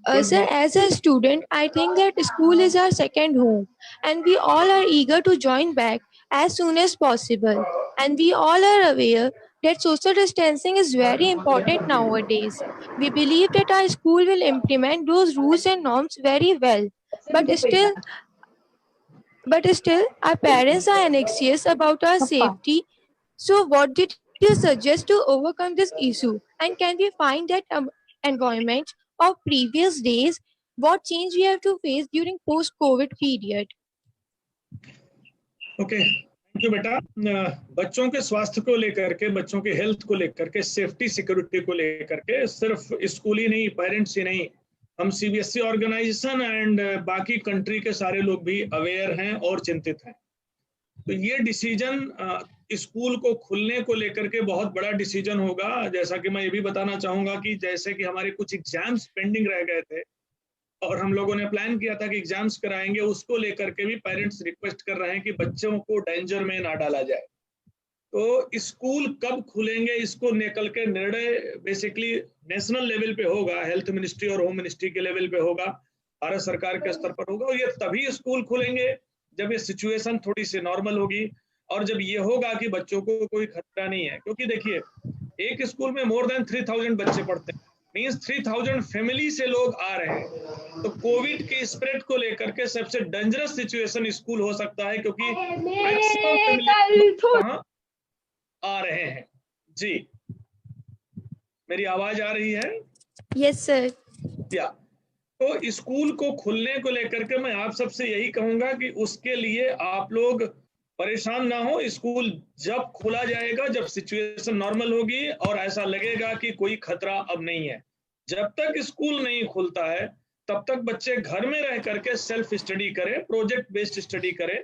Good Sir, morning. as a student, I think that school is our second home, and we all are eager to join back as soon as possible. And we all are aware that social distancing is very important nowadays. We believe that our school will implement those rules and norms very well. But still, but still, our parents are anxious about our safety. So, what did you suggest to overcome this issue? And can we find that environment of previous days? What change we have to face during post-COVID period? Okay, thank you बेटा। बच्चों के स्वास्थ्य को लेकर के, बच्चों के health को लेकर के, सेफ्टी सिक्योरिटी को लेकर के सिर्फ स्कूल ही नहीं, पेरेंट्स ही नहीं, हम सीबीएसई ऑर्गेनाइजेशन एंड बाकी कंट्री के सारे लोग भी अवेयर हैं और चिंतित हैं। तो ये डिसीजन स्कूल को खुलने को लेकर के बहुत बड़ा डिसीजन होगा। जैसा कि मैं ये भी बताना चाहूंगा कि जैसे कि हमारे कुछ एग्जाम्स पेंडिंग रह गए थे और हम लोगों ने प्लान किया था कि एग्जाम्स कराएंगे, उसको लेकर के भी पेरेंट्स रिक्वेस्ट कर रहे हैं कि बच्चों को डेंजर में ना डाला जाए। तो स्कूल कब खुलेंगे इसको निकल के निर्णय बेसिकली नेशनल लेवल पे होगा, हेल्थ मिनिस्ट्री और होम मिनिस्ट्री के लेवल पे होगा, भारत सरकार के स्तर पर होगा। और ये तभी स्कूल खुलेंगे जब ये सिचुएशन थोड़ी सी नॉर्मल होगी और जब ये होगा कि बच्चों को कोई खतरा नहीं है। क्योंकि देखिए, एक स्कूल में मोर देन 3000 बच्चे पढ़ते हैं, मीन्स 3000 फैमिली से लोग आ रहे हैं। तो कोविड के स्प्रेड को लेकर के सबसे डेंजरस सिचुएशन स्कूल हो सकता है, क्योंकि मैक्सिमम फैमिली वहां आ रहे हैं। जी, मेरी आवाज आ रही है? Yes, sir. या तो स्कूल को खुलने को लेकर के मैं आप सबसे यही कहूंगा कि उसके लिए आप लोग परेशान ना हो। स्कूल जब खुला जाएगा, जब सिचुएशन नॉर्मल होगी और ऐसा लगेगा कि कोई खतरा अब नहीं है, जब तक स्कूल नहीं खुलता है तब तक बच्चे घर में रह करके सेल्फ स्टडी करें, प्रोजेक्ट बेस्ड स्टडी करें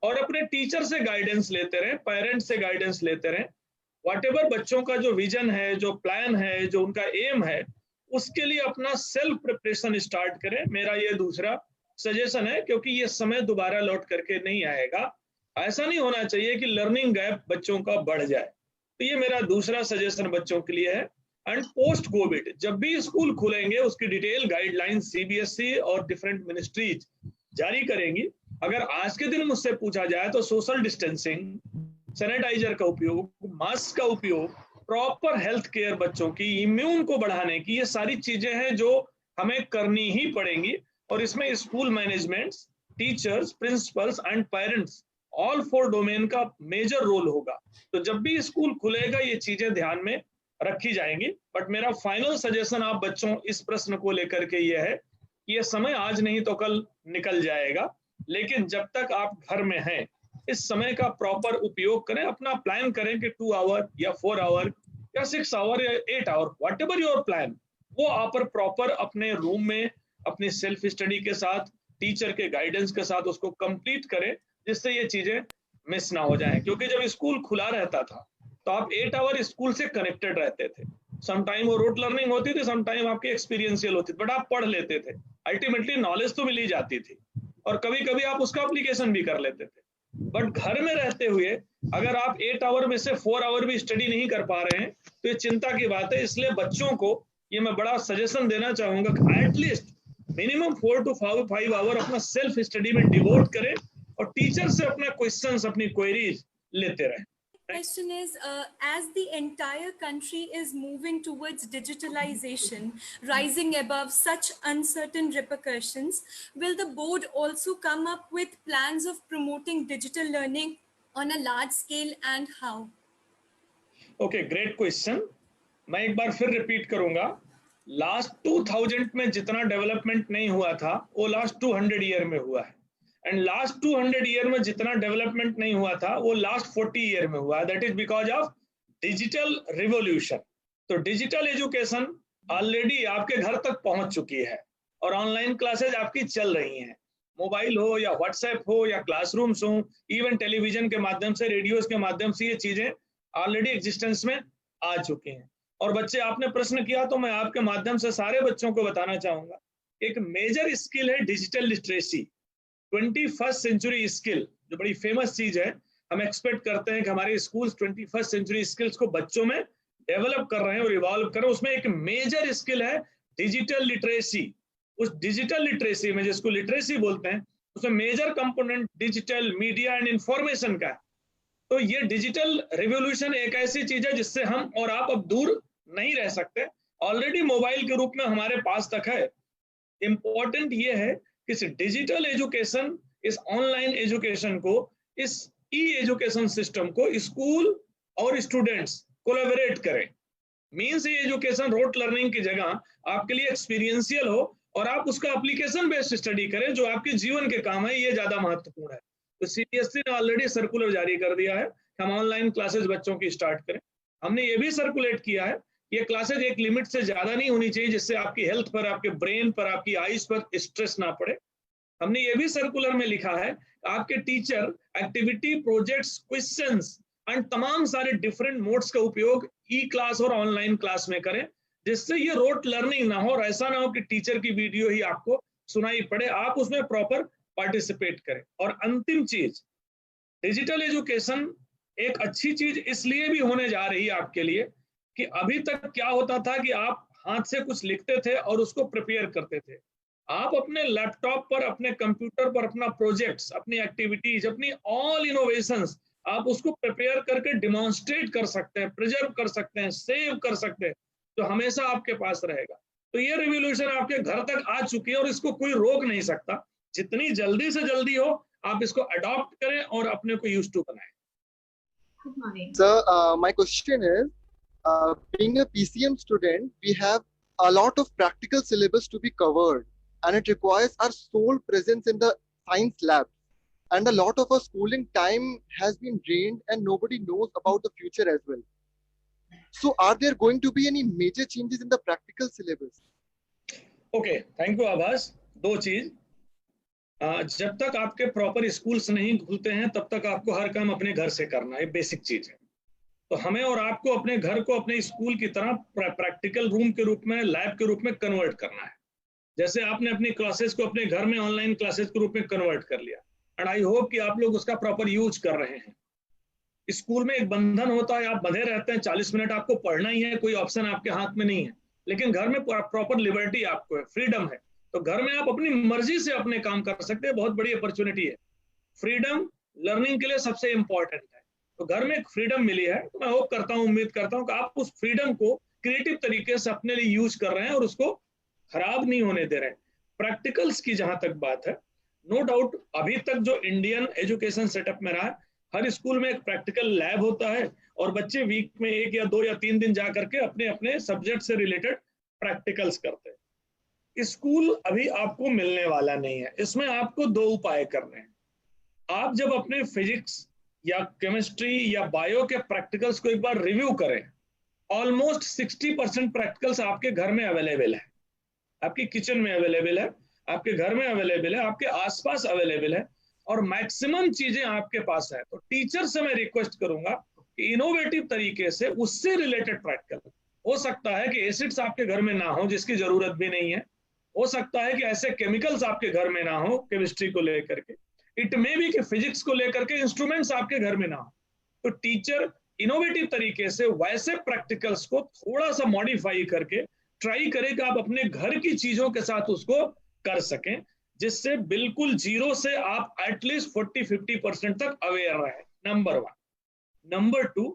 और अपने टीचर से गाइडेंस लेते रहें, पेरेंट्स से गाइडेंस लेते रहें। व्हाटएवर बच्चों का जो विजन है, जो प्लान है, जो उनका एम है, उसके लिए अपना सेल्फ प्रिपरेशन स्टार्ट करें। मेरा ये दूसरा सजेशन है, क्योंकि ये समय दोबारा लौट करके नहीं आएगा। ऐसा नहीं होना चाहिए कि लर्निंग गैप बच्चों का बढ़ जाए। तो ये मेरा दूसरा सजेशन बच्चों के लिए है। एंड पोस्ट कोविड जब भी स्कूल खुलेंगे उसकी डिटेल गाइडलाइन सीबीएसई और डिफरेंट मिनिस्ट्रीज जारी करेंगी। अगर आज के दिन मुझसे पूछा जाए तो सोशल डिस्टेंसिंग, सैनिटाइजर का उपयोग, मास्क का उपयोग, प्रॉपर हेल्थ केयर, बच्चों की इम्यून को बढ़ाने की, ये सारी चीजें हैं जो हमें करनी ही पड़ेंगी। और इसमें school management, teachers, principles and parents, all four domain का मेजर रोल होगा। तो जब भी स्कूल खुलेगा ये चीजें ध्यान में रखी जाएंगी। बट मेरा फाइनल सजेशन आप बच्चों इस प्रश्न को लेकर के ये है कि ये समय आज नहीं तो कल निकल जाएगा, लेकिन जब तक आप घर में हैं इस समय का प्रॉपर उपयोग करें। अपना प्लान करें कि 2 आवर या 4 आवर या 6 आवर या 8 hour, whatever your plan, वो आप प्रॉपर अपने रूम में अपनी सेल्फ स्टडी के साथ, टीचर के गाइडेंस के साथ उसको कंप्लीट करें, जिससे ये चीजें मिस ना हो जाएं। क्योंकि जब स्कूल खुला रहता था तो आप 8 आवर स्कूल से कनेक्टेड रहते थे। समटाइम वो रोट लर्निंग होती थी, समटाइम आपकी एक्सपीरियंशियल होती थी, बट आप पढ़ लेते थे, अल्टीमेटली नॉलेज तो मिल ही जाती थी और कभी कभी आप उसका एप्लीकेशन भी कर लेते थे। बट घर में रहते हुए अगर आप 8 आवर में से 4 आवर भी स्टडी नहीं कर पा रहे हैं तो ये चिंता की बात है। इसलिए बच्चों को ये मैं बड़ा सजेशन देना चाहूंगा कि एटलीस्ट मिनिमम 4 to 5 आवर अपना सेल्फ स्टडी में डिवोट करें और टीचर से अपना क्वेश्चंस, अपनी क्वेरीज लेते रहें। Question is, as the entire country is moving towards digitalization, rising above such uncertain repercussions, will the board also come up with plans of promoting digital learning on a large scale, and how? Okay, great question. मैं एक बार फिर repeat करूंगा। Last 2000 में जितना development नहीं हुआ था वो लास्ट 200 ईयर में हुआ है, एंड लास्ट 200 ईयर में जितना डेवलपमेंट नहीं हुआ था वो लास्ट 40 ईयर में हुआ है। That is because of digital revolution. तो डिजिटल एजुकेशन ऑलरेडी आपके घर तक पहुंच चुकी है और ऑनलाइन क्लासेज आपकी चल रही हैं। मोबाइल हो या व्हाट्सएप हो या क्लासरूम्स हो, इवन टेलीविजन के माध्यम से, रेडियोज के माध्यम से ये चीजें ऑलरेडी एग्जिस्टेंस में आ चुकी हैं। और बच्चे, आपने प्रश्न किया तो मैं आपके माध्यम से सारे बच्चों को बताना चाहूंगा, एक मेजर स्किल है digital literacy, 21st century skill, जो बड़ी फेमस चीज है। हम एक्सपेक्ट करते हैं कि हमारे स्कूल्स 21st सेंचुरी स्किल्स को बच्चों में डेवलप कर रहे हैं और इवॉल्व कर रहे हैं। उसमें एक मेजर स्किल है डिजिटल लिटरेसी, उस डिजिटल लिटरेसी में जिसको लिटरेसी बोलते हैं, उसमें major component digital media and information का है। तो ये डिजिटल रिवॉल्यूशन एक ऐसी चीज है जिससे हम और आप अब दूर नहीं रह सकते, ऑलरेडी मोबाइल के रूप में हमारे पास तक है। इंपॉर्टेंट ये है कि इस डिजिटल एजुकेशन, इस ऑनलाइन एजुकेशन को, इस ई एजुकेशन सिस्टम को स्कूल और स्टूडेंट्स कोलैबोरेट करें। मीन्स ये एजुकेशन रोट लर्निंग की जगह आपके लिए एक्सपीरियंशियल हो और आप उसका एप्लीकेशन बेस्ड स्टडी करें जो आपके जीवन के काम है, ये ज्यादा महत्वपूर्ण है। तो सीबीएसई ने ऑलरेडी सर्कुलर जारी कर दिया है कि हम ऑनलाइन क्लासेस बच्चों की स्टार्ट करें। हमने ये भी सर्कुलेट किया है, ये क्लासेज एक लिमिट से ज्यादा नहीं होनी चाहिए जिससे आपकी हेल्थ पर, आपके ब्रेन पर, आपकी आईज पर स्ट्रेस ना पड़े। हमने ये भी सर्कुलर में लिखा है आपके teacher activity, projects, questions and तमाम सारे डिफरेंट मोड्स का उपयोग ई क्लास और ऑनलाइन क्लास में करें, जिससे ये रोट लर्निंग ना हो और ऐसा ना हो कि टीचर की वीडियो ही आपको सुनाई पड़े, आप उसमें प्रॉपर पार्टिसिपेट करें। और अंतिम चीज, डिजिटल एजुकेशन एक अच्छी चीज इसलिए भी होने जा रही है आपके लिए कि अभी तक क्या होता था कि आप हाथ से कुछ लिखते थे और उसको प्रिपेयर करते थे। आप अपने लैपटॉप पर, अपने कंप्यूटर पर अपना प्रोजेक्ट्स, अपनी एक्टिविटीज, अपनी ऑल इनोवेशंस आप उसको प्रिपेयर करके डिमॉन्स्ट्रेट कर सकते हैं, प्रिजर्व कर सकते हैं, सेव कर सकते हैं, तो हमेशा आपके पास रहेगा। तो ये रिवॉल्यूशन आपके घर तक आ चुकी है और इसको कोई रोक नहीं सकता। जितनी जल्दी से जल्दी हो आप इसको अडॉप्ट करें और अपने को यूज्ड टू बनाएं। Sir, my question is, being a PCM student, we have a lot of practical syllabus to be covered, and it requires our sole presence in the science lab. And a lot of our schooling time has been drained, and nobody knows about the future as well. So, are there going to be any major changes in the practical syllabus? Okay, thank you, आभास। दो चीज, जब तक आपके proper schools नहीं खुलते हैं तब तक आपको हर काम अपने घर से करना है, बेसिक चीज है। तो हमें और आपको अपने घर को अपने स्कूल की तरह प्रैक्टिकल रूम के रूप में, लैब के रूप में कन्वर्ट करना है। जैसे आपने अपनी क्लासेस को अपने घर में ऑनलाइन क्लासेस के रूप में कन्वर्ट कर लिया, एंड आई होप कि आप लोग उसका प्रॉपर यूज कर रहे हैं। स्कूल में एक बंधन होता है, आप बंधे रहते हैं, 40 मिनट आपको पढ़ना ही है, कोई ऑप्शन आपके हाथ में नहीं है। लेकिन घर में प्रॉपर लिबर्टी आपको है, फ्रीडम है, तो घर में आप अपनी मर्जी से अपने काम कर सकते हैं। बहुत बड़ी अपॉर्चुनिटी है। फ्रीडम लर्निंग के लिए सबसे इंपॉर्टेंट है। तो घर में एक फ्रीडम मिली है, तो मैं होप करता हूं, उम्मीद करता हूं कि आप उस फ्रीडम को क्रिएटिव तरीके से अपने लिए यूज कर रहे हैं और उसको खराब नहीं होने दे रहे हैं। प्रैक्टिकल्स की जहां तक बात है, नो डाउट अभी तक जो इंडियन एजुकेशन सेटअप में रहा है, हर स्कूल में एक प्रैक्टिकल लैब होता है और बच्चे वीक में 1 या 2 या 3 दिन जा करके अपने अपने सब्जेक्ट से रिलेटेड प्रैक्टिकल्स करते हैं। स्कूल अभी आपको मिलने वाला नहीं है। इसमें आपको 2 उपाय करने हैं। आप जब अपने फिजिक्स या केमिस्ट्री या बायो के प्रैक्टिकल्स को एक बार रिव्यू करें, ऑलमोस्ट 60% प्रैक्टिकल्स आपके घर में अवेलेबल है, आपकी किचन में अवेलेबल है, आपके घर में अवेलेबल है, आपके आसपास अवेलेबल है, और मैक्सिमम चीजें आपके पास है। तो टीचर से मैं रिक्वेस्ट करूंगा कि इनोवेटिव तरीके से उससे रिलेटेड प्रैक्टिकल, हो सकता है कि एसिड्स आपके घर में ना हो जिसकी जरूरत भी नहीं है, हो सकता है कि ऐसे केमिकल्स आपके घर में ना हो केमिस्ट्री को लेकर के, इट मे बी कि फिजिक्स को लेकर के इंस्ट्रूमेंट्स आपके घर में ना हो। तो टीचर इनोवेटिव तरीके से वैसे प्रैक्टिकल्स को थोड़ा सा मॉडिफाई करके ट्राई करें कि आप अपने घर की चीजों के साथ उसको कर सकें, जिससे बिल्कुल जीरो से आप एटलीस्ट 40-50% तक अवेयर रहे। नंबर 1। नंबर 2,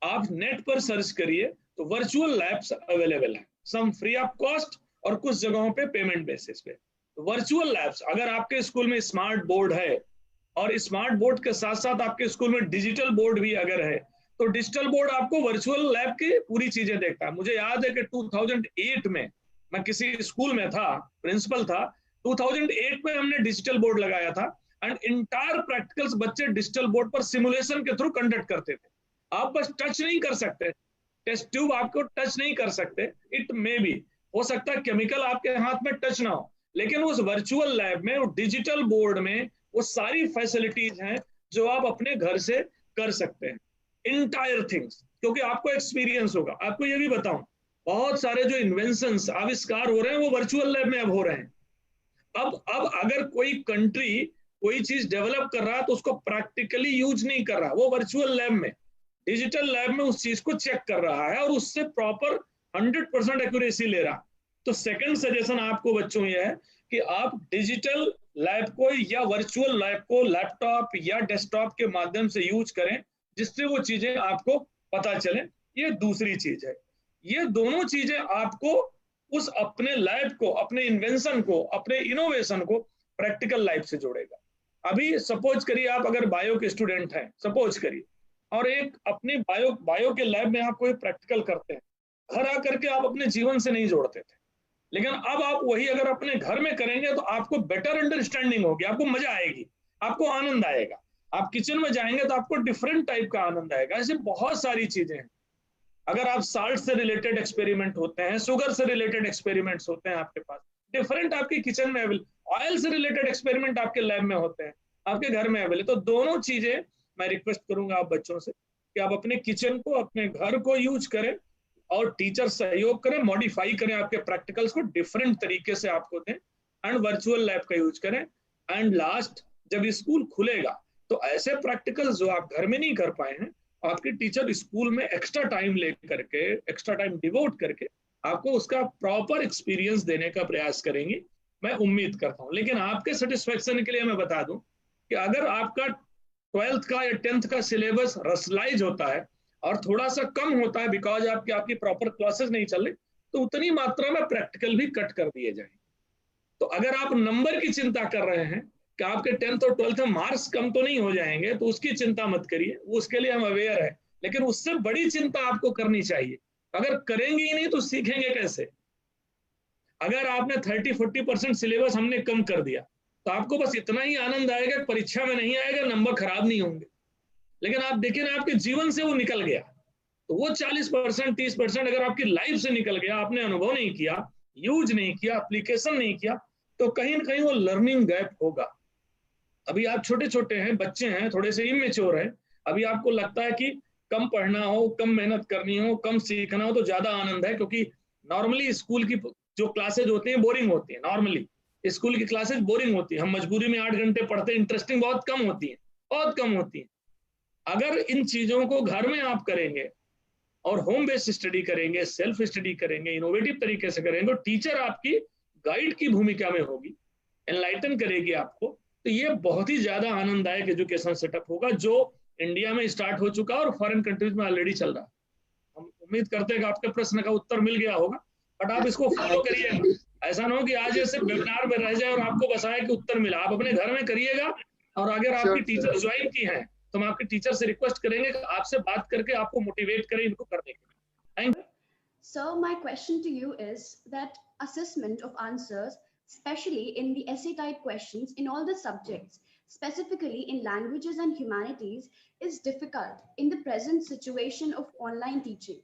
आप नेट पर सर्च करिए तो वर्चुअल लैब्स अवेलेबल है, सम फ्री ऑफ कॉस्ट और कुछ जगहों पे पेमेंट बेसिस पे। तो वर्चुअल लैब्स, अगर आपके स्कूल में स्मार्ट बोर्ड है और स्मार्ट बोर्ड के साथ साथ आपके स्कूल में डिजिटल बोर्ड भी अगर है, तो डिजिटल बोर्ड आपको वर्चुअल लैब की पूरी चीजें देखता है। मुझे याद है कि 2008 में मैं किसी स्कूल में था, प्रिंसिपल था, 2008 में हमने डिजिटल बोर्ड लगाया था एंड इंटायर प्रैक्टिकल्स बच्चे डिजिटल बोर्ड पर सिमुलेशन के थ्रू कंडक्ट करते थे। आप बस टच नहीं कर सकते, टेस्ट ट्यूब आपको टच नहीं कर सकते, इट मे बी, हो सकता है केमिकल आपके हाथ में टच ना हो, लेकिन उस वर्चुअल लैब में, डिजिटल बोर्ड में वो सारी फैसिलिटीज हैं जो आप अपने घर से कर सकते हैं, इंटायर थिंग्स, क्योंकि आपको एक्सपीरियंस होगा। आपको ये भी बताऊं, बहुत सारे जो इन्वेंशंस आविष्कार हो रहे हैं वो वर्चुअल लैब में अब हो रहे हैं। अब अगर कोई कंट्री कोई चीज डेवलप कर रहा है तो उसको प्रैक्टिकली यूज नहीं कर रहा, वो वर्चुअल लैब में, डिजिटल लैब में उस चीज को चेक कर रहा है और उससे प्रॉपर 100% एक्यूरेसी ले रहा। तो सेकंड सजेशन आपको बच्चों ये है कि आप डिजिटल लैब को या वर्चुअल लैब को लैपटॉप या डेस्कटॉप के माध्यम से यूज करें, जिससे वो चीजें आपको पता चले। ये दूसरी चीज है। ये दोनों चीजें आपको उस अपने लैब को, अपने इन्वेंशन को, अपने इनोवेशन को प्रैक्टिकल लाइफ से जोड़ेगा। अभी सपोज करिए आप अगर बायो के स्टूडेंट हैं, सपोज करिए, और एक अपने बायो के लैब में आप कोई प्रैक्टिकल करते हैं, घर आकर के आप अपने जीवन से नहीं जोड़ते थे, लेकिन अब आप वही अगर अपने घर में करेंगे तो आपको बेटर अंडरस्टैंडिंग होगी, आपको मजा आएगी, आपको आनंद आएगा। आप किचन में जाएंगे तो आपको डिफरेंट टाइप का आनंद आएगा। ऐसे बहुत सारी चीजें हैं। अगर आप साल्ट से रिलेटेड एक्सपेरिमेंट होते हैं, शुगर से रिलेटेड एक्सपेरिमेंट्स होते हैं आपके पास, डिफरेंट आपके किचन में अवेलेबल, ऑयल से रिलेटेड एक्सपेरिमेंट आपके लैब में होते हैं, आपके घर में अवेलेबल। तो दोनों चीजें मैं रिक्वेस्ट करूंगा आप बच्चों से कि आप अपने किचन को, अपने घर को यूज करें और टीचर सहयोग करें, मॉडिफाई करें आपके प्रैक्टिकल्स को, डिफरेंट तरीके से आपको दें, एंड वर्चुअल लैब का यूज करें। एंड लास्ट, जब स्कूल खुलेगा तो ऐसे प्रैक्टिकल्स जो आप घर में नहीं कर पाए हैं, आपके टीचर स्कूल में एक्स्ट्रा टाइम लेकर के, एक्स्ट्रा टाइम डिवोट करके आपको उसका प्रॉपर एक्सपीरियंस देने का प्रयास करेंगे, मैं उम्मीद करता हूं। लेकिन आपके सेटिस्फेक्शन के लिए मैं बता दूं कि अगर आपका 12th का या 10th का सिलेबस रसलाइज होता है और थोड़ा सा कम होता है बिकॉज आपकी प्रॉपर क्लासेस नहीं चल रही, तो उतनी मात्रा में प्रैक्टिकल भी कट कर दिए जाएंगे। तो अगर आप नंबर की चिंता कर रहे हैं कि आपके 10th और 12th में मार्क्स कम तो नहीं हो जाएंगे, तो उसकी चिंता मत करिए, उसके लिए हम अवेयर है। लेकिन उससे बड़ी चिंता आपको करनी चाहिए, अगर करेंगे ही नहीं तो सीखेंगे कैसे। अगर आपने 30-40% सिलेबस हमने कम कर दिया तो आपको बस इतना ही आनंद आएगा, परीक्षा में नहीं आएगा, नंबर खराब नहीं होंगे। लेकिन आप देखिए ना, आपके जीवन से वो निकल गया, तो वो 40%, 30% अगर आपकी लाइफ से निकल गया, आपने अनुभव नहीं किया, यूज नहीं किया, एप्लीकेशन नहीं किया, तो कहीं ना कहीं वो लर्निंग गैप होगा। अभी आप छोटे छोटे हैं, बच्चे हैं, थोड़े से इमेच्योर हैं, अभी आपको लगता है कि कम पढ़ना हो, कम मेहनत करनी हो, कम सीखना हो तो ज्यादा आनंद है, क्योंकि नॉर्मली स्कूल की जो क्लासेज होती हैं बोरिंग होती है। नॉर्मली स्कूल की क्लासेज बोरिंग होती है, हम मजबूरी में 8 घंटे पढ़ते हैं, इंटरेस्टिंग बहुत कम होती है, बहुत कम होती है। अगर इन चीजों को घर में आप करेंगे और होम बेस्ड स्टडी करेंगे, सेल्फ स्टडी करेंगे, इनोवेटिव तरीके से करेंगे, तो टीचर आपकी गाइड की भूमिका में होगी, एनलाइटन करेगी आपको, तो ये बहुत ही ज्यादा आनंददायक एजुकेशन सेटअप होगा, जो इंडिया में स्टार्ट हो चुका और फॉरेन कंट्रीज में ऑलरेडी चल रहा है। हम उम्मीद करते हैं कि आपके प्रश्न का उत्तर मिल गया होगा, बट आप इसको फॉलो करिएगा। ऐसा ना हो कि आज ये सिर्फ वेबिनार में रह जाए और आपको बस आए कि उत्तर मिला। आप अपने घर में करिएगा, और अगर आपकी टीचर ज्वाइन की हैं तो हम आपके टीचर से रिक्वेस्ट करेंगे कि आपसे बात करके आपको मोटिवेट करें इनको करने के लिए। Thank you. So my question to you is that assessment of answers, especially in the essay type questions in all the subjects, specifically in languages and humanities, is difficult in the present situation of online teaching.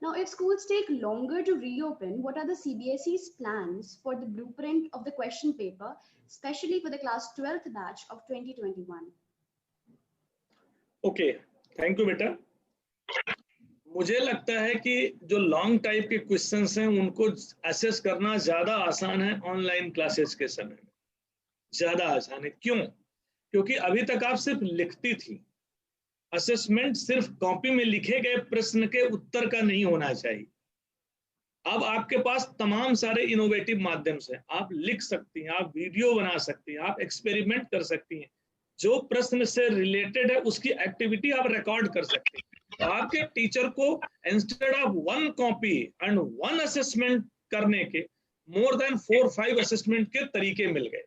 Now, if schools take longer to reopen, what are the CBSE's plans for the blueprint of the question paper, especially for the class 12th batch of 2021? Okay, thank you बेटा। मुझे लगता है कि जो long type के questions हैं उनको assess करना ज्यादा आसान है ऑनलाइन क्लासेस के समय में, ज्यादा आसान है। क्यों? क्योंकि अभी तक आप सिर्फ लिखती थी। असेसमेंट सिर्फ कॉपी में लिखे गए प्रश्न के उत्तर का नहीं होना चाहिए। अब आपके पास तमाम सारे इनोवेटिव माध्यम से आप लिख सकती हैं, आप वीडियो बना सकती हैं, आप एक्सपेरिमेंट कर सकती हैं, जो प्रश्न से रिलेटेड है उसकी एक्टिविटी आप रिकॉर्ड कर सकते हैं। तो आपके टीचर को instead of 1 copy and 1 assessment करने के मोर देन 4-5 असेसमेंट के तरीके मिल गए।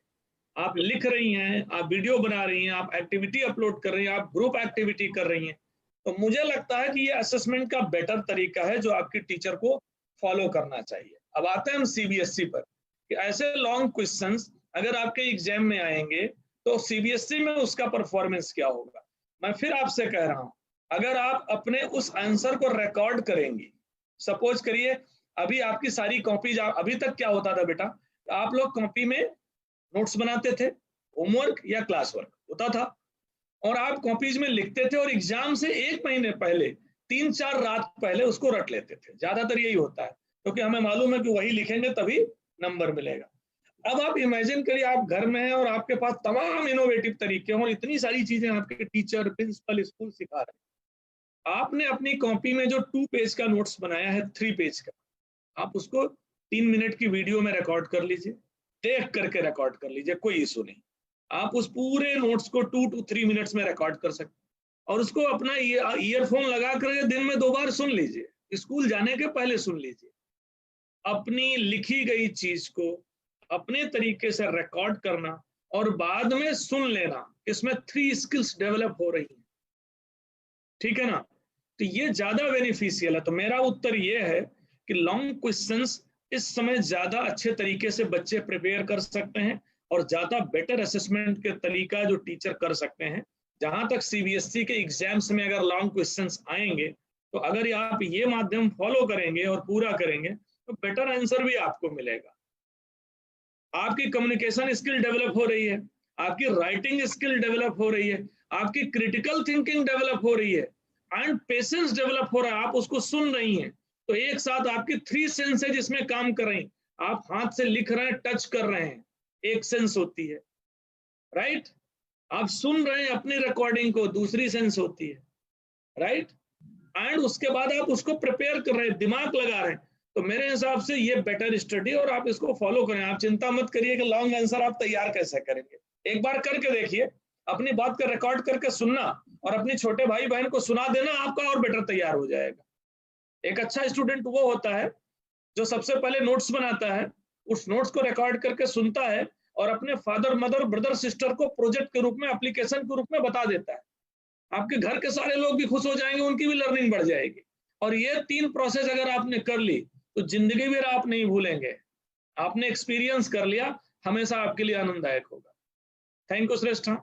आप लिख रही हैं, आप वीडियो बना रही हैं, आप एक्टिविटी अपलोड कर रही हैं, आप ग्रुप एक्टिविटी कर रही हैं, तो मुझे लगता है कि ये असेसमेंट का बेटर तरीका है जो आपकी टीचर को फॉलो करना चाहिए। अब आते हैं हम सीबीएसई पर कि ऐसे लॉन्ग क्वेश्चंस अगर आपके एग्जाम में आएंगे तो सीबीएसई में उसका परफॉर्मेंस क्या होगा। मैं फिर आपसे कह रहा हूं, अगर आप अपने उस आंसर को रिकॉर्ड करेंगी, सपोज करिए अभी आपकी सारी कॉपीज, अभी तक क्या होता था बेटा, आप लोग कॉपी में नोट्स बनाते थे, होमवर्क या क्लास वर्क होता था, और आप कॉपीज में लिखते थे और एग्जाम से 1 महीने पहले 3-4 रात पहले उसको रट लेते थे। ज्यादातर यही होता है, क्योंकि हमें मालूम है कि वही लिखेंगे तभी नंबर मिलेगा। अब आप इमेजिन करिए आप घर में हैं और आपके पास तमाम इनोवेटिव तरीके और इतनी सारी चीजें आपके टीचर, प्रिंसिपल, स्कूल सिखा रहे हैं। आपने अपनी कॉपी में जो 2 पेज का नोट्स बनाया है 3 पेज का, आप उसको 3 मिनट की वीडियो में रिकॉर्ड कर लीजिए, देख करके रिकॉर्ड कर लीजिए, कोई इशू नहीं। आप उस पूरे नोट्स को 2 to 3 मिनट्स में रिकॉर्ड कर सकते, और उसको अपना ईयरफोन लगा करके दिन में 2 बार सुन लीजिए, स्कूल जाने के पहले सुन लीजिए। अपनी लिखी गई चीज को अपने तरीके से रिकॉर्ड करना और बाद में सुन लेना, इसमें 3 स्किल्स डेवलप हो रही हैं, ठीक है ना। तो ये ज्यादा बेनिफिशियल है। तो मेरा उत्तर ये है कि लॉन्ग क्वेश्चंस इस समय ज्यादा अच्छे तरीके से बच्चे प्रिपेयर कर सकते हैं और ज्यादा बेटर असेसमेंट के तरीका जो टीचर कर सकते हैं। जहां तक सीबीएसई के एग्जाम्स में अगर लॉन्ग क्वेश्चंस आएंगे तो अगर आप ये माध्यम फॉलो करेंगे और पूरा करेंगे तो बेटर आंसर भी आपको मिलेगा। आपकी कम्युनिकेशन स्किल डेवलप हो रही है, आपकी राइटिंग स्किल डेवलप हो रही है, आपकी क्रिटिकल थिंकिंग डेवलप हो रही है एंड पेशेंस डेवलप हो रहा है। आप उसको सुन रही हैं तो एक साथ आपकी 3 सेंसेज इसमें काम कर रही हैं। आप हाथ से लिख रहे हैं, टच कर रहे हैं, एक सेंस होती है, राइट। आप सुन रहे हैं अपनी रिकॉर्डिंग को, दूसरी सेंस होती है, राइट। एंड उसके बाद आप उसको प्रिपेयर कर रहे हैं, दिमाग लगा रहे हैं। तो मेरे हिसाब से ये बेटर स्टडी और आप इसको फॉलो करें। आप चिंता मत करिए कि लॉन्ग आंसर आप तैयार कैसे करेंगे। एक बार करके देखिए, अपनी बात का रिकॉर्ड करके सुनना और अपने छोटे भाई बहन को सुना देना, आपका और बेटर तैयार हो जाएगा। एक अच्छा स्टूडेंट वो होता है जो सबसे पहले नोट्स बनाता है, उस नोट्स को रिकॉर्ड करके सुनता है और अपने फादर मदर ब्रदर सिस्टर को प्रोजेक्ट के रूप में, एप्लीकेशन के रूप में बता देता है। आपके घर के सारे लोग भी खुश हो जाएंगे, उनकी भी लर्निंग बढ़ जाएगी। और ये 3 प्रोसेस अगर आपने कर ली तो जिंदगी भर आप नहीं भूलेंगे। आपने एक्सपीरियंस कर लिया, हमेशा आपके लिए आनंददायक होगा। Thank you Shreshtha.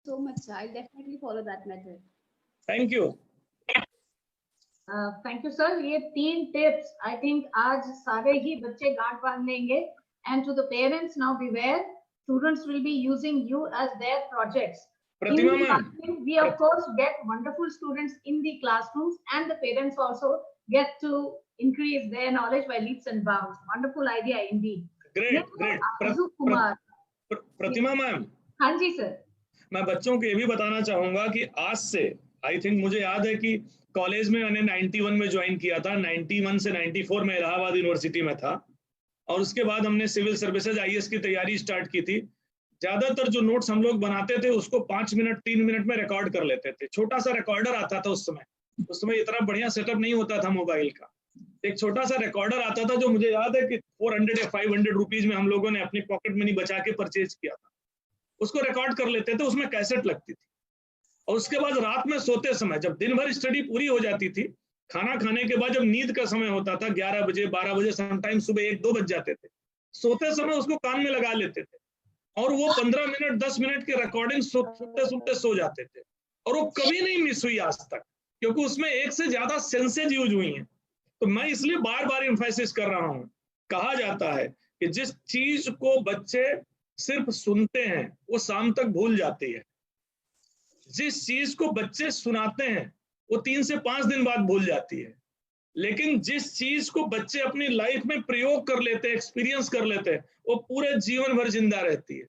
So much, sir. I'll definitely follow that method. Thank you. Thank you sir. ये 3 टिप्स आई थिंक आज सारे ही बच्चे गांठ बांध लेंगे। And to the parents, now beware, students will be using you as their projects. Pratima ma'am, We of course get wonderful students in the classrooms, and the parents also get to increase their knowledge by leaps and bounds. Wonderful idea indeed. Great great. Pratima ma'am, हाँ जी sir. मैं बच्चों को ये भी बताना चाहूंगा कि आज से आई थिंक, मुझे याद है कि कॉलेज में मैंने 91 में ज्वाइन किया था, 91 से 94 में इलाहाबाद यूनिवर्सिटी में था, और उसके बाद हमने सिविल सर्विसेज IAS की तैयारी स्टार्ट की थी। ज्यादातर जो नोट्स हम लोग बनाते थे उसको 5 मिनट 3 मिनट में रिकॉर्ड कर लेते थे। छोटा सा रिकॉर्डर आता था उस समय इतना बढ़िया सेटअप नहीं होता था मोबाइल का। एक छोटा सा रिकॉर्डर आता था जो मुझे याद है कि 400 या 500 रुपीज में हम लोगों ने अपनी पॉकेट मनी बचा के परचेज किया था। उसको रिकॉर्ड कर लेते थे, उसमें कैसेट लगती थी, और उसके बाद रात में सोते समय जब दिन भर स्टडी पूरी हो जाती थी, खाना खाने के बाद जब नींद का समय होता था 11 बजे 12 बजे, समटाइम सुबह 1-2 बज जाते थे, सोते समय उसको कान में लगा लेते थे और वो 15 मिनट 10 मिनट की रिकॉर्डिंग सुनते सुनते सो जाते थे। और वो कभी नहीं मिस हुई आज तक, क्योंकि उसमें एक से ज्यादा सेंसेज यूज हुई हैं। तो मैं इसलिए बार बार एम्फेसिस कर रहा हूं। कहा जाता है कि जिस चीज को बच्चे सिर्फ सुनते हैं वो शाम तक भूल जाती है, जिस चीज को बच्चे सुनाते हैं वो 3 से 5 दिन बाद भूल जाती है, लेकिन जिस चीज को बच्चे अपनी लाइफ में प्रयोग कर लेते हैं, एक्सपीरियंस कर लेते हैं, वो पूरे जीवन भर जिंदा रहती है।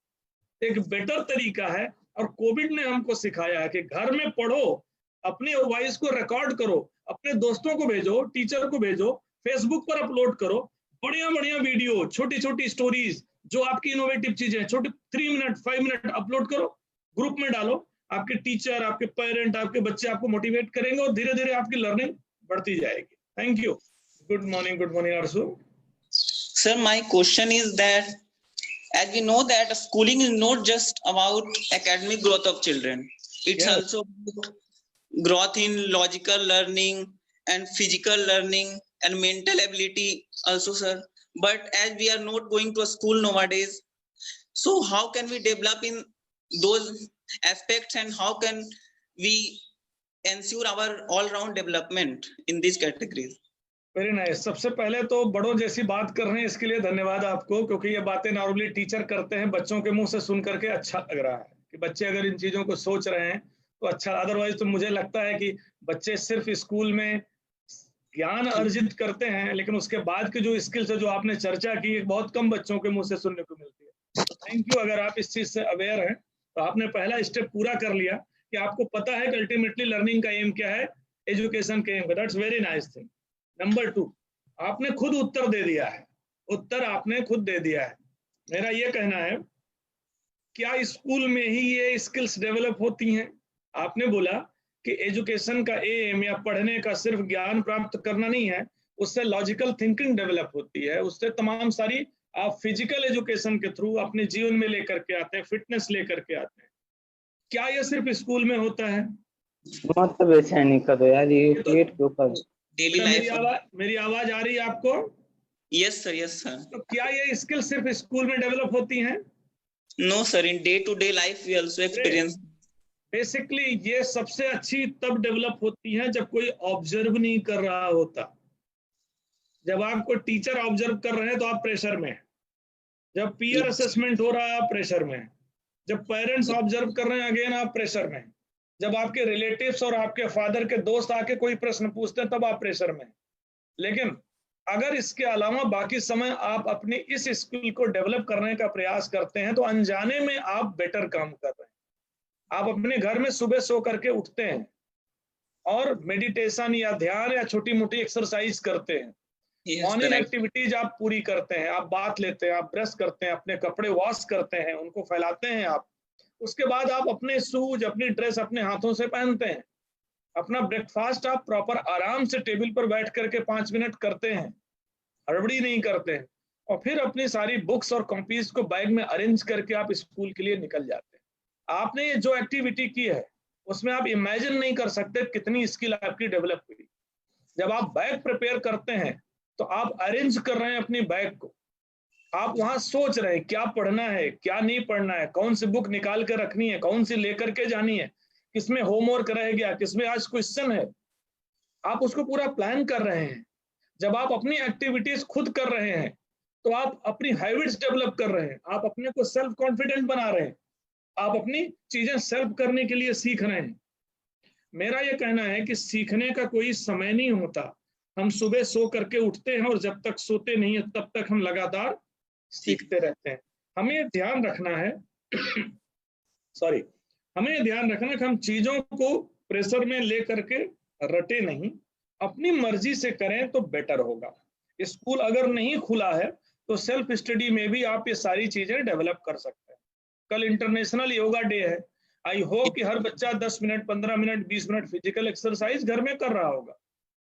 एक बेटर तरीका है, और कोविड ने हमको सिखाया है कि घर में पढ़ो, अपने वॉइस को रिकॉर्ड करो, अपने दोस्तों को भेजो, टीचर को भेजो, फेसबुक पर अपलोड करो, बढ़िया बढ़िया वीडियो, छोटी छोटी स्टोरीज, जो आपकी इनोवेटिव चीजें, छोटी 3 मिनट 5 मिनट अपलोड करो, ग्रुप में डालो। आपके टीचर, आपके पेरेंट, आपके बच्चे आपको मोटिवेट करेंगे और धीरे धीरे आपकी लर्निंग बढ़ती जाएगी। Thank you. Good morning Arsu. Sir, my question is that as we know that schooling is not just about academic growth of children, it's Yes. also about growth in logical learning and physical learning and mental ability also, sir. But as we are not going to a school nowadays, so how can we develop in those aspects, and how can we ensure our all-round development in these categories? Very nice. सबसे पहले तो बड़ों जैसी बात कर रहे हैं, इसके लिए धन्यवाद आपको, क्योंकि ये बातें नॉर्मली टीचर करते हैं, बच्चों के मुंह से सुन करके अच्छा लग रहा है कि बच्चे अगर इन चीजों को सोच रहे हैं तो अच्छा। अदरवाइज तो मुझे लगता है कि बच्चे सिर्फ स्कूल में ज्ञान अर्जित करते हैं, लेकिन उसके बाद की जो स्किल्स है, जो आपने चर्चा की, बहुत कम बच्चों के मुंह से सुनने को मिलती है। तो थैंक यू। अगर आप इस चीज से अवेयर हैं तो आपने पहला स्टेप पूरा कर लिया कि आपको पता है कि अल्टीमेटली लर्निंग का एम क्या है, एजुकेशन का aim. That's very nice thing. Number 2, आपने खुद उत्तर दे दिया है, उत्तर आपने खुद दे दिया है। मेरा ये कहना है, क्या स्कूल में ही ये स्किल्स डेवलप होती हैं? आपने बोला कि एजुकेशन का एम या पढ़ने का सिर्फ ज्ञान प्राप्त करना नहीं है, उससे लॉजिकल थिंकिंग डेवलप होती है, उससे तमाम सारी आप फिजिकल एजुकेशन के थ्रू अपने जीवन में लेकर के आते हैं, फिटनेस लेकर के आते हैं। क्या ये सिर्फ स्कूल में होता है? मतलब ऐसा नहीं करो यार, ये पेट के ऊपर। Daily life. मेरी आवाज आ रही है आपको? Yes sir, yes sir. तो क्या ये स्किल सिर्फ स्कूल में डेवलप होती हैं? No sir, in day to day life we also experience. Basically ये सबसे अच्छी तब डेवलप होती है जब कोई ऑब्जर्व नहीं कर रहा होता। जब आपको टीचर ऑब्जर्व कर रहे हैं तो आप प्रेशर में हैं। जब पीयर असेसमेंट हो रहा है आप प्रेशर में हैं। जब पेरेंट्स ऑब्जर्व कर रहे हैं अगेन आप प्रेशर में हैं। जब आपके रिलेटिव्स और आपके फादर के दोस्त आके कोई प्रश्न पूछते हैं तब आप प्रेशर में हैं। लेकिन अगर इसके अलावा बाकी समय आप अपनी इस स्किल को डेवलप करने का प्रयास करते हैं तो अनजाने में आप बेटर काम कर रहे हैं। आप अपने घर में सुबह सो करके उठते हैं और मेडिटेशन या ध्यान या छोटी मोटी एक्सरसाइज करते हैं, मॉर्निंग एक्टिविटीज आप पूरी करते हैं, आप बात लेते हैं, आप ब्रश करते हैं, अपने कपड़े वॉश करते हैं, उनको फैलाते हैं आप। उसके बाद आप अपने शूज, अपनी ड्रेस अपने हाथों से पहनते हैं। अपना ब्रेकफास्ट आप प्रॉपर आराम से टेबल पर बैठ करके 5 मिनट करते हैं, हड़बड़ी नहीं करते हैं, और फिर अपनी सारी बुक्स और कॉपीज को बैग में अरेंज करके आप स्कूल के लिए निकल जाते हैं। आपने ये जो एक्टिविटी की है उसमें आप इमेजिन नहीं कर सकते कितनी स्किल आपकी डेवलप हुई। जब आप बैग प्रिपेयर करते हैं तो आप अरेंज कर रहे हैं अपनी बैग को, आप वहां सोच रहे हैं क्या पढ़ना है, क्या नहीं पढ़ना है, कौन सी बुक निकाल कर रखनी है, कौन सी लेकर के जानी है, किसमें होमवर्क रह गया, किसमें आज क्वेश्चन है, आप उसको पूरा प्लान कर रहे हैं। जब आप अपनी एक्टिविटीज खुद कर रहे हैं तो आप अपनी हैबिट्स डेवलप कर रहे हैं, आप अपने को सेल्फ कॉन्फिडेंट बना रहे हैं, आप अपनी चीजें सेल्फ करने के लिए सीख रहे हैं। मेरा यह कहना है कि सीखने का कोई समय नहीं होता। हम सुबह सो करके उठते हैं और जब तक सोते नहीं है तब तक हम लगातार सीखते रहते हैं। हमें ध्यान रखना है हमें ध्यान रखना है कि हम चीजों को प्रेशर में ले करके रटे नहीं, अपनी मर्जी से करें तो बेटर होगा। स्कूल अगर नहीं खुला है तो सेल्फ स्टडी में भी आप ये सारी चीजें डेवलप कर सकते हैं। कल इंटरनेशनल योगा डे है। आई होप कि हर बच्चा 10 minute, 15 minute, 20 minute physical exercise घर में कर रहा होगा।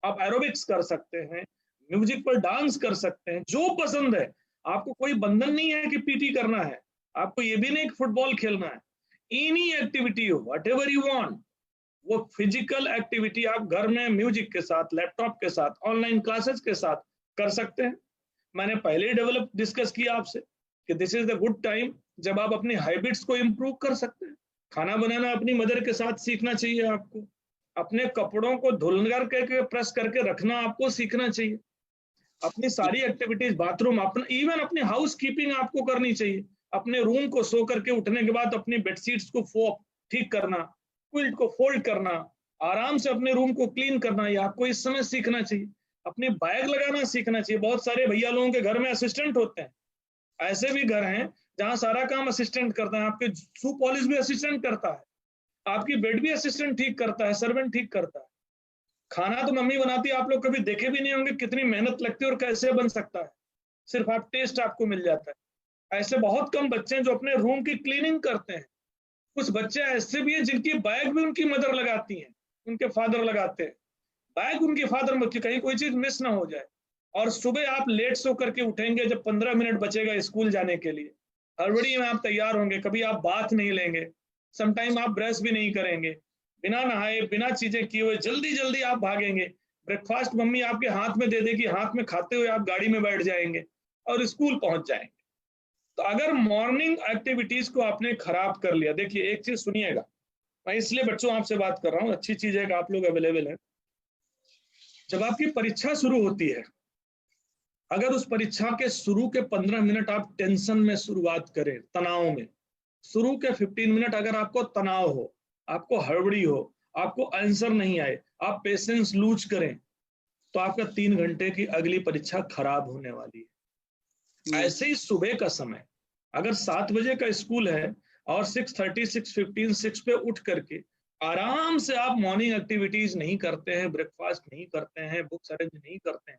आप एरोबिक्स कर सकते हैं, म्यूजिक पर डांस कर सकते हैं, जो पसंद है। आपको कोई बंधन नहीं है कि पीटी करना है, आपको ये भी नहीं कि फुटबॉल खेलना है। एनी एक्टिविटी हो, व्हाटएवर यू वांट, वो फिजिकल एक्टिविटी आप घर में म्यूजिक के साथ, लैपटॉप के साथ, ऑनलाइन क्लासेस के साथ कर सकते हैं। मैंने पहले ही डिस्कस किया आपसे कि this is the good time जब आप अपनी हैबिट्स को इम्प्रूव कर सकते हैं। खाना बनाना अपनी मदर के साथ सीखना चाहिए आपको, अपने कपड़ों को धुल करके प्रेस करके रखना आपको सीखना चाहिए, अपनी सारी एक्टिविटीज, बाथरूम, अपना इवन अपनी हाउस कीपिंग आपको करनी चाहिए। अपने रूम को सो करके उठने के बाद अपनी बेडशीट्स को ठीक करना, क्विल्ट को फोल्ड करना, आराम से अपने रूम को क्लीन करना, ये आपको इस समय सीखना चाहिए। अपनी बैग लगाना सीखना चाहिए। बहुत सारे भैया लोगों के घर में असिस्टेंट होते हैं, ऐसे भी घर हैं जहां सारा काम असिस्टेंट करता है। आपके शू पॉलिश भी असिस्टेंट करता है, आपकी बेड भी असिस्टेंट ठीक करता है, सर्वेंट ठीक करता है। खाना तो मम्मी बनाती है, आप लोग कभी देखे भी नहीं होंगे कितनी मेहनत लगती है और कैसे बन सकता है, सिर्फ आप टेस्ट आपको मिल जाता है। ऐसे बहुत कम बच्चे हैं जो अपने रूम की क्लीनिंग करते हैं। कुछ बच्चे ऐसे भी हैं जिनकी बैग भी उनकी मदर लगाती हैं, उनके फादर लगाते हैं बैग, उनके फादर में कहीं कोई चीज मिस ना हो जाए। और सुबह आप लेट सो करके उठेंगे जब 15 मिनट बचेगा स्कूल जाने के लिए, हड़बड़ी में आप तैयार होंगे, कभी आप बात नहीं लेंगे, समटाइम आप ब्रश भी नहीं करेंगे, बिना नहाए बिना चीजें किए हुए जल्दी जल्दी आप भागेंगे। ब्रेकफास्ट मम्मी आपके हाथ में दे देगी, हाथ में खाते हुए आप गाड़ी में बैठ जाएंगे और स्कूल पहुंच जाएंगे। तो अगर मॉर्निंग एक्टिविटीज को आपने खराब कर लिया, देखिए एक चीज सुनिएगा, मैं इसलिए बच्चों आपसे बात कर रहा हूँ, अच्छी चीज है कि आप लोग अवेलेबल हैं। जब आपकी परीक्षा शुरू होती है, अगर उस परीक्षा के शुरू के 15 मिनट आप टेंशन में शुरुआत करें, तनाव में, शुरू के 15 मिनट अगर आपको तनाव हो, आपको हड़बड़ी हो, आपको आंसर नहीं आए, आप पेशेंस लूज करें, तो आपका 3 घंटे की अगली परीक्षा खराब होने वाली है। ऐसे ही सुबह का समय, अगर 7 बजे का स्कूल है और 6:30, 6:15, 6 पे उठ करके आराम से आप मॉर्निंग एक्टिविटीज नहीं करते हैं, ब्रेकफास्ट नहीं करते हैं, बुक्स अरेंज नहीं करते हैं,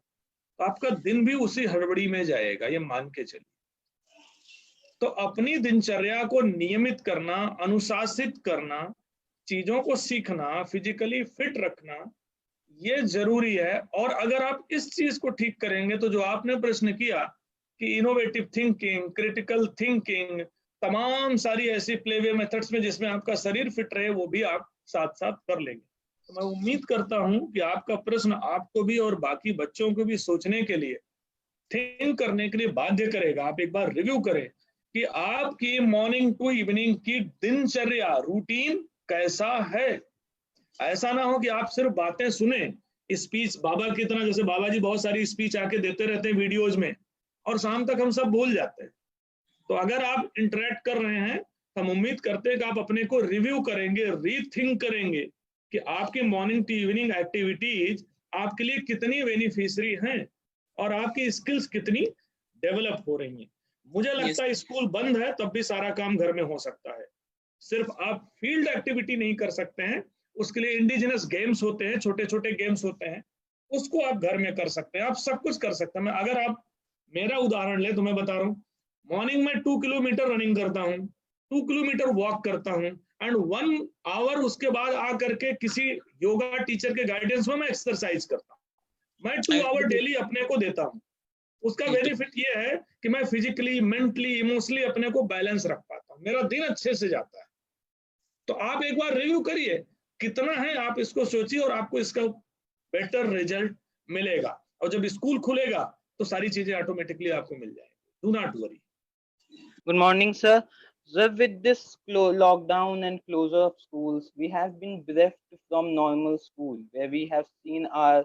तो आपका दिन भी उसी हड़बड़ी में जाएगा, ये मान के चलिए। तो अपनी दिनचर्या को नियमित करना, अनुशासित करना, चीजों को सीखना, फिजिकली फिट रखना, ये जरूरी है। और अगर आप इस चीज को ठीक करेंगे तो जो आपने प्रश्न किया कि इनोवेटिव थिंकिंग, क्रिटिकल थिंकिंग, तमाम सारी ऐसी प्लेवे मेथड्स में जिसमें आपका शरीर फिट रहे, वो भी आप साथ साथ कर लेंगे। तो मैं उम्मीद करता हूं कि आपका प्रश्न आपको भी और बाकी बच्चों को भी सोचने के लिए, थिंक करने के लिए बाध्य करेगा। आप एक बार रिव्यू करें कि आपकी मॉर्निंग टू इवनिंग की दिनचर्या, रूटीन कैसा है। ऐसा ना हो कि आप सिर्फ बातें सुने, स्पीच बाबा की तरह, जैसे बाबा जी बहुत सारी स्पीच आके देते रहते हैं वीडियोज में, और शाम तक हम सब भूल जाते हैं। तो अगर आप इंटरेक्ट कर रहे हैं, हम उम्मीद करते हैं कि आप अपने को रिव्यू करेंगे, रीथिंक करेंगे कि आपकी मॉर्निंग टू इवनिंग एक्टिविटीज आपके लिए कितनी बेनिफिशियरी हैं और आपकी स्किल्स कितनी डेवलप हो रही हैं। मुझे लगता है स्कूल बंद है तब भी सारा काम घर में हो सकता है। सिर्फ आप फील्ड एक्टिविटी नहीं कर सकते हैं, उसके लिए इंडिजिनस गेम्स होते हैं, छोटे छोटे गेम्स होते हैं, उसको आप घर में कर सकते हैं। आप सब कुछ कर सकते हैं। अगर आप मेरा उदाहरण ले तो मैं बता रहा हूँ, मॉर्निंग में 2 किलोमीटर रनिंग करता हूँ, 2 किलोमीटर वॉक करता हूँ, एंड 1 आवर उसके बाद आकर के किसी योगा टीचर के गाइडेंस में मैं एक्सरसाइज करता हूँ। मैं 2 आवर डेली अपने को देता हूँ। उसका बेनिफिट ये है कि मैं फिजिकली, मेंटली, इमोशनली अपने को बैलेंस रख पाता हूँ, मेरा दिन अच्छे से जाता है। तो आप एक बार रिव्यू करिए कितना है, आप इसको सोचिए और आपको इसका बेटर रिजल्ट मिलेगा। और जब स्कूल खुलेगा तो सारी चीजें ऑटोमेटिकली आपको मिल जाएंगी। Do not worry. Good morning, sir. So with this lockdown and closure of schools, we have been bereft from normal school, where we have seen our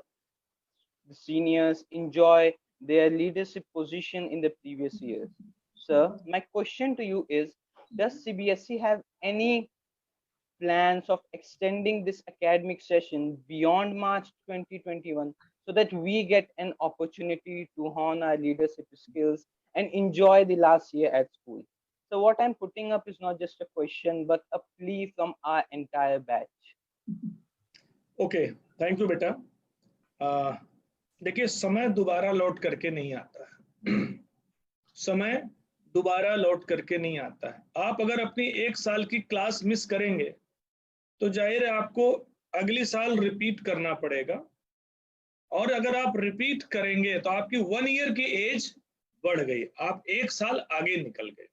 seniors enjoy their leadership position in the previous years. Sir, my question to you is, does CBSE have any plans of extending this academic session beyond March 2021 so that we get an opportunity to hone our leadership skills and enjoy the last year at school? So what I'm putting up is not just a question, but a plea from our entire batch. Okay, thank you, बेटा। देखिए, समय दोबारा लौट करके नहीं आता है। समय दोबारा लौट करके नहीं आता है। आप अगर अपनी 1 साल की क्लास मिस करेंगे तो जाहिर है आपको अगली साल रिपीट करना पड़ेगा, और अगर आप रिपीट करेंगे तो आपकी 1 ईयर की एज बढ़ गई, आप 1 साल आगे निकल गए।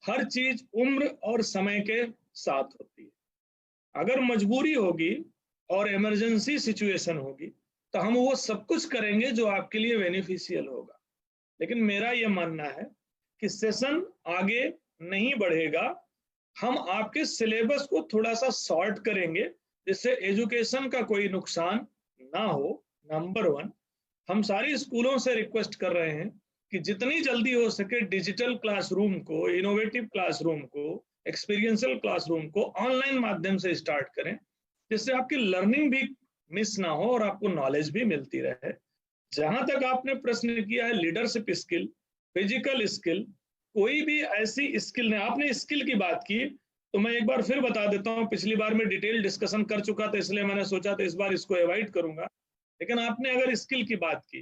हर चीज उम्र और समय के साथ होती है। अगर मजबूरी होगी और इमरजेंसी सिचुएशन होगी तो हम वो सब कुछ करेंगे जो आपके लिए बेनिफिशियल होगा। लेकिन मेरा ये मानना है कि सेशन आगे नहीं बढ़ेगा, हम आपके सिलेबस को थोड़ा सा शॉर्ट करेंगे जिससे एजुकेशन का कोई नुकसान ना हो। नंबर 1, हम सारी स्कूलों से रिक्वेस्ट कर रहे हैं कि जितनी जल्दी हो सके डिजिटल क्लासरूम को, इनोवेटिव क्लासरूम को, एक्सपीरियंशियल क्लासरूम को ऑनलाइन माध्यम से स्टार्ट करें, जिससे आपकी लर्निंग भी मिस ना हो और आपको नॉलेज भी मिलती रहे। जहां तक आपने प्रश्न किया है लीडरशिप स्किल, फिजिकल स्किल, कोई भी ऐसी स्किल नहीं, आपने स्किल की बात की तो मैं एक बार फिर बता देता हूं, पिछली बार मैं डिटेल डिस्कशन कर चुका था इसलिए मैंने सोचा था इस बार इसको अवॉइड करूंगा। लेकिन आपने अगर स्किल की बात की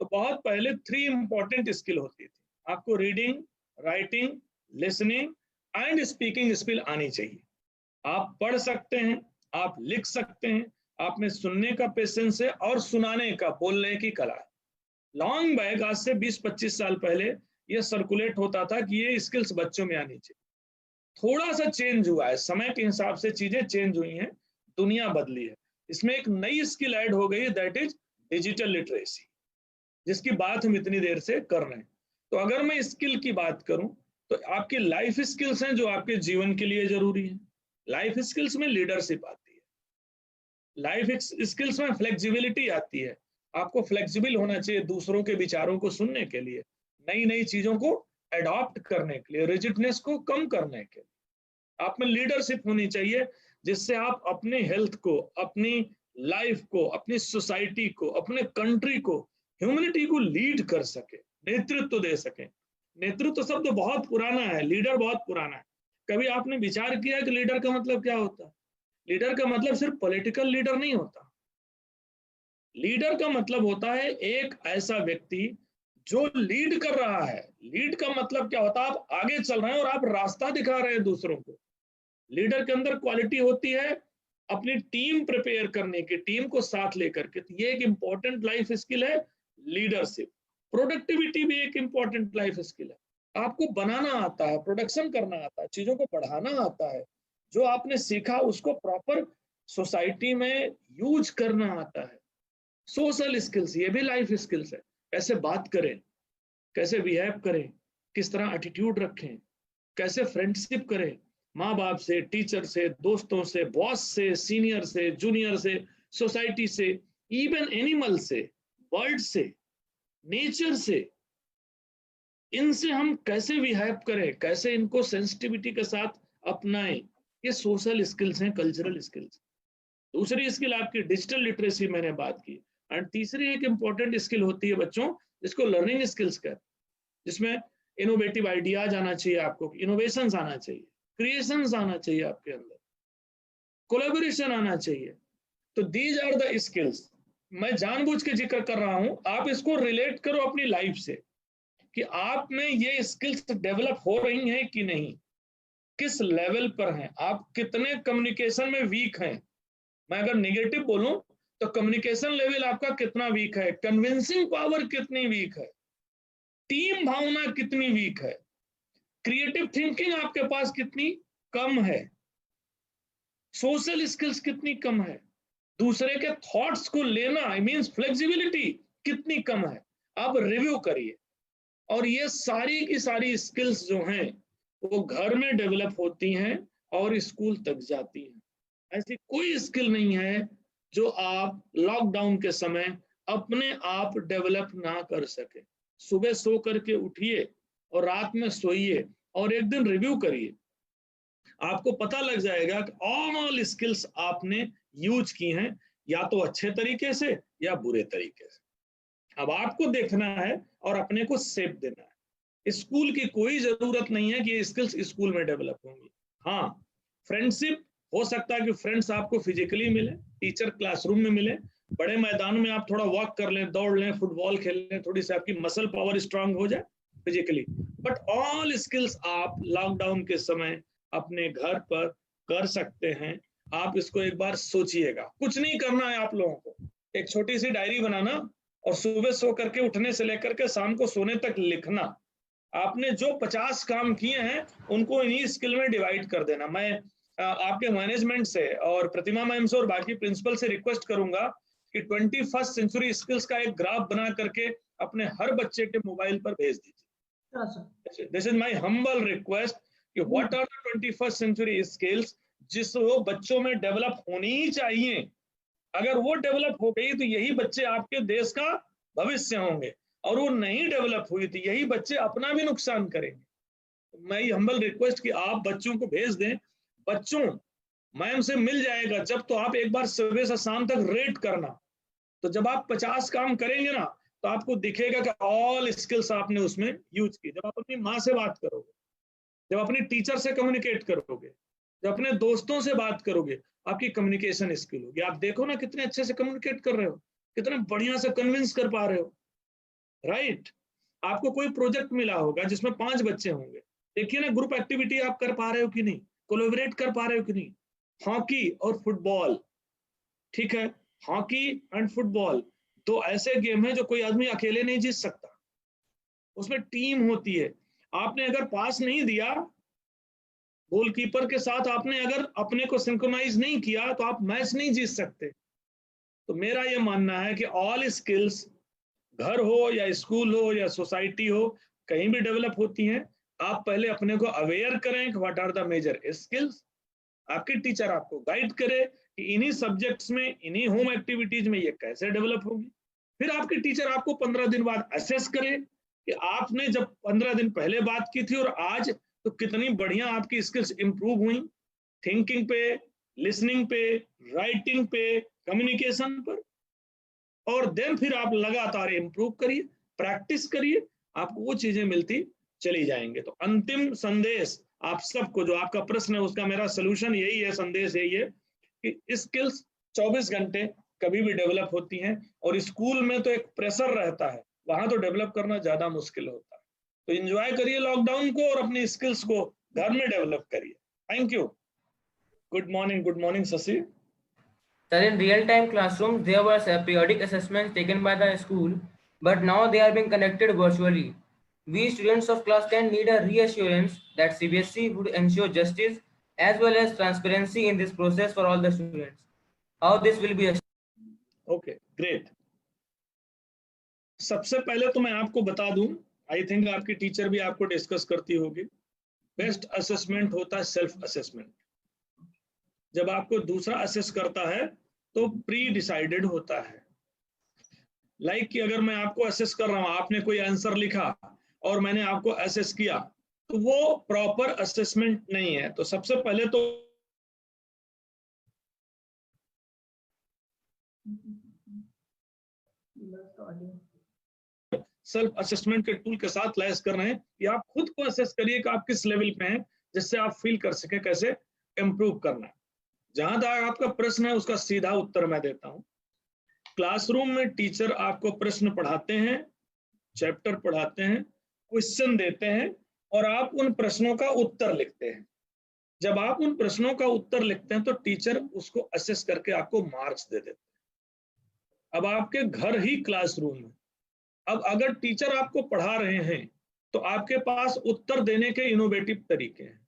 तो बहुत पहले 3 इंपॉर्टेंट स्किल होती थी। आपको reading, writing, listening and speaking skill आनी चाहिए। आप पढ़ सकते हैं, आप लिख सकते हैं, आप में सुनने का पेशेंस है और सुनाने का, बोलने की कला है। लॉन्ग बैक, आज से 20-25 साल पहले ये सर्कुलेट होता था कि ये स्किल्स बच्चों में आनी चाहिए। थोड़ा सा चेंज हुआ है, समय के हिसाब से चीजें चेंज हुई हैं, दुनिया बदली है। इसमें एक नई स्किल ऐड हो गई, दैट इज डिजिटल लिटरेसी, जिसकी बात हम इतनी देर से कर रहे हैं। तो अगर मैं स्किल की बात करूं तो आपकी लाइफ स्किल्स हैं जो आपके जीवन के लिए जरूरी है। लाइफ स्किल्स में लीडरशिप आती है, लाइफ स्किल्स में फ्लेक्सिबिलिटी आती है। आपको फ्लेक्सिबल होना चाहिए दूसरों के विचारों को सुनने के लिए, नई नई चीजों को अडॉप्ट करने के लिए, रिजिडनेस को कम करने के लिए। आप में लीडरशिप होनी चाहिए जिससे आप अपने हेल्थ को, अपनी लाइफ को, अपनी सोसाइटी को, अपने कंट्री को, ह्यूमैनिटी को लीड कर सके, नेतृत्व दे सके। नेतृत्व शब्द बहुत पुराना है, लीडर बहुत पुराना है। कभी आपने विचार किया कि लीडर का मतलब क्या होता है? लीडर का मतलब सिर्फ पॉलिटिकल लीडर नहीं होता। लीडर का मतलब होता है एक ऐसा व्यक्ति जो लीड कर रहा है। लीड का मतलब क्या होता है? आप आगे चल रहे हैं और आप रास्ता दिखा रहे हैं दूसरों को। लीडर के अंदर क्वालिटी होती है अपनी टीम प्रिपेयर करने की, टीम को साथ लेकर के। तो ये एक इंपॉर्टेंट लाइफ स्किल है लीडरशिप। प्रोडक्टिविटी भी एक इंपॉर्टेंट लाइफ स्किल है। आपको बनाना आता है, प्रोडक्शन करना आता है, चीजों को बढ़ाना आता है, जो आपने सीखा उसको प्रॉपर सोसाइटी में यूज करना आता है। सोशल स्किल्स, ये भी लाइफ स्किल्स है। कैसे बात करें, कैसे बिहेव करें, किस तरह एटीट्यूड रखें, कैसे फ्रेंडशिप करें, माँ बाप से, टीचर से, दोस्तों से, बॉस से, सीनियर से, जूनियर से, सोसाइटी से, इवन एनिमल से, बर्ड से, नेचर से। इनसे हम कैसे बिहेव करें, कैसे इनको सेंसिटिविटी के साथ अपनाएं, ये सोशल स्किल्स हैं, कल्चरल स्किल्स। दूसरी स्किल आपकी डिजिटल लिटरेसी, मैंने बात की। एंड तीसरी एक इंपॉर्टेंट स्किल होती है बच्चों, जिसको लर्निंग स्किल्स कहते हैं, जिसमें इनोवेटिव आइडियाज आना चाहिए, आपको इनोवेशंस आना चाहिए, क्रिएशंस आना चाहिए आपके अंदर, कोलैबोरेशन आना चाहिए। तो दीज आर द स्किल्स। मैं जानबूझ के जिक्र कर रहा हूं, आप इसको रिलेट करो अपनी लाइफ से कि आप में ये स्किल्स डेवलप हो रही हैं कि नहीं, किस लेवल पर हैं आप, कितने कम्युनिकेशन में वीक हैं। मैं अगर नेगेटिव बोलूं तो कम्युनिकेशन लेवल आपका कितना वीक है, कन्विंसिंग पावर कितनी वीक है, टीम भावना कितनी वीक है, क्रिएटिव थिंकिंग आपके पास कितनी कम है, सोशल स्किल्स कितनी कम है, दूसरे के थॉट्स को लेना, आई मींस फ्लेक्सिबिलिटी कितनी कम है। आप रिव्यू करिए। और ये सारी की सारी स्किल्स जो हैं वो घर में डेवलप होती हैं और स्कूल तक जाती हैं। ऐसी कोई स्किल नहीं है जो आप लॉकडाउन के समय अपने आप डेवलप ना कर सके। सुबह सो करके उठिए और रात में सोइए और एक दिन रिव्यू करिए, आपको पता लग जाएगा कि ऑल स्किल्स आपने यूज की हैं, या तो अच्छे तरीके से या बुरे तरीके से। अब आपको देखना है और अपने को सेप देना है। स्कूल की कोई जरूरत नहीं है कि ये स्किल्स स्कूल में डेवलप होंगी। हाँ, फ्रेंडशिप हो सकता है कि फ्रेंड्स आपको फिजिकली मिले, टीचर क्लासरूम में मिले, बड़े मैदान में आप थोड़ा वॉक कर लें, दौड़ लें, फुटबॉल खेल लें, थोड़ी सी आपकी मसल पावर स्ट्रांग हो जाए फिजिकली। बट ऑल स्किल्स आप लॉकडाउन के समय अपने घर पर कर सकते हैं। आप इसको एक बार सोचिएगा। कुछ नहीं करना है आप लोगों को, एक छोटी सी डायरी बनाना और सुबह सो करके उठने से लेकर के शाम को सोने तक लिखना। आपने जो 50 काम किए हैं उनको इन्हीं स्किल में डिवाइड कर देना। मैं आपके मैनेजमेंट से और प्रतिमा मैम से और बाकी प्रिंसिपल से रिक्वेस्ट करूंगा कि 21st सेंचुरी स्किल्स का एक ग्राफ बना करके अपने हर बच्चे के मोबाइल पर भेज दीजिए। This is my humble request कि what are the 21st century skills जिस वो बच्चों में डेवलप होनी ही चाहिए। अगर वो डेवलप हो गई तो यही बच्चे आपके देश का भविष्य होंगे, और वो नहीं डेवलप हुई तो यही बच्चे अपना भी नुकसान करेंगे। मैं ये हम्बल रिक्वेस्ट कि आप बच्चों को भेज दें। बच्चों, मैम से मिल जाएगा जब, तो आप एक बार सुबह से शाम तक रेट करना। तो जब आप 50 काम करेंगे ना तो आपको दिखेगा कि ऑल स्किल्स आपने उसमें यूज की। जब आप अपनी माँ से बात करोगे, जब अपनी टीचर से कम्युनिकेट करोगे, जब अपने दोस्तों से बात करोगे, आपकी कम्युनिकेशन स्किल होगी। आप देखो ना कितने अच्छे से कम्युनिकेट कर रहे हो, कितने बढ़िया से कन्विंस कर पा रहे हो, राइट। आपको कोई प्रोजेक्ट मिला होगा जिसमें 5 बच्चे होंगे, देखिए ना ग्रुप एक्टिविटी आप कर पा रहे हो कि नहीं, कोलैबोरेट कर पा रहे हो कि नहीं। हॉकी और फुटबॉल, ठीक है, हॉकी एंड फुटबॉल 2 ऐसे गेम है जो कोई आदमी अकेले नहीं जीत सकता, उसमें टीम होती है। आपने अगर पास नहीं दिया गोलकीपर के साथ, आपने अगर अपने को सिंक्रोनाइज नहीं किया तो आप मैच नहीं जीत सकते। तो मेरा ये मानना है कि ऑल स्किल्स घर हो या स्कूल हो या सोसाइटी हो, कहीं भी डेवलप होती हैं। आप पहले अपने को अवेयर करें कि what are the major skills. आपके टीचर आपको गाइड करे कि इन्हीं सब्जेक्ट्स में, इन्हीं होम एक्टिविटीज में ये कैसे डेवलप होगी। फिर आपके टीचर आपको 15 दिन बाद असेस करे कि आपने जब 15 दिन पहले बात की थी और आज तो कितनी बढ़िया आपकी स्किल्स इंप्रूव हुई, थिंकिंग पे, लिसनिंग पे, राइटिंग पे, कम्युनिकेशन पर। और देन फिर आप लगातार इंप्रूव करिए, प्रैक्टिस करिए, आपको वो चीजें मिलती चली जाएंगे। तो अंतिम संदेश आप सबको, जो आपका प्रश्न है उसका मेरा सोल्यूशन यही है, संदेश यही है कि स्किल्स 24 घंटे कभी भी डेवलप होती हैं, और स्कूल में तो एक प्रेशर रहता है, वहां तो डेवलप करना ज्यादा मुश्किल होता है। तो एंजॉय करिए लॉकडाउन को और अपनी स्किल्स को घर में डेवलप करिए। Thank you. Good morning Shashi. Sir, in real-time classrooms, there were periodic assessments taken by the school, but now they are being conducted virtually. We students of class 10 need a reassurance that CBSE would ensure justice as well as transparency in this process for all the students. How this will be achieved? Okay, great. सबसे पहले तो मैं आपको बता दूं, I think आपकी teacher भी आपको डिस्कस करती होगी, बेस्ट असेसमेंट होता है सेल्फ असेसमेंट। जब आपको दूसरा असेस करता है तो प्री डिसाइडेड होता है। लाइक कि अगर मैं आपको असेस कर रहा हूं, आपने कोई आंसर लिखा और मैंने आपको असेस किया, तो वो प्रॉपर असेसमेंट नहीं है। तो सबसे पहले तो सेल्फ असेसमेंट के टूल के साथ लैस कर रहे हैं कि आप खुद को असेस करिए कि आप किस लेवल पे हैं, जिससे आप फील कर सके कैसे इंप्रूव करना है। जहां तक आपका प्रश्न है उसका सीधा उत्तर मैं देता हूं। क्लासरूम में टीचर आपको प्रश्न पढ़ाते हैं, चैप्टर पढ़ाते हैं, क्वेश्चन देते हैं और आप उन प्रश्नों का उत्तर लिखते हैं। जब आप उन प्रश्नों का उत्तर लिखते हैं तो टीचर उसको असेस करके आपको मार्क्स दे देते हैं। अब आपके घर ही क्लासरूम है। अब अगर टीचर आपको पढ़ा रहे हैं तो आपके पास उत्तर देने के इनोवेटिव तरीके हैं।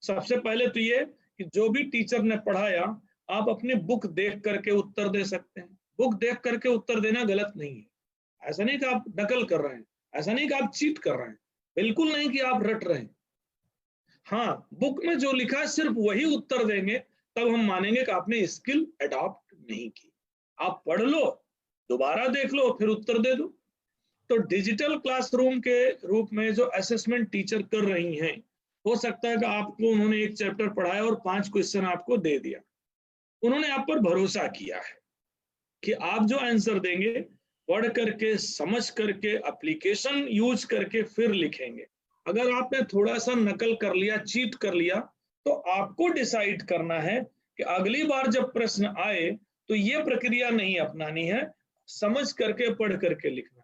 सबसे पहले तो ये कि जो भी टीचर ने पढ़ाया आप अपनी बुक देख करके उत्तर दे सकते हैं। बुक देख करके उत्तर देना गलत नहीं है। ऐसा नहीं कि आप नकल कर रहे हैं, ऐसा नहीं कि आप चीट कर रहे हैं, बिल्कुल नहीं कि आप रट रहे हैं। हाँ, बुक में जो लिखा है सिर्फ वही उत्तर देंगे, तब हम मानेंगे कि आपने स्किल अडॉप्ट नहीं की। आप पढ़ लो, दोबारा देख लो, फिर उत्तर दे दो। तो डिजिटल क्लासरूम के रूप में जो असेसमेंट टीचर कर रही हैं, हो सकता है कि आपको उन्होंने एक चैप्टर पढ़ाया और 5 क्वेश्चन आपको दे दिया। उन्होंने आप पर भरोसा किया है कि आप जो आंसर देंगे पढ़ करके, समझ करके, एप्लीकेशन यूज करके फिर लिखेंगे। अगर आपने थोड़ा सा नकल कर लिया, चीट कर लिया, तो आपको डिसाइड करना है कि अगली बार जब प्रश्न आए तो ये प्रक्रिया नहीं अपनानी है, समझ करके पढ़ करके लिखना।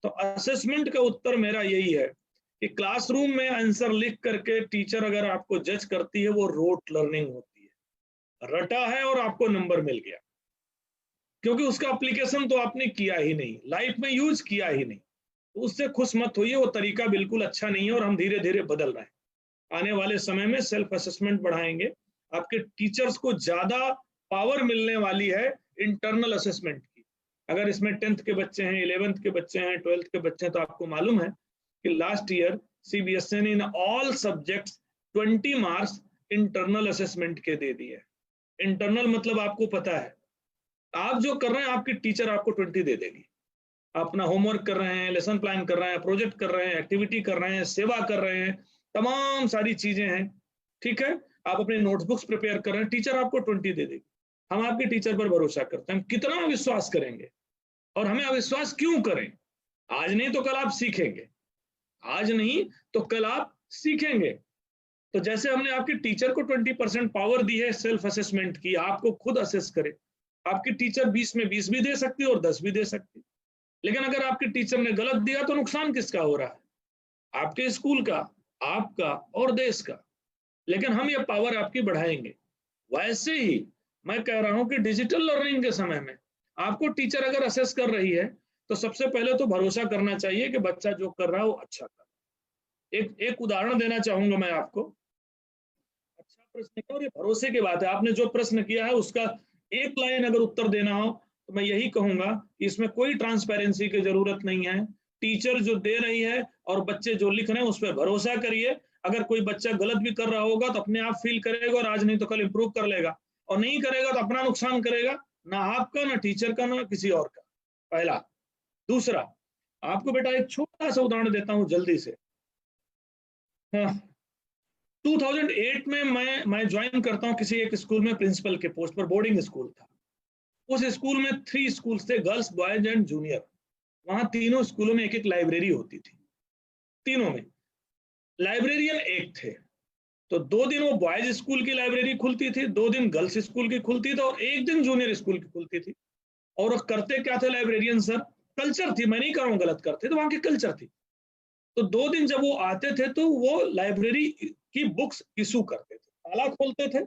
तो असेसमेंट का उत्तर मेरा यही है कि क्लासरूम में आंसर लिख करके टीचर अगर आपको जज करती है, वो रोट लर्निंग होती है, रटा है और आपको नंबर मिल गया, क्योंकि उसका एप्लीकेशन तो आपने किया ही नहीं, लाइफ में यूज किया ही नहीं। तो उससे खुश मत होइए, वो तरीका बिल्कुल अच्छा नहीं है और हम धीरे धीरे बदल रहे हैं। आने वाले समय में सेल्फ असेसमेंट बढ़ाएंगे, आपके टीचर्स को ज्यादा पावर मिलने वाली है इंटरनल असेसमेंट की। अगर इसमें 10th के बच्चे हैं, 11th के बच्चे हैं, 12th के बच्चे हैं, तो आपको मालूम है कि लास्ट ईयर सीबीएसई ने in all subjects 20 marks internal assessment के दे दिए। इंटरनल मतलब आपको पता है, आप जो कर रहे हैं आपकी टीचर आपको 20 दे देगी। आप अपना होमवर्क कर रहे हैं, लेसन प्लान कर रहे हैं, प्रोजेक्ट कर रहे हैं, एक्टिविटी कर रहे हैं, सेवा कर रहे हैं, तमाम सारी चीजें हैं, ठीक है। आप अपने नोटबुक्स प्रिपेयर कर रहे हैं, टीचर आपको 20 दे देगी। हम आपके टीचर पर भरोसा करते हैं। हम कितना विश्वास करेंगे और हमें अविश्वास क्यों करें? आज नहीं तो कल आप सीखेंगे, आज नहीं तो कल आप सीखेंगे। तो जैसे हमने आपके टीचर को 20% पावर दी है सेल्फ असेसमेंट की, आपको खुद असेस करें। आपकी टीचर 20 में 20 भी दे सकती है और 10 भी दे सकती है, लेकिन अगर आपके टीचर ने गलत दिया तो नुकसान किसका हो रहा है? आपके स्कूल का, आपका और देश का। लेकिन हम ये पावर आपकी बढ़ाएंगे। वैसे ही मैं कह रहा हूं कि डिजिटल लर्निंग के समय में आपको टीचर अगर असेस कर रही है तो सबसे पहले तो भरोसा करना चाहिए कि बच्चा जो कर रहा है वो अच्छा कर रहा है। एक उदाहरण देना चाहूंगा मैं आपको। अच्छा प्रश्न है और ये भरोसे की बात है। आपने जो प्रश्न किया है उसका एक लाइन अगर उत्तर देना हो तो मैं यही कहूंगा कि इसमें कोई ट्रांसपेरेंसी की जरूरत नहीं है। टीचर जो दे रही है और बच्चे जो लिख रहे हैं उस पर भरोसा करिए। अगर कोई बच्चा गलत भी कर रहा होगा तो अपने आप फील करेगा और आज नहीं तो कल इंप्रूव कर लेगा, और नहीं करेगा तो अपना नुकसान करेगा, ना आपका, ना टीचर का, ना किसी और का। पहला। दूसरा, आपको बेटा एक छोटा सा उदाहरण देता हूं जल्दी से। हाँ, 2008 में मैं ज्वाइन करता हूं किसी एक स्कूल में प्रिंसिपल के पोस्ट पर। बोर्डिंग स्कूल था। उस स्कूल में 3 स्कूल्स थे, गर्ल्स, बॉयज एंड जूनियर। वहां तीनों स्कूलों में एक लाइब्रेरी होती थी। तीनों में लाइब्रेरियन एक थे। तो 2 दिन वो बॉयज स्कूल की लाइब्रेरी खुलती थी, 2 दिन गर्ल्स स्कूल की खुलती थी और 1 दिन जूनियर स्कूल की खुलती थी। और करते क्या थे लाइब्रेरियन सर? कल्चर थी, मैं नहीं कह रहा हूँ गलत करते, तो वहां की कल्चर थी। तो 2 दिन जब वो आते थे तो वो लाइब्रेरी की बुक्स इशू करते थे, ताला खोलते थे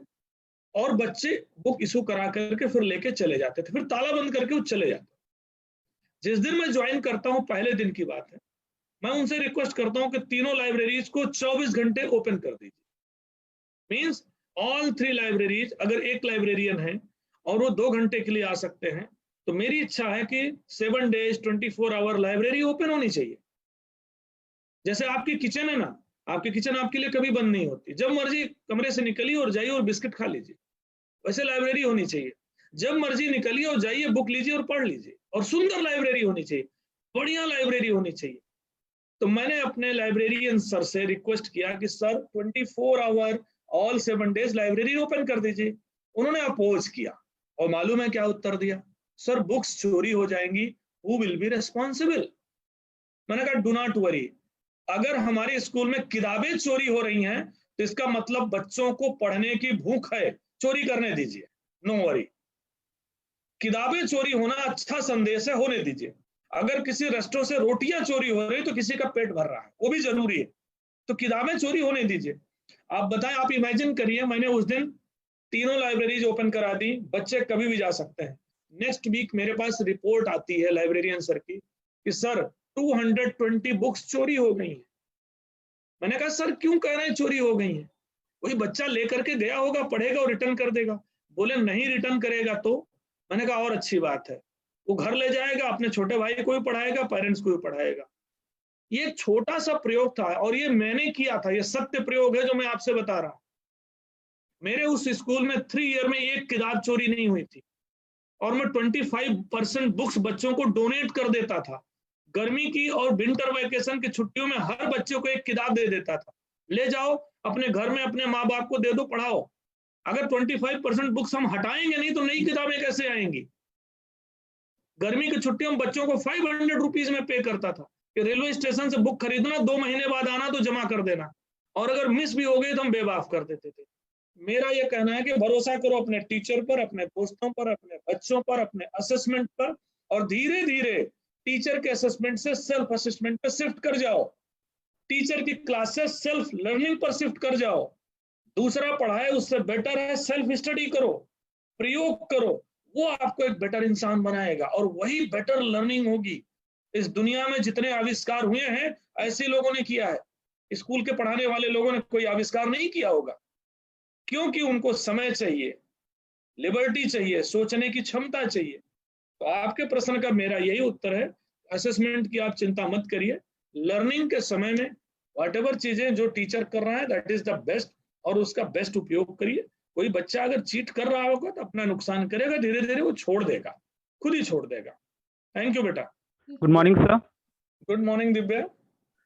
और बच्चे बुक इशू करा करके फिर लेके चले जाते थे, फिर ताला बंद करके वो चले जाते। जिस दिन मैं ज्वाइन करता हूँ, पहले दिन की बात है, मैं उनसे रिक्वेस्ट करता हूँ कि तीनों लाइब्रेरीज को 24 घंटे ओपन कर दीजिए। मीन्स ऑल 3 लाइब्रेरीज, अगर एक लाइब्रेरियन है और वो 2 घंटे के लिए आ सकते हैं, तो मेरी इच्छा है कि 7 डेज 24 आवर लाइब्रेरी ओपन होनी चाहिए। जैसे आपकी किचन है ना, आपकी किचन आपके लिए कभी बंद नहीं होती, जब मर्जी कमरे से निकलिए और जाइए और बिस्किट खा लीजिए। वैसे लाइब्रेरी होनी चाहिए, जब मर्जी निकलिए और जाइए, बुक लीजिए और पढ़ लीजिए। और सुंदर लाइब्रेरी होनी चाहिए, बढ़िया लाइब्रेरी होनी चाहिए। तो मैंने अपने लाइब्रेरियन सर से रिक्वेस्ट किया कि sir 24 hour all 7 days library open कर दीजिए। उन्होंने अपोज किया और मालूम है क्या उत्तर दिया? सर बुक्स चोरी हो जाएंगी, हु विल बी रिस्पॉन्सिबल? मैंने कहा डू नॉट वरी, अगर हमारे स्कूल में किताबें चोरी हो रही हैं तो इसका मतलब बच्चों को पढ़ने की भूख है, चोरी करने दीजिए, नो वरी। किताबें चोरी होना अच्छा संदेश है, होने दीजिए। अगर किसी रेस्टोरेंट से रोटियां चोरी हो रही तो किसी का पेट भर रहा है, वो भी जरूरी है, तो किताबें चोरी होने दीजिए। आप बताएं, आप इमेजिन करिए, मैंने उस दिन तीनों लाइब्रेरीज ओपन करा दी, बच्चे कभी भी जा सकते हैं। नेक्स्ट वीक मेरे पास रिपोर्ट आती है लाइब्रेरियन सर की कि सर 220 बुक्स चोरी हो गई हैं। मैंने कहा सर क्यों कह रहे हैं चोरी हो गई हैं? वही बच्चा लेकर के गया होगा, पढ़ेगा और रिटर्न कर देगा। बोले नहीं रिटर्न करेगा तो? मैंने कहा और अच्छी बात है, वो घर ले जाएगा, अपने छोटे भाई को भी पढ़ाएगा, पेरेंट्स को भी पढ़ाएगा। ये एक छोटा सा प्रयोग था और ये मैंने किया था, ये सत्य प्रयोग है जो मैं आपसे बता रहा हूं। मेरे उस स्कूल में 3 ईयर में एक किताब चोरी नहीं हुई थी और मैं 25% बुक्स बच्चों को डोनेट कर देता था। गर्मी की और विंटर वेकेशन की छुट्टियों में हर बच्चे को एक किताब दे देता था, ले जाओ अपने घर में अपने माँ बाप को दे दो, पढ़ाओ। अगर 25% बुक्स हम हटाएंगे नहीं तो नई किताबें कैसे आएंगी? गर्मी की छुट्टियों में बच्चों को 500 रुपीज में पे करता था कि रेलवे स्टेशन से बुक खरीदना, 2 महीने बाद आना तो जमा कर देना, और अगर मिस भी हो गई तो हम बेवाफ कर देते थे। मेरा ये कहना है कि भरोसा करो अपने टीचर पर, अपने दोस्तों पर, अपने बच्चों पर, अपने असेसमेंट पर, और धीरे धीरे टीचर के असेसमेंट से सेल्फ असेसमेंट पर शिफ्ट कर जाओ, टीचर की क्लासेस सेल्फ लर्निंग पर शिफ्ट कर जाओ। दूसरा पढ़ाए उससे बेटर है सेल्फ स्टडी करो, प्रयोग करो, वो आपको एक बेटर इंसान बनाएगा और वही बेटर लर्निंग होगी। इस दुनिया में जितने आविष्कार हुए हैं ऐसे लोगों ने किया है, स्कूल के पढ़ाने वाले लोगों ने कोई आविष्कार नहीं किया होगा, क्योंकि उनको समय चाहिए, लिबर्टी चाहिए, सोचने की क्षमता चाहिए। तो आपके प्रश्न का मेरा यही उत्तर है, असेसमेंट की आप चिंता मत करिए। लर्निंग के समय में व्हाटएवर चीजें जो टीचर कर रहा है दैट इज द बेस्ट, और उसका बेस्ट उपयोग करिए। कोई बच्चा अगर चीट कर रहा होगा तो अपना नुकसान करेगा, धीरे धीरे वो छोड़ देगा, खुद ही छोड़ देगा। थैंक यू बेटा। Good morning, sir. Good morning Divya.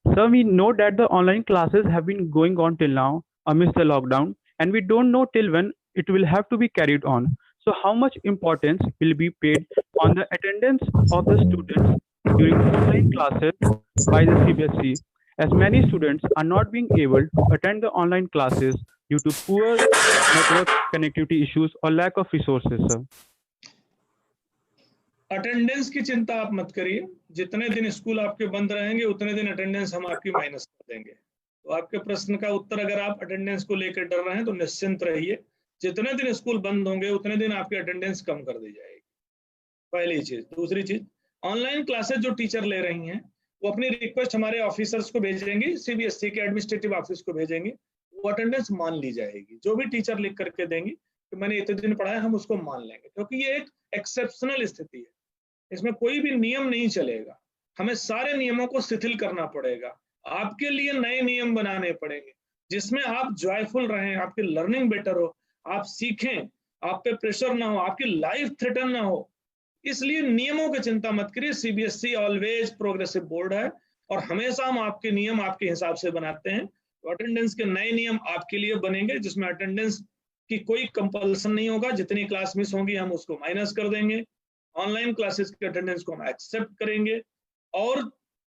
Sir, we know that the online classes have been going on till now amidst the lockdown, and we don't know till when it will have to be carried on. So, how much importance will be paid on the attendance of the students during online classes by the CBSE, as many students are not being able to attend the online classes due to poor network connectivity issues or lack of resources, sir? Attendance की चिंता आप मत करिए, जितने दिन school आपके बंद रहेंगे उतने दिन अटेंडेंस हम आपकी माइनस कर देंगे। तो आपके प्रश्न का उत्तर, अगर आप अटेंडेंस को लेकर डर रहे हैं तो निश्चिंत रहिए, जितने दिन स्कूल बंद होंगे उतने दिन आपकी अटेंडेंस कम कर दी जाएगी, पहली चीज। दूसरी चीज, ऑनलाइन क्लासेस जो टीचर ले रही हैं वो अपनी रिक्वेस्ट हमारे ऑफिसर्स को भेजेंगी, सीबीएसई के एडमिनिस्ट्रेटिव ऑफिस को भेजेंगी, वो अटेंडेंस मान ली जाएगी। जो भी टीचर लिख करके देंगी कि मैंने इतने दिन पढ़ाया, हम उसको मान लेंगे, क्योंकि ये एक एक्सेप्शनल स्थिति है, इसमें कोई भी नियम नहीं चलेगा, हमें सारे नियमों को शिथिल करना पड़ेगा, आपके लिए नए नियम बनाने पड़ेंगे जिसमें आप जॉयफुल रहें, आपकी लर्निंग बेटर हो, आप सीखें, आप पे प्रेशर ना हो, आपकी लाइफ थ्रेटन ना हो। इसलिए नियमों की चिंता मत करिए, सीबीएसई ऑलवेज प्रोग्रेसिव बोर्ड है और हमेशा हम आपके नियम आपके हिसाब से बनाते हैं। तो अटेंडेंस के नए नियम आपके लिए बनेंगे जिसमें अटेंडेंस की कोई कंपल्सन नहीं होगा, जितनी क्लास मिस होंगी हम उसको माइनस कर देंगे, ऑनलाइन क्लासेस के अटेंडेंस को हम एक्सेप्ट करेंगे। और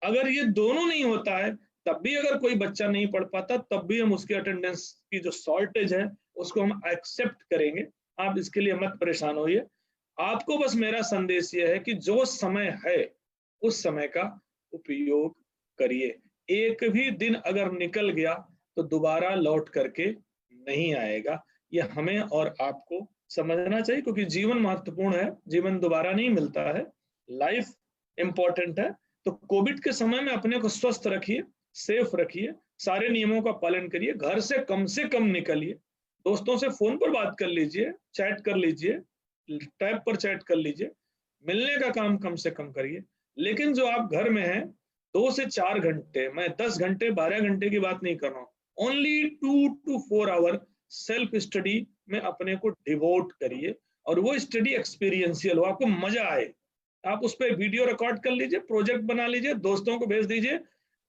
अगर ये दोनों नहीं होता है तब भी अगर कोई बच्चा नहीं पढ़ पाता तब भी हम उसके अटेंडेंस की जो शॉर्टेज है उसको हम एक्सेप्ट करेंगे। आप इसके लिए मत परेशान होइए। आपको बस मेरा संदेश यह है कि जो समय है उस समय का उपयोग करिए। एक भी दिन अगर निकल गया तो दोबारा लौट करके नहीं आएगा। ये हमें और आपको समझना चाहिए, क्योंकि जीवन महत्वपूर्ण है, जीवन दोबारा नहीं मिलता है, लाइफ इंपॉर्टेंट है। तो कोविड के समय में अपने को स्वस्थ रखिए, सेफ रखिए, सारे नियमों का पालन करिए, घर से कम निकलिए, दोस्तों से फोन पर बात कर लीजिए, चैट कर लीजिए, टैब पर चैट कर लीजिए, मिलने का काम कम से कम करिए। लेकिन जो आप घर में हैं 2 से 4 घंटे, मैं 10 घंटे 12 घंटे की बात नहीं कर रहा हूँ, only 2 to 4 hour self study में अपने को डिवोट करिए, और वो स्टडी एक्सपीरियंशियल हो, आपको मजा आए। आप उस पर वीडियो रिकॉर्ड कर लीजिए, प्रोजेक्ट बना लीजिए, दोस्तों को भेज दीजिए,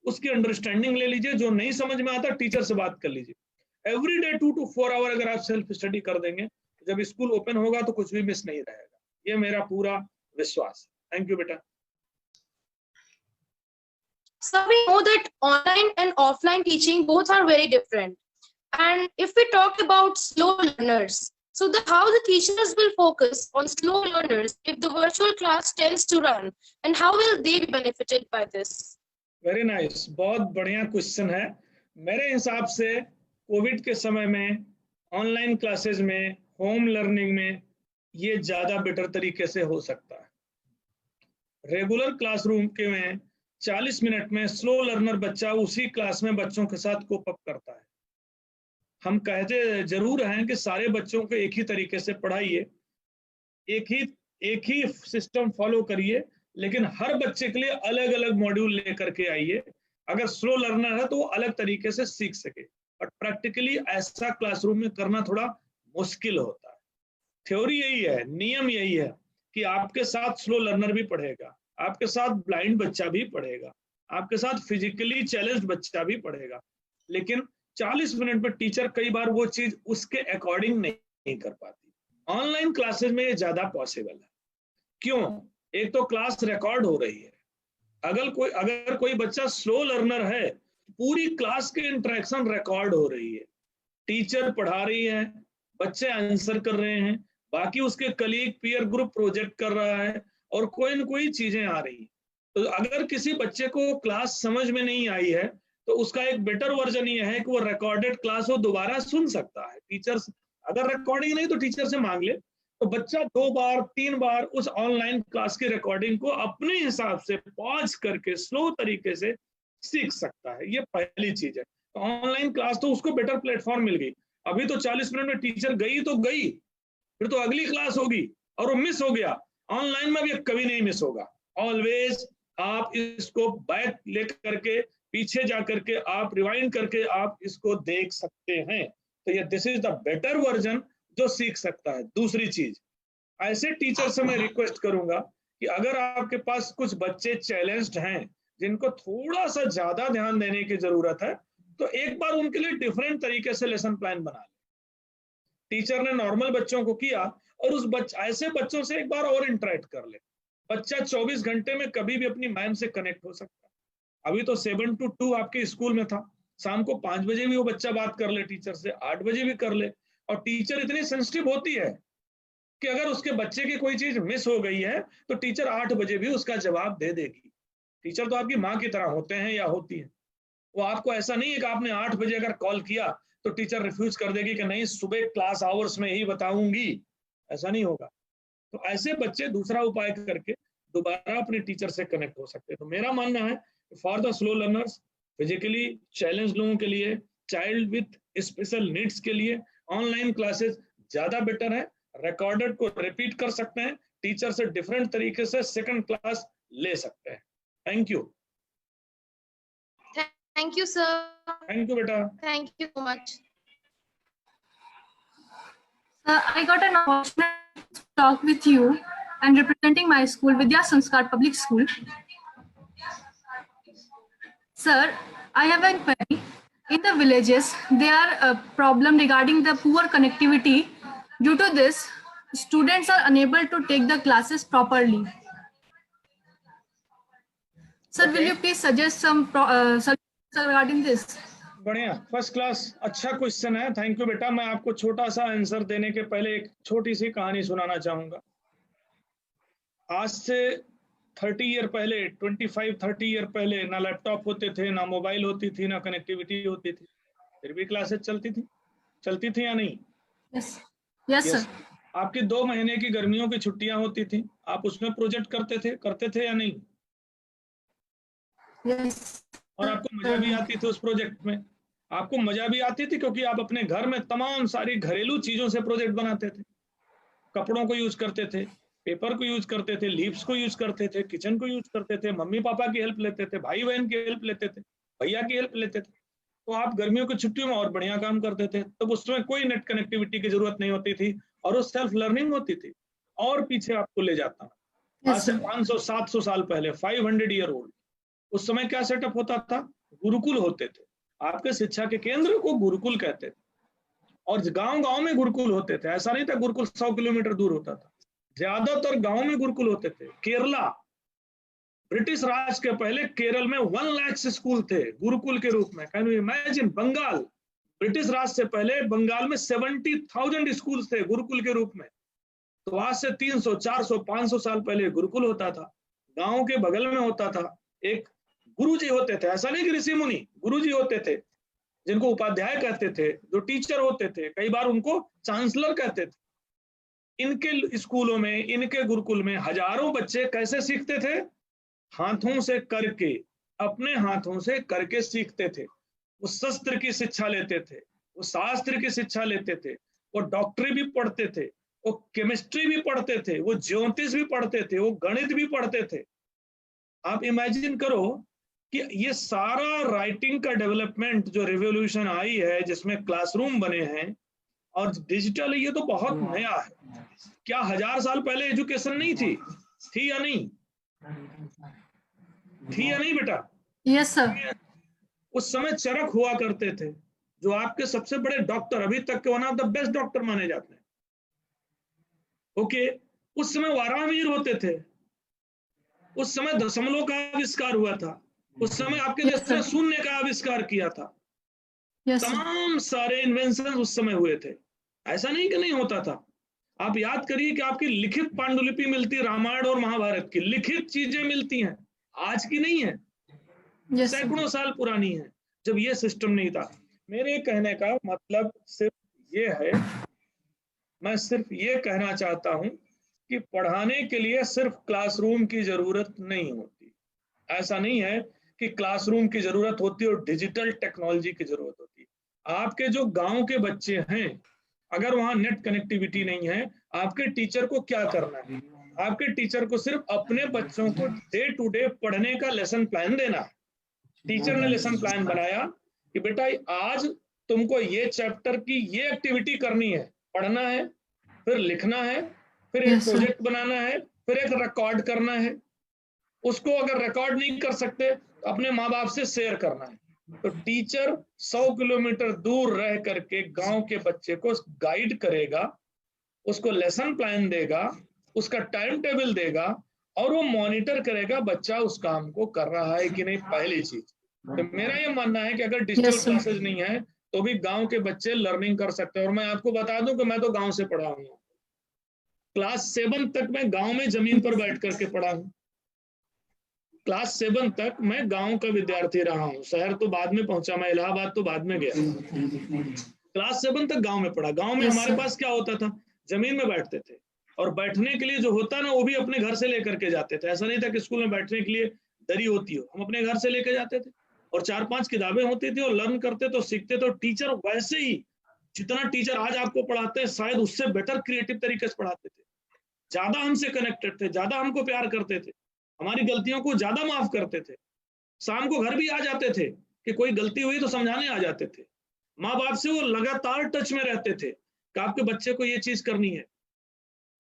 उसकी अंडरस्टैंडिंग ले लीजिए, जो नहीं समझ में आता टीचर से बात कर लीजिए। एवरी डे 2 to 4 आवर अगर आप सेल्फ स्टडी कर देंगे, जब स्कूल ओपन होगा तो कुछ भी मिस नहीं रहेगा, ये मेरा पूरा विश्वास है। थैंक यू बेटा। So we know that online and offline teaching both are very different. And if we talk about slow learners, so how the teachers will focus on slow learners if the virtual class tends to run, and how will they be benefited by this? Very nice, बहुत बढ़िया question है। मेरे हिसाब से Covid के समय में online classes में, होम लर्निंग में ये ज्यादा बेटर तरीके से हो सकता है। रेगुलर क्लासरूम के में 40 मिनट में स्लो लर्नर बच्चा उसी क्लास में बच्चों के साथ कोप अप करता है। हम कहते जरूर हैं कि सारे बच्चों को एक ही तरीके से पढ़ाइए, एक ही सिस्टम फॉलो करिए, लेकिन हर बच्चे के लिए अलग अलग मॉड्यूल लेकर के आइए। अगर स्लो लर्नर है तो वो अलग तरीके से सीख सके, और प्रैक्टिकली ऐसा क्लासरूम में करना थोड़ा मुश्किल होता है। थ्योरी यही है, नियम यही है कि आपके साथ स्लो लर्नर भी पढ़ेगा, आपके साथ ब्लाइंड बच्चा भी पढ़ेगा, आपके साथ फिजिकली चैलेंज्ड बच्चा भी पढ़ेगा, लेकिन 40 मिनट में टीचर कई बार वो चीज उसके अकॉर्डिंग नहीं कर पाती। ऑनलाइन क्लासेस में ये ज्यादा पॉसिबल है। क्यों? एक तो क्लास रिकॉर्ड हो रही है, अगर कोई बच्चा स्लो लर्नर है, पूरी क्लास की इंटरेक्शन रिकॉर्ड हो रही है, टीचर पढ़ा रही है, बच्चे आंसर कर रहे हैं, बाकी उसके कलीग पीयर ग्रुप प्रोजेक्ट कर रहा है, और कोई न कोई चीजें आ रही। तो अगर किसी बच्चे को क्लास समझ में नहीं आई है तो उसका एक बेटर वर्जन ये है कि वो रिकॉर्डेड क्लास वो दोबारा सुन सकता है। टीचर्स अगर रिकॉर्डिंग नहीं तो टीचर से मांग ले, तो बच्चा 2 बार 3 बार उस ऑनलाइन क्लास की रिकॉर्डिंग को अपने हिसाब से पॉज करके स्लो तरीके से सीख सकता है। ये पहली चीज है। तो ऑनलाइन क्लास तो उसको बेटर प्लेटफॉर्म मिल गई। अभी तो 40 मिनट में टीचर गई तो गई, फिर तो अगली क्लास होगी और वो मिस हो गया। ऑनलाइन में भी कभी नहीं मिस होगा। ऑलवेज आप इसको बैक लेकर के, पीछे जा करके आप रिवाइंड करके आप इसको देख सकते हैं। तो ये this is the better version जो सीख सकता है। दूसरी चीज, ऐसे टीचर से मैं रिक्वेस्ट करूंगा कि अगर आपके पास कुछ बच्चे चैलेंज्ड हैं जिनको थोड़ा सा ज्यादा ध्यान देने की जरूरत है, तो एक बार उनके लिए डिफरेंट तरीके से लेसन प्लान बना ले। टीचर ने नॉर्मल बच्चों को किया और ऐसे बच्चों से एक बार और इंटरेक्ट कर ले। बच्चा 24 घंटे में कभी भी अपनी मैम से कनेक्ट हो सकता है। अभी तो 7 to 2 आपके स्कूल में था, शाम को 5 बजे भी वो बच्चा बात कर ले टीचर से, 8 बजे भी कर ले। और टीचर इतनी सेंसिटिव होती है कि अगर उसके बच्चे की कोई चीज मिस हो गई है तो टीचर 8 बजे भी उसका जवाब दे देगी। टीचर तो आपकी माँ की तरह होते हैं या होती है। वो आपको ऐसा नहीं है कि आपने 8 बजे अगर कॉल किया तो टीचर रिफ्यूज कर देगी कि नहीं सुबह क्लास आवर्स में ही बताऊंगी, ऐसा नहीं होगा। तो ऐसे बच्चे दूसरा उपाय करके दोबारा अपने टीचर से कनेक्ट हो सकते हैं। तो मेरा मानना है for the slow learners, physically challenge लोगों के लिए, चाइल्ड विथ स्पेशल नीड्स के लिए ऑनलाइन क्लासेस ज्यादा बेटर है। रिकॉर्डेड को रिपीट कर सकते हैं, टीचर से डिफरेंट तरीके से सेकंड क्लास ले सकते हैं। Thank you. Thank you, sir. Thank you बेटा। Thank you so much. I got an opportunity to talk with you and representing my school, Vidya Sanskar Public School. Sir, I have a query. In the villages, there are a problem regarding the poor connectivity. Due to this, students are unable to take the classes properly. Sir, will you please suggest some solutions regarding this? बढ़िया, first class, अच्छा question है। Thank you बेटा। मैं आपको छोटा सा answer देने के पहले एक छोटी सी कहानी सुनाना चाहूंगा। आज से 30 ईयर पहले, 25-30 ईयर पहले ना लैपटॉप होते थे, ना मोबाइल होती थी, ना कनेक्टिविटी होती थी, फिर भी क्लासेस चलती थी या नहीं? Yes sir. आपकी 2 महीने की गर्मियों की छुट्टियां होती थी, आप उसमें प्रोजेक्ट करते थे या नहीं? यस। और आपको मजा भी आती थी उस प्रोजेक्ट में? आपको मजा भी आती थी क्योंकि आप अपने घर में तमाम सारी घरेलू चीजों से प्रोजेक्ट बनाते थे, कपड़ों को यूज करते थे, पेपर को यूज करते थे, लीव्स को यूज करते थे, किचन को यूज करते थे, मम्मी पापा की हेल्प लेते थे, भाई बहन की हेल्प लेते थे, भैया की हेल्प लेते थे। तो आप गर्मियों की छुट्टियों में और बढ़िया काम करते थे। तब उसमें कोई नेट कनेक्टिविटी की जरूरत नहीं होती थी और वो सेल्फ लर्निंग होती थी। और पीछे आपको ले जाता हूं, आज से 500-700 साल पहले, 500 ईयर ओल्ड, उस समय क्या सेटअप होता था? गुरुकुल होते थे। आपके शिक्षा के केंद्र को गुरुकुल कहते थे और गांव-गांव में गुरुकुल होते थे। ऐसा नहीं था गुरुकुल 100 किलोमीटर दूर होता था, ज्यादातर गांव में गुरुकुल होते थे। केरला, ब्रिटिश राज के पहले केरल में 1 लाख स्कूल थे गुरुकुल के रूप में। Can you imagine? Bengal, British Raj से पहले बंगाल में 70,000 स्कूल थे गुरुकुल के रूप में। तो आज से 300, 400, 500 साल पहले गुरुकुल होता था, गांव के बगल में होता था। एक गुरुजी होते थे, ऐसा नहीं कि ऋषि मुनि, गुरुजी होते थे जिनको उपाध्याय कहते थे, जो टीचर होते थे, कई बार उनको चांसलर कहते थे। इनके स्कूलों में, इनके गुरुकुल में हजारों बच्चे कैसे सीखते थे? हाथों से करके, अपने हाथों से करके सीखते थे। वो शस्त्र की शिक्षा लेते थे, वो शास्त्र की शिक्षा लेते थे, वो डॉक्टरी भी पढ़ते थे, वो केमिस्ट्री भी पढ़ते थे, वो ज्योतिष भी पढ़ते थे, वो गणित भी पढ़ते थे। आप इमेजिन करो कि ये सारा राइटिंग का डेवलपमेंट जो रिवॉल्यूशन आई है, जिसमें क्लासरूम बने हैं और डिजिटल, ये तो बहुत नया है। क्या 1000 साल पहले एजुकेशन नहीं थी? थी या नहीं? थी या नहीं बेटा? Yes sir. उस समय चरक हुआ करते थे, जो आपके सबसे बड़े डॉक्टर, अभी तक के one of the best doctor माने जाते हैं। ओके, उस समय वारावीर होते थे, उस समय दशमलव का आविष्कार हुआ था, उस समय आपके देश ने शून्य का आविष्कार किया था। तमाम सारे इन्वेंशन उस समय हुए थे, ऐसा नहीं कि नहीं होता था। आप याद करिए कि आपकी लिखित पांडुलिपि मिलती है, रामायण और महाभारत की लिखित चीजें मिलती हैं, आज की नहीं है, सैकड़ों साल पुरानी है, जब ये सिस्टम नहीं था। मेरे कहने का मतलब सिर्फ ये है, मैं सिर्फ ये कहना चाहता हूं कि पढ़ाने के लिए सिर्फ क्लासरूम की जरूरत नहीं होती। ऐसा नहीं है कि क्लासरूम की जरूरत होती है और डिजिटल टेक्नोलॉजी की जरूरत होती है। आपके जो गांव के बच्चे हैं, अगर वहां नेट कनेक्टिविटी नहीं है, आपके टीचर को क्या करना है? आपके टीचर को सिर्फ अपने बच्चों को डे टू डे पढ़ने का लेसन प्लान देना है। टीचर ने लेसन प्लान बनाया कि बेटा आज तुमको ये चैप्टर की ये एक्टिविटी करनी है, पढ़ना है, फिर लिखना है, फिर एक प्रोजेक्ट बनाना है, फिर एक रिकॉर्ड करना है। उसको अगर रिकॉर्ड नहीं कर सकते तो अपने माँ बाप से शेयर करना है। तो टीचर 100 किलोमीटर दूर रह करके गांव के बच्चे को गाइड करेगा, उसको लेसन प्लान देगा, उसका टाइम टेबल देगा और वो मॉनिटर करेगा बच्चा उस काम को कर रहा है कि नहीं। पहली चीज तो मेरा ये मानना है कि अगर डिजिटल क्लासेस नहीं है तो भी गांव के बच्चे लर्निंग कर सकते हैं। और मैं आपको बता दूं कि मैं तो गांव से पढ़ा हूँ, क्लास 7 तक मैं गांव में जमीन पर बैठ करके पढ़ा हूँ। क्लास 7 तक मैं गांव का विद्यार्थी रहा हूँ, शहर तो बाद में पहुंचा, मैं इलाहाबाद तो बाद में गया। क्लास 7 तक गांव में पढ़ा। गांव में हमारे पास क्या होता था, जमीन में बैठते थे और बैठने के लिए जो होता ना वो भी अपने घर से लेकर के जाते थे। ऐसा नहीं था कि स्कूल में बैठने के लिए दरी होती हो, हम अपने घर से लेकर जाते थे और 4-5 किताबें होती थी और लर्न करते तो सीखते तो टीचर वैसे ही जितना टीचर आज आपको पढ़ाते हैं शायद उससे बेटर क्रिएटिव तरीके से पढ़ाते थे, ज्यादा हमसे कनेक्टेड थे, ज्यादा हमको प्यार करते थे, हमारी गलतियों को ज्यादा माफ करते थे। शाम को घर भी आ जाते थे कि कोई गलती हुई तो समझाने आ जाते थे। माँ बाप से वो लगातार टच में रहते थे कि आपके बच्चे को ये चीज करनी है।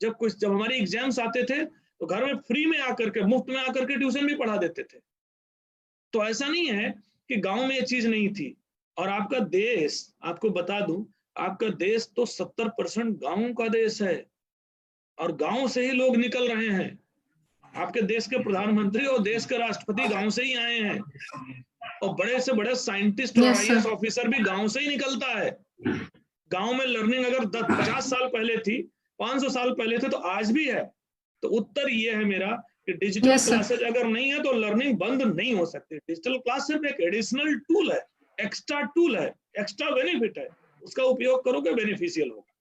जब हमारे एग्जाम्स आते थे तो घर में फ्री में आकर के, मुफ्त में आकर के ट्यूशन भी पढ़ा देते थे। तो ऐसा नहीं है कि गांव में ये चीज नहीं थी। और आपका देश, आपको बता दूं, आपका देश तो 70% गांवों का देश है और गांव से ही लोग निकल रहे हैं। आपके देश के प्रधानमंत्री और देश के राष्ट्रपति गांव से ही आए हैं और बड़े से बड़े साइंटिस्ट और IAS ऑफिसर भी गांव से ही निकलता है। गांव में लर्निंग अगर 50 साल पहले थी, 500 साल पहले थे, तो आज भी है। तो उत्तर ये है मेरा कि डिजिटल Yes, sir. क्लासेज अगर नहीं है तो लर्निंग बंद नहीं हो सकती। डिजिटल क्लास सिर्फ एक एडिशनल टूल है, एक्स्ट्रा टूल है, एक्स्ट्रा बेनिफिट है, उसका उपयोग करोगे बेनिफिशियल होगा,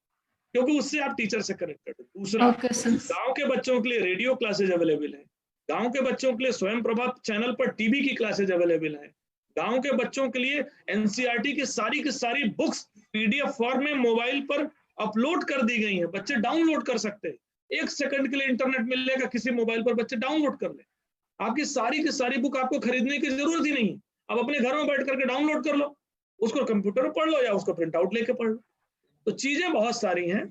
क्योंकि उससे आप टीचर से कनेक्ट करते हो। दूसरा, Okay, sir. गांव के बच्चों के लिए रेडियो क्लासेज अवेलेबल है, गांव के बच्चों के लिए स्वयं प्रभा चैनल पर टीवी की क्लासेज अवेलेबल है, गांव के बच्चों के लिए एनसीईआरटी की सारी बुक्स पीडीएफ फॉर्म में मोबाइल पर अपलोड कर दी गई हैं, बच्चे डाउनलोड कर सकते हैं। 1 सेकंड के लिए इंटरनेट मिलेगा किसी मोबाइल पर, बच्चे डाउनलोड कर ले। आपकी सारी की सारी बुक आपको खरीदने की जरूरत ही नहीं है, आप अपने घर में बैठ करके डाउनलोड कर लो, उसको कंप्यूटर में पढ़ लो या उसको प्रिंट आउट लेके पढ़ लो। तो चीजें बहुत सारी हैं,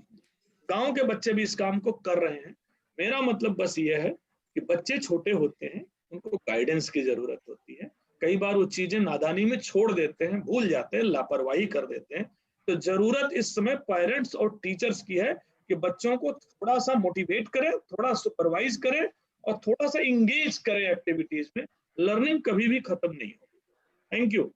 गांव के बच्चे भी इस काम को कर रहे हैं। मेरा मतलब बस ये है कि बच्चे छोटे होते हैं, उनको गाइडेंस की जरूरत होती है। कई बार वो चीजें नादानी में छोड़ देते हैं, भूल जाते हैं, लापरवाही कर देते हैं। तो जरूरत इस समय पेरेंट्स और टीचर्स की है कि बच्चों को थोड़ा सा मोटिवेट करें, थोड़ा सुपरवाइज करें और थोड़ा सा इंगेज करें एक्टिविटीज में। लर्निंग कभी भी खत्म नहीं होगी। Thank you.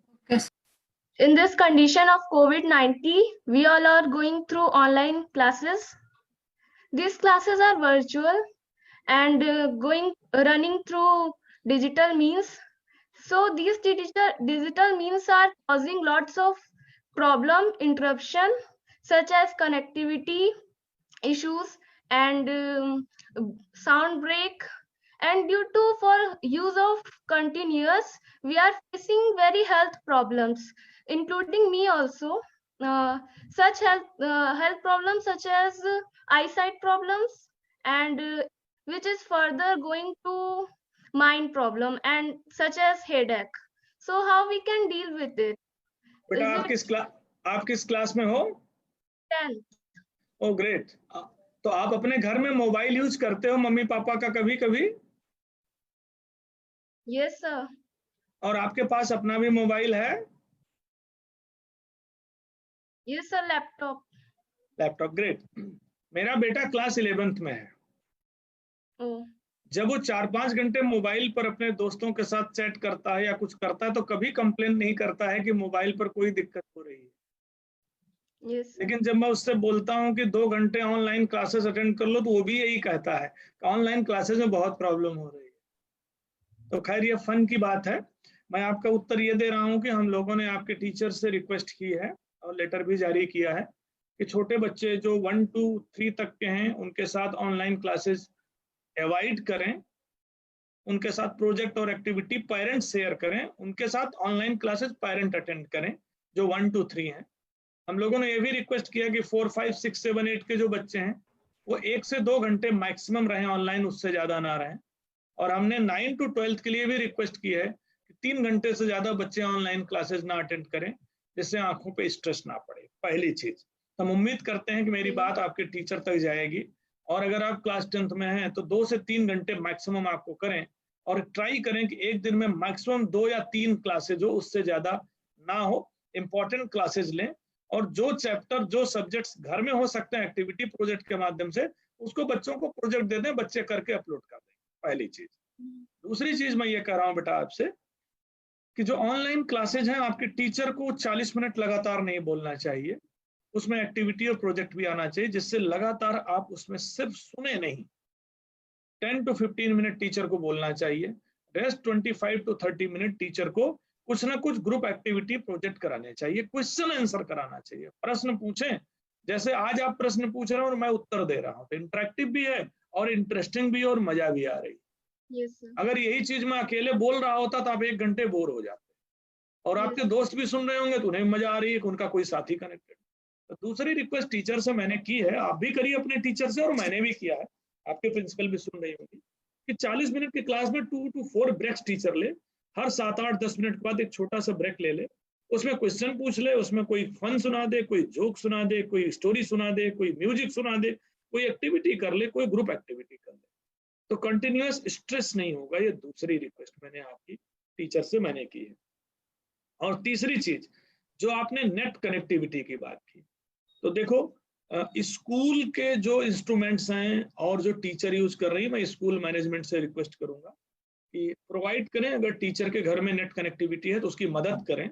In this condition of COVID-19, we all are going through online classes. These classes are virtual and running through digital means. So these digital means are causing lots of problem interruption, such as connectivity issues and sound break. And due to for use of continuous, we are facing very health problems, including me also. Such health problems such as eyesight problems, and which is further going to mind problem, and such as headache. So how we can deal with it? बेटा आप किस class में हो? 10th. ओ great. तो आप अपने घर में मोबाइल यूज करते हो मम्मी पापा का कभी कभी? Yes sir. और आपके पास अपना भी मोबाइल है? Yes sir, laptop. Laptop, great. मेरा बेटा क्लास 11th में है। Oh. जब वो 4-5 घंटे मोबाइल पर अपने दोस्तों के साथ चैट करता है या कुछ करता है तो कभी कंप्लेन नहीं करता है कि मोबाइल पर कोई दिक्कत हो रही है। Yes. लेकिन जब मैं उससे बोलता हूँ कि 2 घंटे ऑनलाइन क्लासेस अटेंड कर लो तो वो भी यही कहता है कि ऑनलाइन क्लासेस में बहुत प्रॉब्लम हो रही है। तो खैर ये फन की बात है। मैं आपका उत्तर ये दे रहा हूँ कि हम लोगों ने आपके टीचर से रिक्वेस्ट की है और लेटर भी जारी किया है कि छोटे बच्चे जो 1 to 3 तक के हैं उनके साथ ऑनलाइन क्लासेस अवॉइड करें, उनके साथ प्रोजेक्ट और एक्टिविटी पेरेंट्स शेयर करें, उनके साथ ऑनलाइन क्लासेस पेरेंट अटेंड करें जो 1 to 3 हैं। हम लोगों ने ये भी रिक्वेस्ट किया कि 4, 5, 6, 7, 8 के जो बच्चे हैं वो 1 से 2 घंटे मैक्सिमम रहें ऑनलाइन, उससे ज्यादा ना रहें। और हमने 9 to 12 के लिए भी रिक्वेस्ट की है कि 3 घंटे से ज्यादा बच्चे ऑनलाइन क्लासेस ना अटेंड करें, जिससे आंखों पे स्ट्रेस ना पड़े। पहली चीज, हम उम्मीद करते हैं कि मेरी बात आपके टीचर तक जाएगी और अगर आप क्लास 10th में हैं तो 2 से 3 घंटे मैक्सिमम आपको करें और ट्राई करें कि एक दिन में मैक्सिमम 2 या 3 क्लासेज हो, उससे ज्यादा ना हो। इंपॉर्टेंट क्लासेज लें और जो चैप्टर जो सब्जेक्ट्स घर में हो सकते हैं एक्टिविटी प्रोजेक्ट के माध्यम से, उसको बच्चों को प्रोजेक्ट दे दें, बच्चे करके अपलोड कर दें। पहली चीज। दूसरी चीज मैं ये कह रहा हूँ बेटा आपसे कि जो ऑनलाइन क्लासेज हैं आपके टीचर को 40 मिनट लगातार नहीं बोलना चाहिए, उसमें एक्टिविटी और प्रोजेक्ट भी आना चाहिए, जिससे लगातार आप उसमें सिर्फ सुने नहीं। 10 to 15 मिनट टीचर को बोलना चाहिए, रेस्ट 25 to 30 मिनट टीचर को कुछ ना कुछ ग्रुप एक्टिविटी प्रोजेक्ट कराने चाहिए, क्वेश्चन आंसर कराना चाहिए, प्रश्न पूछें। जैसे आज आप प्रश्न पूछ रहे हो और मैं उत्तर दे रहा हूँ, तो इंटरेक्टिव भी है और इंटरेस्टिंग भी है और मजा भी आ रही है। Yes sir. अगर यही चीज मैं अकेले बोल रहा होता तो आप 1 घंटे बोर हो जाते और आपके दोस्त भी सुन रहे होंगे तो उन्हें मजा आ रही है कि उनका कोई साथी कनेक्टेड। तो दूसरी रिक्वेस्ट टीचर से मैंने की है, आप भी करिए अपने टीचर से और मैंने भी किया है, आपके प्रिंसिपल भी सुन रही होंगी, कि 40 मिनट की क्लास में 2 to 4 ब्रेक्स टीचर ले, हर 7, 8, 10 मिनट के बाद एक छोटा सा ब्रेक ले ले, उसमें क्वेश्चन पूछ ले, उसमें कोई फन सुना दे, कोई जोक सुना दे, कोई स्टोरी सुना दे, कोई म्यूजिक सुना दे, कोई एक्टिविटी कर ले, कोई ग्रुप एक्टिविटी कर ले, तो कंटिन्यूअस स्ट्रेस नहीं होगा। ये दूसरी रिक्वेस्ट मैंने आपकी टीचर से मैंने की है। और तीसरी चीज, जो आपने नेट कनेक्टिविटी की बात की, तो देखो स्कूल के जो इंस्ट्रूमेंट्स हैं और जो टीचर यूज कर रही है, मैं स्कूल मैनेजमेंट से रिक्वेस्ट करूंगा कि प्रोवाइड करें। अगर टीचर के घर में नेट कनेक्टिविटी है तो उसकी मदद करें,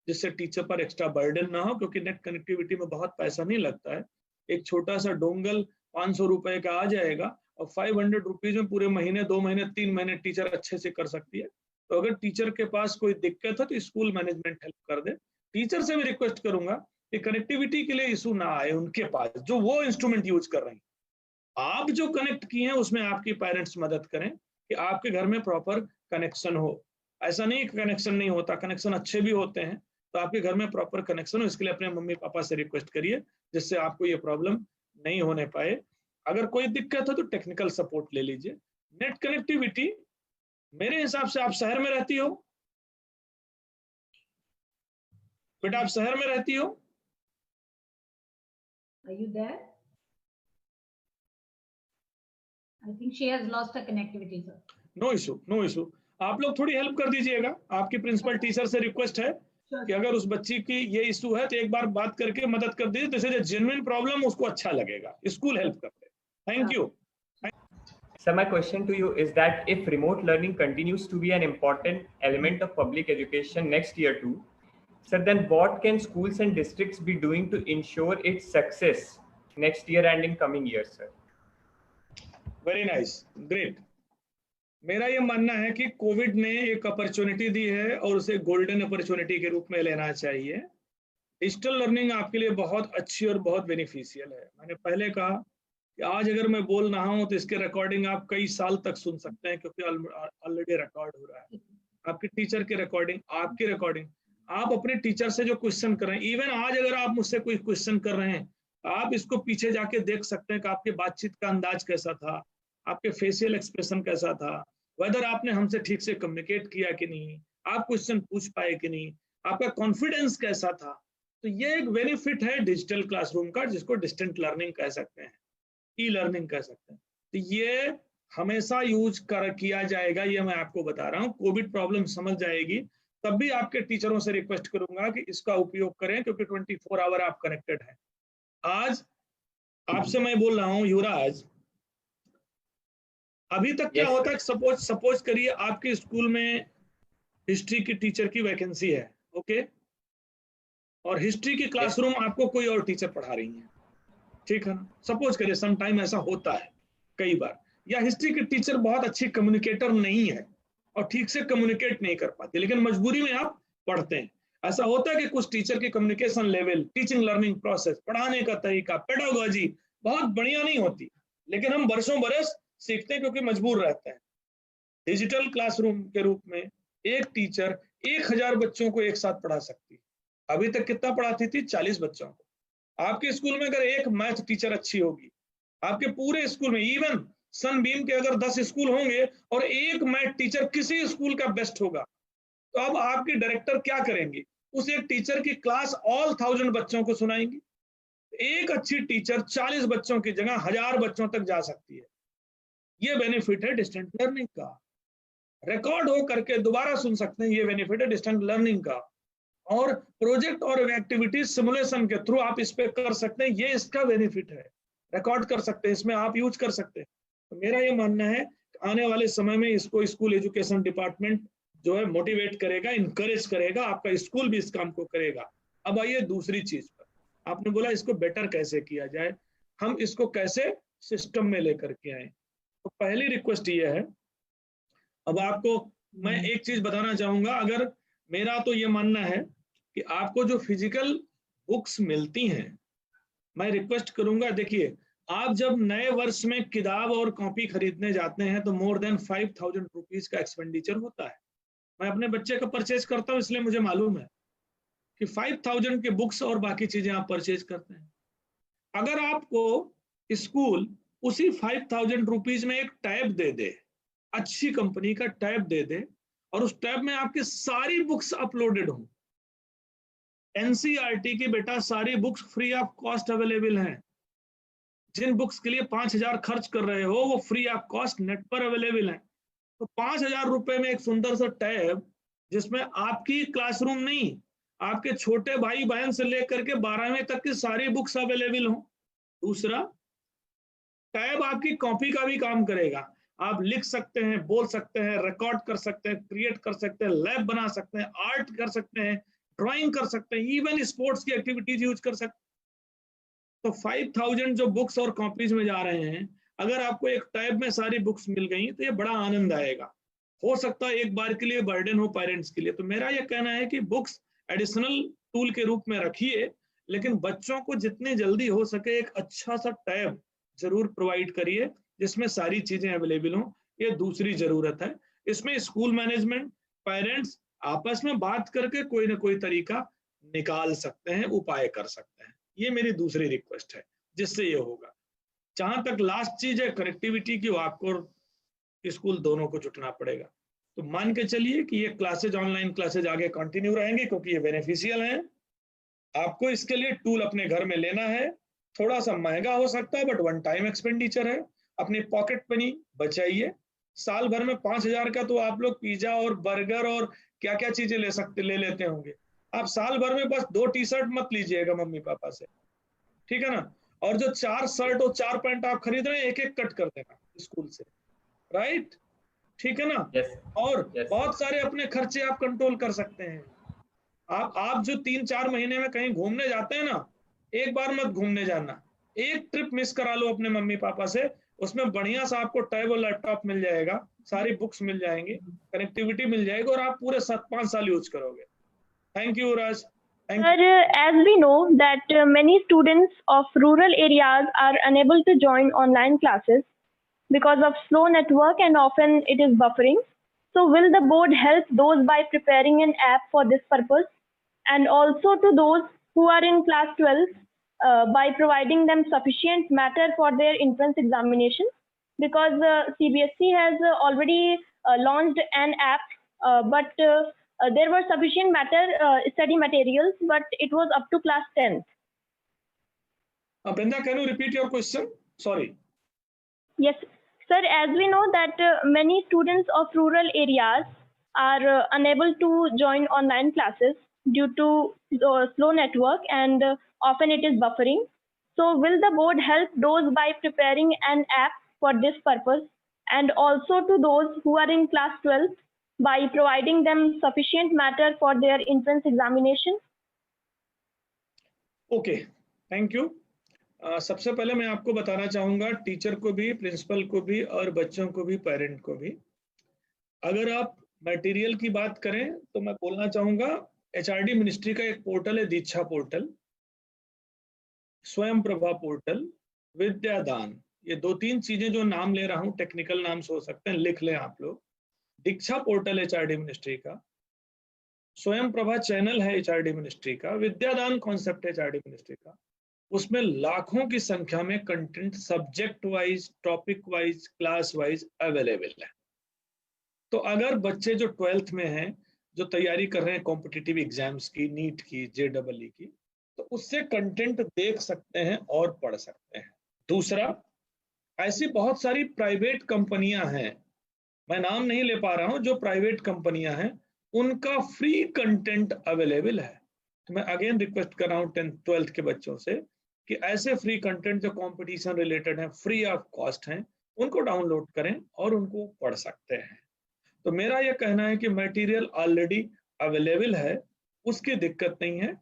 जिससे टीचर पर एक्स्ट्रा बर्डन ना हो, क्योंकि नेट कनेक्टिविटी में बहुत पैसा नहीं लगता है। एक छोटा सा डोंगल 500 रुपए का आ जाएगा और 500 रुपीज में पूरे महीने, 2 महीने, 3 महीने टीचर अच्छे से कर सकती है। तो अगर टीचर के पास कोई दिक्कत है तो स्कूल मैनेजमेंट हेल्प कर दे। टीचर से भी रिक्वेस्ट करूंगा कि कनेक्टिविटी के लिए इशू ना आए उनके पास, जो वो इंस्ट्रूमेंट यूज कर रहे हैं। आप जो कनेक्ट किए हैं उसमें आपकी पेरेंट्स मदद करें कि आपके घर में प्रॉपर कनेक्शन हो। ऐसा नहीं कि कनेक्शन नहीं होता, कनेक्शन अच्छे भी होते हैं। तो आपके घर में प्रॉपर कनेक्शन हो, इसके लिए अपने मम्मी पापा से रिक्वेस्ट करिए, जिससे आपको ये प्रॉब्लम नहीं होने पाए। अगर कोई दिक्कत हो तो टेक्निकल सपोर्ट ले लीजिए। नेट कनेक्टिविटी, मेरे हिसाब से आप शहर में रहती हो बेटा, आप शहर में रहती हो? Are you there? I think she has lost her connectivity, sir. No issue, no issue. आप लोग थोड़ी हेल्प कर दीजिएगा। आपकी प्रिंसिपल टीचर से रिक्वेस्ट है कि अगर उस बच्ची की ये इशू है तो एक बार बात करके मदद कर दीजिए, जैसे जेन्युइन प्रॉब्लम उसको अच्छा लगेगा, स्कूल हेल्प करते हैं। Thank you. So my question to you is that if remote learning continues to be an important element of public education next year too, sir, then what can schools and districts be doing to ensure its success next year and in coming years, sir? Very nice, great. मेरा ये मानना है कि Covid ने एक opportunity दी है और उसे गोल्डन अपॉर्चुनिटी के रूप में लेना चाहिए। डिजिटल लर्निंग आपके लिए बहुत अच्छी और बहुत बेनिफिशियल है। मैंने पहले कहा कि आज अगर मैं बोल रहा हूं तो इसके रिकॉर्डिंग आप कई साल तक सुन सकते हैं, क्योंकि ऑलरेडी रिकॉर्ड हो रहा है। आपके टीचर की रिकॉर्डिंग, आपकी रिकॉर्डिंग, आप अपने टीचर से जो क्वेश्चन कर रहे हैं, इवन आज अगर आप मुझसे कोई क्वेश्चन कर रहे हैं, आप इसको पीछे जाके देख सकते हैं कि आपकी बातचीत का अंदाज कैसा था, आपके फेशियल एक्सप्रेशन कैसा था, वेदर आपने हमसे ठीक से कम्युनिकेट किया कि नहीं, आप क्वेश्चन पूछ पाए कि नहीं, आपका कॉन्फिडेंस कैसा था। तो ये एक बेनिफिट है डिजिटल क्लासरूम का, जिसको डिस्टेंट लर्निंग कह सकते हैं, ई लर्निंग कह सकते हैं। तो ये हमेशा यूज किया जाएगा, ये मैं आपको बता रहा हूँ। कोविड प्रॉब्लम समझ जाएगी तब भी आपके टीचरों से रिक्वेस्ट करूंगा कि इसका उपयोग करें, क्योंकि 24 आवर आप कनेक्टेड हैं। आज आपसे मैं बोल रहा हूँ युवराज, अभी तक क्या होता है, सपोज करिए आपके स्कूल में हिस्ट्री की टीचर की वैकेंसी है, ओके, और हिस्ट्री की क्लासरूम आपको कोई और टीचर पढ़ा रही है, ठीक है ना। सपोज करिए, सम टाइम ऐसा होता है कई बार, या हिस्ट्री की टीचर बहुत अच्छी कम्युनिकेटर नहीं है और ठीक से कम्युनिकेट नहीं कर पाती, लेकिन मजबूरी में आप पढ़ते हैं। ऐसा होता है कि कुछ टीचर की communication level, teaching learning process, पढ़ाने का तरीका, पेडागोजी बहुत बढ़िया नहीं होती, लेकिन हम बरसों बरस सीखते हैं क्योंकि मजबूर रहते हैं। डिजिटल क्लासरूम के रूप में एक टीचर 1000 बच्चों को एक साथ पढ़ा सकती है। अभी तक कितना पढ़ाती थी? 40 बच्चों को। आपके स्कूल में अगर एक मैथ टीचर अच्छी होगी, आपके पूरे स्कूल में, इवन सनबीम के अगर 10 स्कूल होंगे और एक मैथ टीचर किसी स्कूल का बेस्ट होगा, तो अब आपके डायरेक्टर क्या करेंगे? उस एक टीचर की क्लास ऑल 1000 बच्चों को सुनाएंगी। एक अच्छी टीचर 40 बच्चों की जगह 1000 बच्चों तक जा सकती है। ये बेनिफिट है डिस्टेंट लर्निंग का। रिकॉर्ड हो करके दोबारा सुन सकते हैं, ये बेनिफिट है डिस्टेंट लर्निंग का। और प्रोजेक्ट और एक्टिविटीज सिमुलेशन के थ्रू आप इस पे कर सकते हैं, ये इसका बेनिफिट है। रिकॉर्ड कर सकते हैं, इसमें आप यूज कर सकते हैं। तो मेरा ये मानना है आने वाले समय में इसको स्कूल एजुकेशन डिपार्टमेंट जो है मोटिवेट करेगा, इनकरेज करेगा, आपका स्कूल भी इस काम को करेगा। अब आइए दूसरी चीज पर, आपने बोला इसको बेटर कैसे किया जाए, हम इसको कैसे सिस्टम में लेकर के आए। तो पहली रिक्वेस्ट ये है, अब आपको मैं एक चीज बताना चाहूंगा, अगर मेरा तो ये मानना है कि आपको जो फिजिकल बुक्स मिलती हैं, मैं रिक्वेस्ट करूंगा, देखिए आप जब नए वर्ष में किताब और कॉपी खरीदने जाते हैं तो मोर देन 5000 रुपीज का एक्सपेंडिचर होता है। मैं अपने बच्चे का परचेज करता हूं, इसलिए मुझे मालूम है कि 5000 के बुक्स और बाकी चीजें आप परचेज करते हैं। अगर आपको स्कूल उसी 5000 रुपीज में एक टैब दे दे, अच्छी कंपनी का टैब दे दे, और उस टैब में आपकी सारी बुक्स अपलोडेड हो, एनसीईआरटी की बेटा सारी books free of cost available हैं। जिन बुक्स के लिए 5000 खर्च कर रहे हो वो फ्री ऑफ कॉस्ट नेट पर अवेलेबल है। तो 5000 रुपए में एक सुंदर सा टैब, जिसमें आपकी क्लासरूम नहीं, आपके छोटे भाई बहन से लेकर के 12वीं तक की सारी बुक्स अवेलेबल हो। दूसरा, टैब आपकी कॉपी का भी काम करेगा। आप लिख सकते हैं, बोल सकते हैं, रिकॉर्ड कर सकते हैं, क्रिएट कर सकते हैं, लैब बना सकते हैं, आर्ट कर सकते हैं, ड्राइंग कर सकते हैं, इवन स्पोर्ट्स की एक्टिविटीज यूज कर सकते हैं। तो 5000 जो बुक्स और कॉपीज में जा रहे हैं, अगर आपको एक टैब में सारी बुक्स मिल गई तो ये बड़ा आनंद आएगा। हो सकता है एक बार के लिए बर्डन हो पेरेंट्स के लिए। तो मेरा ये कहना है कि बुक्स एडिशनल टूल के रूप में रखिए, लेकिन बच्चों को जितनी जल्दी हो सके एक अच्छा सा टैब जरूर प्रोवाइड करिए जिसमें सारी चीजें अवेलेबल हों। ये दूसरी जरूरत है। इसमें स्कूल मैनेजमेंट, पेरेंट्स आपस में बात करके कोई ना कोई तरीका निकाल सकते हैं, उपाय कर सकते हैं। ये मेरी दूसरी रिक्वेस्ट है जिससे ये होगा। जहां तक लास्ट चीज है कनेक्टिविटी की, वो आपको स्कूल दोनों को जुटना पड़ेगा। तो मान के चलिए कि ये क्लासेज, ऑनलाइन क्लासेज आगे कंटिन्यू रहेंगे क्योंकि ये बेनिफिशियल हैं। आपको इसके लिए टूल अपने घर में लेना है। थोड़ा सा महंगा हो सकता है बट वन टाइम एक्सपेंडिचर है। अपनी पॉकेट मनी बचाइए। साल भर में 5,000 का तो आप लोग पिज्जा और बर्गर और क्या क्या चीजें ले लेते होंगे। आप साल भर में बस 2 टी-शर्ट मत लीजिएगा मम्मी पापा से, ठीक है ना। और जो 4 शर्ट और 4 पैंट आप खरीद रहे हैं एक एक कट कर देना स्कूल से, राइट, ठीक है ना। और बहुत सारे अपने खर्चे आप कंट्रोल कर सकते हैं। आप जो 3-4 महीने में कहीं घूमने जाते हैं ना, एक बार मत घूमने जाना, एक ट्रिप मिस करा लो अपने मम्मी पापा से। उसमें बढ़िया सा आपको टैब और लैपटॉप मिल जाएगा, सारी बुक्स मिल जाएंगी, कनेक्टिविटी मिल जाएगी और आप पूरे 7-5 साल यूज करोगे। Thank you Raj. Sir, as we know that many students of rural areas are unable to join online classes because of slow network and often it is buffering. So will the board help those by preparing an app for this purpose, and also to those who are in class 12 by providing them sufficient matter for their entrance examination? Because CBSE has already launched an app, but there were sufficient study materials, but it was up to class 10th. Brenda, can you repeat your question? Sorry. Yes, sir. As we know that many students of rural areas are unable to join online classes due to slow network and often it is buffering. So will the board help those by preparing an app for this purpose, and also to those who are in class 12 by providing them sufficient matter for their entrance examination? Okay, thank you. सबसे पहले मैं आपको बताना चाहूंगा, teacher को भी, principal को भी और बच्चों को भी, पेरेंट को भी, अगर आप मटेरियल की बात करें तो मैं बोलना चाहूंगा HRD मिनिस्ट्री का एक पोर्टल है, दीक्षा पोर्टल, स्वयं प्रभा पोर्टल, विद्यादान। ये 2-3 चीजें जो नाम ले रहा हूं टेक्निकल नाम हो सकते हैं, लिख लें आप लोग। दीक्षा पोर्टल HRD मिनिस्ट्री का, स्वयं प्रभा चैनल है HRD मिनिस्ट्री का, विद्यादान कॉन्सेप्ट है HRD मिनिस्ट्री का। उसमें लाखों की संख्या में content subject wise, topic wise, class wise available है। तो अगर बच्चे जो 12th में हैं, जो तैयारी कर रहे हैं कॉम्पिटिटिव एग्जाम्स की, नीट की, JEE की, तो उससे कंटेंट देख सकते हैं और पढ़ सकते हैं। दूसरा, ऐसी बहुत सारी प्राइवेट कंपनियां हैं, मैं नाम नहीं ले पा रहा हूं, जो प्राइवेट कंपनियां हैं उनका फ्री कंटेंट अवेलेबल है। तो मैं अगेन रिक्वेस्ट कर रहा हूं 10th 12th के बच्चों से कि ऐसे फ्री कंटेंट जो कंपटीशन रिलेटेड है, फ्री ऑफ कॉस्ट हैं, उनको डाउनलोड करें और उनको पढ़ सकते हैं। तो मेरा यह कहना है कि मटेरियल ऑलरेडी अवेलेबल है, उसकी दिक्कत नहीं है।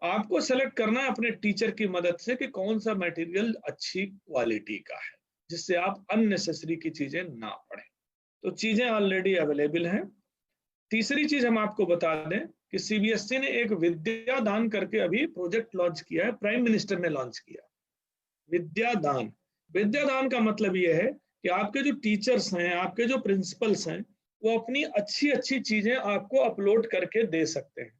आपको सेलेक्ट करना है अपने टीचर की मदद से कि कौन सा मटेरियल अच्छी क्वालिटी का है, जिससे आप अननेसेसरी की चीजें ना पढ़ें। तो चीजें ऑलरेडी अवेलेबल हैं। तीसरी चीज हम आपको बता दें कि CBSE ने एक विद्यादान करके अभी प्रोजेक्ट लॉन्च किया है, प्राइम मिनिस्टर ने लॉन्च किया विद्यादान। विद्यादान का मतलब यह है कि आपके जो टीचर्स हैं, आपके जो प्रिंसिपल्स हैं, वो अपनी अच्छी अच्छी चीजें आपको अपलोड करके दे सकते हैं।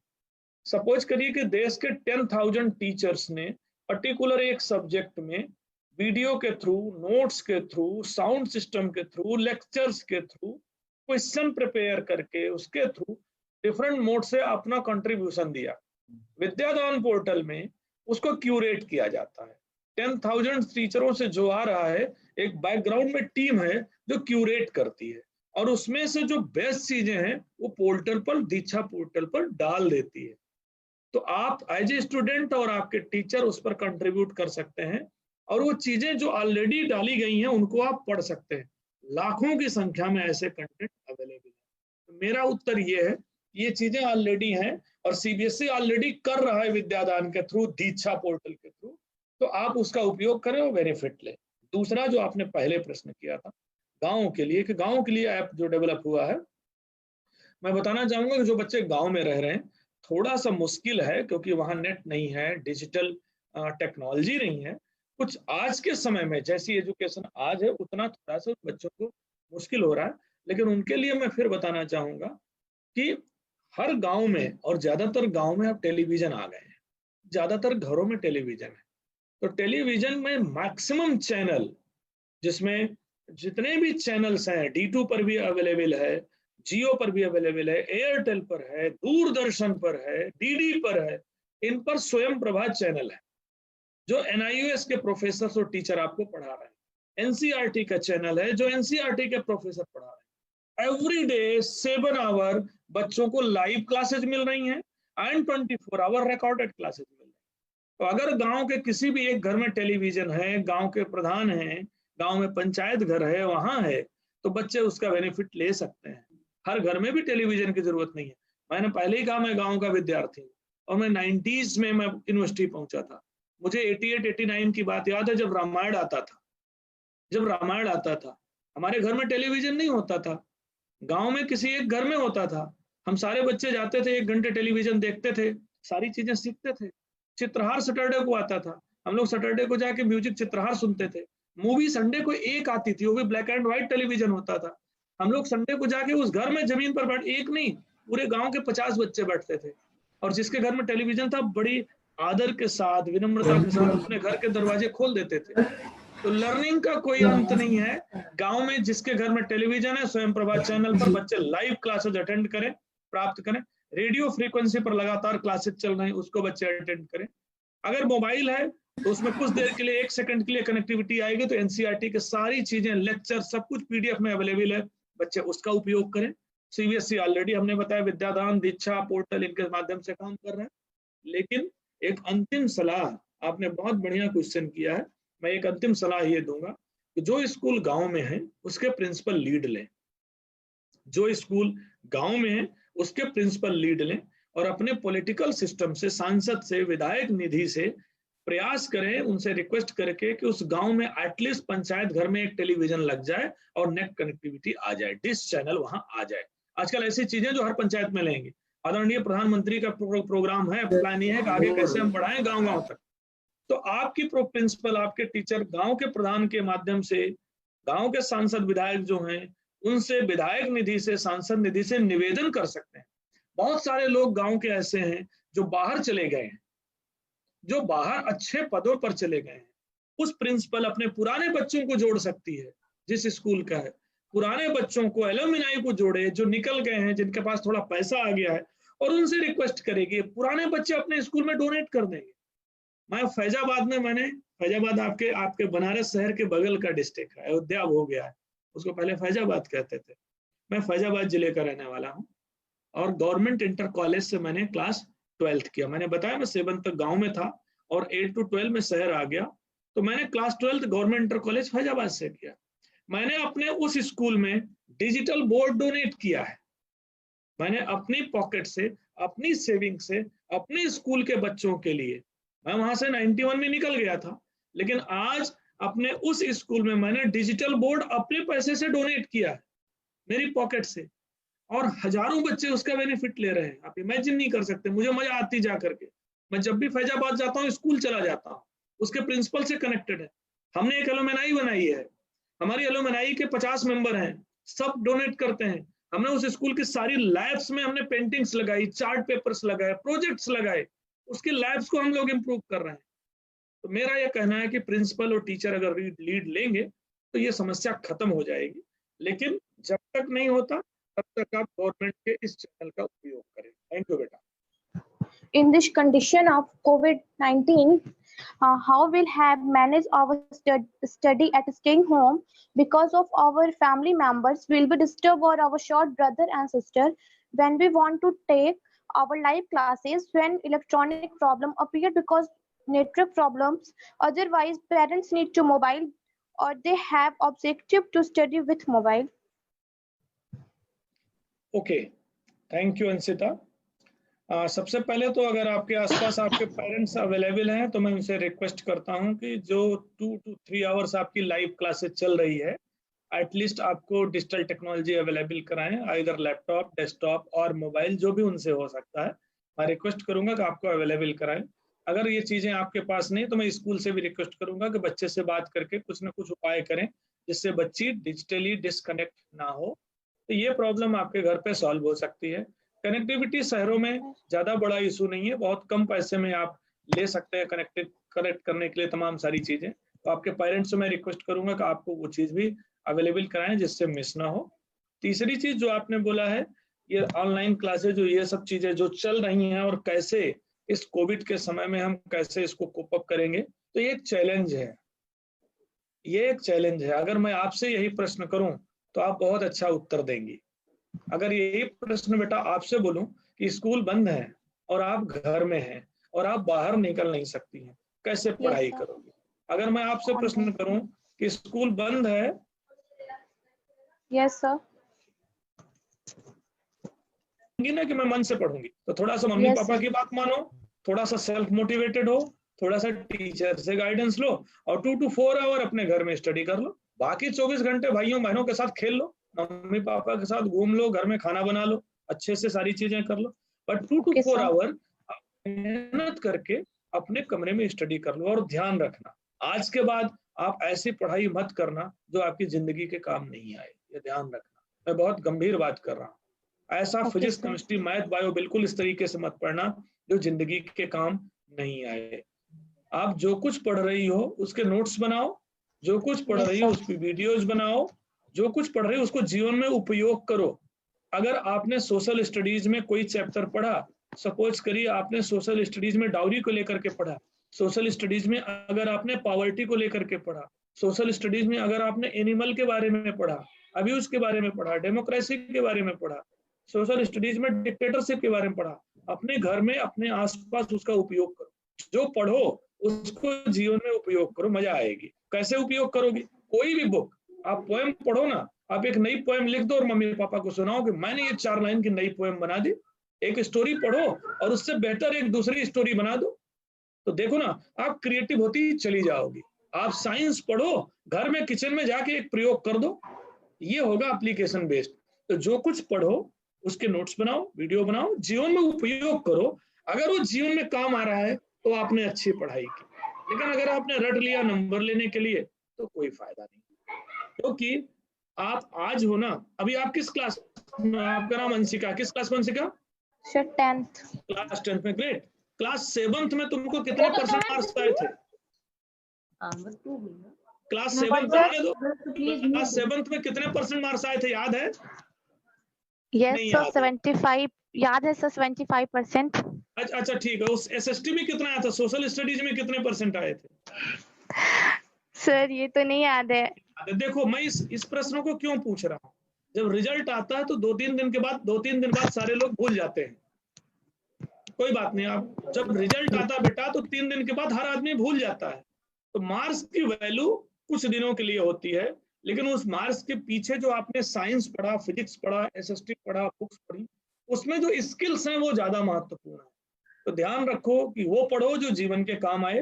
सपोज करिए कि देश के 10,000 टीचर्स ने पर्टिकुलर एक सब्जेक्ट में वीडियो के थ्रू, नोट्स के थ्रू, साउंड सिस्टम के थ्रू, लेक्चर्स के थ्रू, क्वेश्चन प्रिपेयर करके उसके थ्रू डिफरेंट मोड से अपना कंट्रीब्यूशन दिया। विद्यादान पोर्टल में उसको क्यूरेट किया जाता है। 10,000 टीचरों से जो आ रहा है, एक बैकग्राउंड में टीम है जो क्यूरेट करती है और उसमें से जो बेस्ट चीजें हैं वो पोर्टल पर, दीक्षा पोर्टल पर डाल देती है। तो आप एज ए स्टूडेंट और आपके टीचर उस पर कंट्रीब्यूट कर सकते हैं और वो चीजें जो ऑलरेडी डाली गई हैं उनको आप पढ़ सकते हैं। लाखों की संख्या में ऐसे कंटेंट अवेलेबल है। तो मेरा उत्तर ये है, ये चीजें ऑलरेडी हैं और CBSE ऑलरेडी कर रहा है विद्यादान के थ्रू, दीक्षा पोर्टल के थ्रू। तो आप उसका उपयोग करें और बेनिफिट लें। दूसरा जो आपने पहले प्रश्न किया था गाँव के लिए, कि गाँव के लिए ऐप जो डेवलप हुआ है, मैं बताना चाहूंगा कि जो बच्चे गांव में रह रहे हैं थोड़ा सा मुश्किल है, क्योंकि वहां नेट नहीं है, डिजिटल टेक्नोलॉजी नहीं है। कुछ आज के समय में जैसी एजुकेशन आज है उतना थोड़ा सा बच्चों को मुश्किल हो रहा है, लेकिन उनके लिए मैं फिर बताना चाहूंगा कि हर गांव में, और ज्यादातर गांव में अब टेलीविजन आ गए हैं, ज्यादातर घरों में टेलीविजन है। तो टेलीविजन में मैक्सिमम चैनल, जिसमें जितने भी चैनल्स हैं D2 पर भी अवेलेबल है, जियो पर भी अवेलेबल है, एयरटेल पर है, दूरदर्शन पर है, डीडी पर है, इन पर स्वयं प्रभा चैनल है जो NIOS के प्रोफेसर और टीचर आपको पढ़ा रहे हैं। NCERT का चैनल है जो NCERT के प्रोफेसर पढ़ा रहे हैं। एवरी डे 7 आवर बच्चों को लाइव क्लासेज मिल रही हैं एंड 24 आवर रिकॉर्डेड क्लासेज मिल रही हैं। तो अगर गांव के किसी भी एक घर में टेलीविजन है, गांव के प्रधान हैं, गांव में पंचायत घर है, वहां है, तो बच्चे उसका बेनिफिट ले सकते हैं। हर घर में भी टेलीविजन की जरूरत नहीं है। मैंने पहले ही कहा मैं गांव का विद्यार्थी हूँ और मैं 90s में मैं यूनिवर्सिटी पहुंचा था। मुझे 88-89 की बात याद है जब रामायण आता था। जब रामायण आता था हमारे घर में टेलीविजन नहीं होता था, गांव में किसी एक घर में होता था। हम सारे बच्चे जाते थे, 1 घंटे टेलीविजन देखते थे, सारी चीजें सीखते थे। चित्रहार सैटरडे को आता था, हम लोग सैटरडे को जाके म्यूजिक चित्रहार सुनते थे। मूवी संडे को एक आती थी, वो भी ब्लैक एंड व्हाइट टेलीविजन होता था। हम लोग संडे को जाके उस घर में जमीन पर बैठ, एक नहीं पूरे गांव के 50 बच्चे बैठते थे, और जिसके घर में टेलीविजन था बड़ी आदर के साथ, विनम्रता के साथ अपने घर के दरवाजे खोल देते थे। तो लर्निंग का कोई अंत नहीं है। गांव में जिसके घर में टेलीविजन है, स्वयं प्रभा चैनल पर बच्चे लाइव क्लासेज अटेंड करें, प्राप्त करें। रेडियो फ्रीक्वेंसी पर लगातार क्लासेज चल रहे हैं, उसको बच्चे अटेंड करें। अगर मोबाइल है तो उसमें कुछ देर के लिए 1 सेकंड के लिए कनेक्टिविटी आएगी, तो NCERT के सारी चीजें, लेक्चर, सब कुछ PDF में अवेलेबल है, बच्चे उसका उपयोग करें। CBSE ऑलरेडी हमने बताया विद्यादान, दीक्षा पोर्टल, इनके माध्यम से काम कर रहे हैं। लेकिन एक अंतिम सलाह, आपने बहुत बढ़िया क्वेश्चन किया है, मैं एक अंतिम सलाह ये दूंगा कि जो स्कूल गांव में है उसके प्रिंसिपल लीड लें। जो स्कूल गांव में है उसके प्रिंसिपल लीड लें और अपने पॉलिटिकल सिस्टम से, सांसद से, विधायक निधि से प्रयास करें, उनसे रिक्वेस्ट करके कि उस गांव में एटलीस्ट पंचायत घर में एक टेलीविजन लग जाए और नेट कनेक्टिविटी आ जाए, डिश चैनल वहां आ जाए। आजकल ऐसी चीजें जो हर पंचायत में लेंगे। आदरणीय प्रधानमंत्री का प्रोग्राम है, प्लान ये है कि आगे कैसे हम बढ़ाएं गांव-गांव तक। तो आपकी प्रिंसिपल, आपके टीचर गांव के प्रधान के माध्यम से, गांव के सांसद विधायक जो हैं उनसे विधायक निधि से, सांसद निधि से निवेदन कर सकते हैं। बहुत सारे लोग गांव के ऐसे हैं जो बाहर चले गए हैं, जो बाहर अच्छे पदों पर चले गए हैं। उस प्रिंसिपल अपने पुराने बच्चों को जोड़ सकती है, जिस स्कूल का है, पुराने बच्चों को, एलुमनाई को जोड़े जो निकल गए हैं, जिनके पास थोड़ा पैसा आ गया है, और उनसे रिक्वेस्ट करेगी पुराने बच्चे अपने स्कूल में डोनेट कर देंगे। मैं फैजाबाद में, फैजाबाद आपके बनारस शहर के बगल का डिस्ट्रिक्ट है, अयोध्या हो गया है, उसको पहले फैजाबाद कहते थे। मैं फैजाबाद जिले का रहने वाला हूँ और गवर्नमेंट इंटर कॉलेज से मैंने क्लास 12th किया। मैंने बताया मैं 7 तक गांव में था और 8 to 12 में शहर आ गया, तो मैंने class 12th government inter college Faizabad से किया। मैंने अपने उस स्कूल में डिजिटल बोर्ड डोनेट किया है। मैंने अपनी पॉकेट से, अपनी सेविंग से, अपने स्कूल के बच्चों के लिए, मैं वहां से 91 में निकल गया था, लेकिन आज अपने उस स्कूल में मैंने डिजिटल बोर्ड अपने पैसे से डोनेट किया है, मेरी पॉकेट से, और हजारों बच्चे उसका बेनिफिट ले रहे हैं। आप इमेजिन नहीं कर सकते, मुझे मजा आती जा करके। मैं जब भी फैजाबाद जाता हूँ स्कूल चला जाता हूँ, उसके प्रिंसिपल से कनेक्टेड है। हमने एक एलुमनाई बनाई है, हमारी एलुमनाई के 50 मेंबर हैं, सब डोनेट करते हैं। हमने उस स्कूल की सारी लैब्स में हमने पेंटिंग्स लगाई, चार्ट पेपर्स लगाए, प्रोजेक्ट्स लगाए, उसके लैब्स को हम लोग इम्प्रूव कर रहे हैं। तो मेरा यह कहना है कि प्रिंसिपल और टीचर अगर लीड लेंगे तो ये समस्या खत्म हो जाएगी, लेकिन जब तक नहीं होता तब तक आप गवर्नमेंट के इस चैनल का उपयोग करें। थैंक यू बेटा। In this condition of COVID-19, how will have managed our study at staying home because of our family members will be disturbed, or our short brother and sister when we want to take our live classes, when electronic problem appear because network problems, otherwise parents need to mobile or they have objective to study with mobile. Okay, thank you Ansita. सबसे पहले तो अगर आपके आसपास आपके parents available हैं तो मैं उनसे रिक्वेस्ट करता हूं कि जो 2 to 3 आवर्स आपकी लाइव क्लासेस चल रही है, एटलीस्ट आपको डिजिटल टेक्नोलॉजी अवेलेबल कराएं, आइदर लैपटॉप, डेस्कटॉप और मोबाइल, जो भी उनसे हो सकता है। मैं रिक्वेस्ट करूंगा कि आपको अवेलेबल कराएं। अगर ये चीजें आपके पास नहीं तो मैं स्कूल से भी रिक्वेस्ट करूंगा कि बच्चे से बात करके कुछ ना कुछ उपाय करें जिससे बच्ची डिजिटली डिस्कनेक्ट ना हो। तो ये प्रॉब्लम आपके घर पे सॉल्व हो सकती है। कनेक्टिविटी शहरों में ज्यादा बड़ा इशू नहीं है, बहुत कम पैसे में आप ले सकते हैं कनेक्ट करने के लिए तमाम सारी चीजें। तो आपके पेरेंट्स से मैं रिक्वेस्ट करूंगा कि आपको वो चीज भी अवेलेबल कराएं जिससे मिस ना हो। तीसरी चीज जो आपने बोला है, ये ऑनलाइन क्लासेज जो ये सब चीजें जो चल रही हैं और कैसे इस कोविड के समय में हम कैसे इसको कोप अप करेंगे, तो ये एक चैलेंज है, ये एक चैलेंज है। अगर मैं आपसे यही प्रश्न करूं तो आप बहुत अच्छा उत्तर देंगी। अगर यही प्रश्न बेटा आपसे बोलूं कि स्कूल बंद है और आप घर में हैं और आप बाहर निकल नहीं सकती हैं, कैसे पढ़ाई करोगी? अगर मैं आपसे प्रश्न करूं कि स्कूल बंद है, यस सर, ना कि मैं मन से पढ़ूंगी, तो थोड़ा सा मम्मी पापा की बात मानो, थोड़ा सा सेल्फ मोटिवेटेड हो, थोड़ा सा टीचर से गाइडेंस लो और 2 to 4 आवर अपने घर में स्टडी कर लो। बाकी 24 घंटे भाइयों बहनों के साथ खेल लो, मम्मी पापा के साथ घूम लो, घर में खाना बना लो, अच्छे से सारी चीजें कर लो। बट 2 to 4 आवर मेहनत करके अपने कमरे में स्टडी कर लो। और ध्यान रखना, आज के बाद आप ऐसी पढ़ाई मत करना जो आपकी जिंदगी के काम नहीं आए, ये ध्यान रखना। मैं बहुत गंभीर बात कर रहा हूँ। ऐसा फिजिक्स, केमिस्ट्री, मैथ, बायो बिल्कुल इस तरीके से मत पढ़ना जो जिंदगी के काम नहीं आए। आप जो कुछ पढ़ रही हो उसके नोट्स बनाओ, जो कुछ पढ़ रही हो उसकी वीडियोज बनाओ, जो कुछ पढ़ रही हो उसको जीवन में उपयोग करो। अगर आपने सोशल स्टडीज में कोई चैप्टर पढ़ा, सपोज करिए आपने सोशल स्टडीज में डाउरी को लेकर के पढ़ा, सोशल स्टडीज में अगर आपने पॉवर्टी को लेकर के पढ़ा, सोशल स्टडीज में अगर आपने एनिमल के बारे में पढ़ा, अब्यूज के बारे में पढ़ा, डेमोक्रेसी के बारे में पढ़ा, सोशल स्टडीज में डिक्टेटरशिप के बारे में पढ़ा, अपने घर में अपने आसपास उसका उपयोग करो। जो पढ़ो उसको जीवन में उपयोग करो, मजा आएगी। कैसे उपयोग करोगे? कोई भी बुक, आप पोएम पढ़ो ना, आप एक नई पोएम लिख दो और मम्मी पापा को सुनाओ कि मैंने ये 4 लाइन की नई पोएम बना दी। एक स्टोरी पढ़ो और उससे बेहतर एक दूसरी स्टोरी बना दो, तो देखो ना आप क्रिएटिव होती चली जाओगी। आप साइंस पढ़ो, घर में किचन में जाके एक प्रयोग कर दो, ये होगा एप्लीकेशन बेस्ड। तो जो कुछ पढ़ो उसके नोट्स बनाओ, वीडियो बनाओ, जीवन में उपयोग करो। अगर वो जीवन में काम आ रहा है तो आपने अच्छी पढ़ाई की, लेकिन अगर आपने रट लिया नंबर लेने के लिए तो कोई फायदा नहीं। क्योंकि आप आज हो ना, अभी आप किस क्लास में? आपका नाम अंशिका, किस क्लास में Anshika? Sir 10th class 10th में। ग्रेट। क्लास 7th में तुमको कितने परसेंट मार्क्स आए थे? क्लास 7th में, क्लास 7th में कितने परसेंट मार्क्स आए थे, याद है? यस सर 75, याद है सर 75%। अच्छा ठीक है। उस एसएसटी में कितना आया था? सोशल स्टडीज में कितने परसेंट आए थे? सर ये तो नहीं याद है। देखो मैं इस प्रश्नों को क्यों पूछ रहा हूँ, जब रिजल्ट आता है तो 2-3 दिन बाद सारे लोग भूल जाते हैं। कोई बात नहीं, आप जब रिजल्ट आता बेटा तो 3 दिन के बाद हर आदमी भूल जाता है। तो मार्क्स की वैल्यू कुछ दिनों के लिए होती है, लेकिन उस मार्क्स के पीछे जो आपने साइंस पढ़ा, फिजिक्स पढ़ा, एसएसटी पढ़ा, बुक्स पढ़ी, उसमें जो स्किल्स हैं वो ज्यादा महत्वपूर्ण है। तो ध्यान रखो कि वो पढ़ो जो जीवन के काम आए,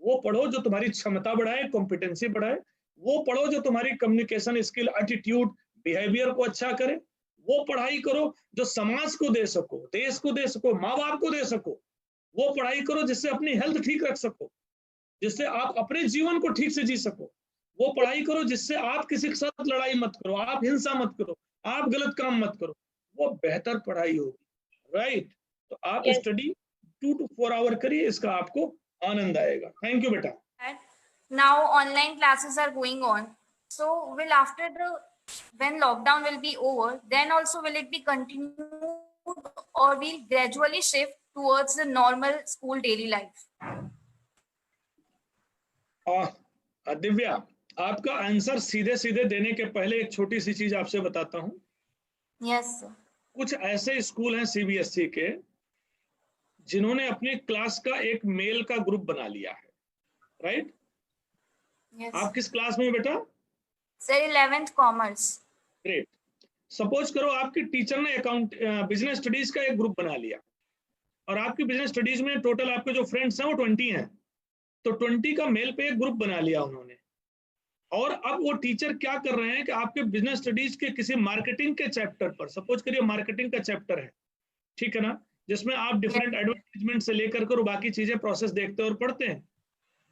वो पढ़ो जो तुम्हारी क्षमता बढ़ाए, कॉम्पिटेंसी बढ़ाए, वो पढ़ो जो तुम्हारी कम्युनिकेशन स्किल, एटीट्यूड, बिहेवियर को अच्छा करे, वो पढ़ाई करो जो समाज को दे सको, देश को दे सको, माँ बाप को दे सको। वो पढ़ाई करो जिससे अपनी हेल्थ ठीक रख सको, जिससे आप अपने जीवन को ठीक से जी सको। वो पढ़ाई करो जिससे आप किसी के साथ लड़ाई मत करो, आप हिंसा मत करो, आप गलत काम मत करो। वो बेहतर पढ़ाई होगी, राइट? तो आप स्टडी 2 to 4 आवर करिए, इसका आपको आनंद आएगा। थैंक यू बेटा। Now online classes are going on. So will when lockdown will be over, then also will it be continued or will gradually shift towards the normal school daily life? Divya, आपका answer सीधे सीधे देने के पहले एक छोटी सी चीज आपसे बताता हूँ। Yes sir. कुछ ऐसे स्कूल हैं सीबीएसई के जिन्होंने अपनी क्लास का एक मेल का ग्रुप बना लिया है, राइट? Yes. आप किस क्लास में बेटा? Sir 11th commerce. Great. Suppose करो आपकी टीचर ने बिजनेस स्टडीज का एक ग्रुप बना लिया, और आपकी बिजनेस स्टडीज में टोटल आपके जो फ्रेंड्स हैं वो 20 हैं, तो 20 का मेल पे एक ग्रुप बना लिया उन्होंने। और अब वो टीचर क्या कर रहे हैं कि आपके बिजनेस स्टडीज के किसी मार्केटिंग के चैप्टर पर, सपोज करिए मार्केटिंग का चैप्टर है, ठीक है ना, जिसमें आप डिफरेंट एडवर्टाइजमेंट से लेकर कर बाकी चीजें प्रोसेस देखते और पढ़ते हैं,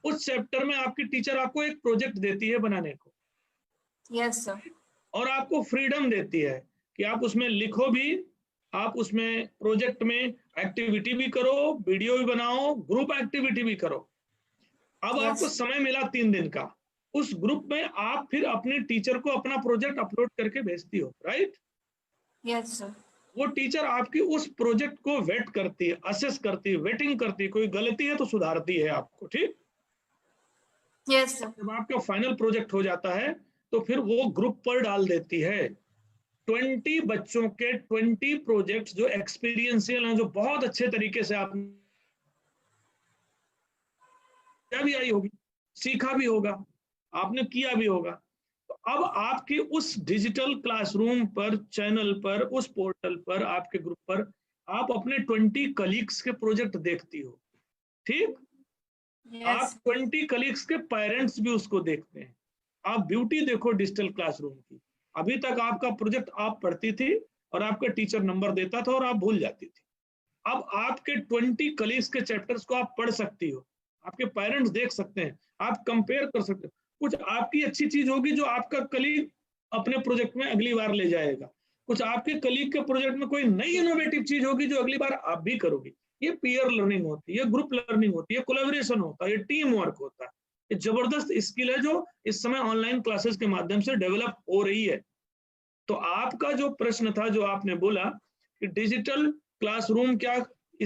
उस चैप्टर में आपकी टीचर आपको एक प्रोजेक्ट देती है बनाने को। Yes sir. और आपको फ्रीडम देती है कि आप उसमें लिखो भी, आप उसमें प्रोजेक्ट में एक्टिविटी भी करो, वीडियो भी बनाओ, ग्रुप एक्टिविटी भी करो। अब आपको समय मिला 3 दिन का, उस ग्रुप में आप फिर अपने टीचर को अपना प्रोजेक्ट अपलोड करके भेजती हो, राइट? Yes sir. वो टीचर आपकी उस प्रोजेक्ट को वेट करती है, असेस करती है, वेटिंग करती है, कोई गलती है तो सुधारती है आपको, ठीक? Yes sir. जब आपका फाइनल प्रोजेक्ट हो जाता है तो फिर वो ग्रुप पर डाल देती है। 20 बच्चों के 20 प्रोजेक्ट्स जो एक्सपीरियंशियल हैं, जो बहुत अच्छे तरीके से आपने भी आई होगी, सीखा भी होगा, आपने किया भी होगा। तो अब आपकी उस डिजिटल क्लासरूम पर, चैनल पर, उस पोर्टल पर, आपके ग्रुप पर आप अपने 20 कलीग्स के प्रोजेक्ट देखती हो, ठीक? आप 20 कलीग्स के पेरेंट्स भी उसको देखते हैं। आप ब्यूटी देखो डिजिटल क्लासरूम की। अभी तक आपका प्रोजेक्ट आप पढ़ती थी और आपका टीचर नंबर देता था और आप भूल जाती थी। अब आपके 20 कलीग्स के चैप्टर्स को आप पढ़ सकती हो, आपके पेरेंट्स देख सकते हैं, आप कंपेयर कर सकते हो। कुछ आपकी अच्छी चीज होगी जो आपका कलीग अपने प्रोजेक्ट में अगली बार ले जाएगा, कुछ आपके कलीग के प्रोजेक्ट में कोई नई इनोवेटिव चीज होगी जो अगली बार आप भी करोगे। ये पीयर लर्निंग होती है, ग्रुप लर्निंग होती है, कोलैबोरेशन होता है, ये टीम वर्क होता है। ये जबरदस्त स्किल है जो इस समय ऑनलाइन क्लासेस के माध्यम से डेवलप हो रही है। तो आपका जो प्रश्न था, जो आपने बोला कि डिजिटल क्लासरूम क्या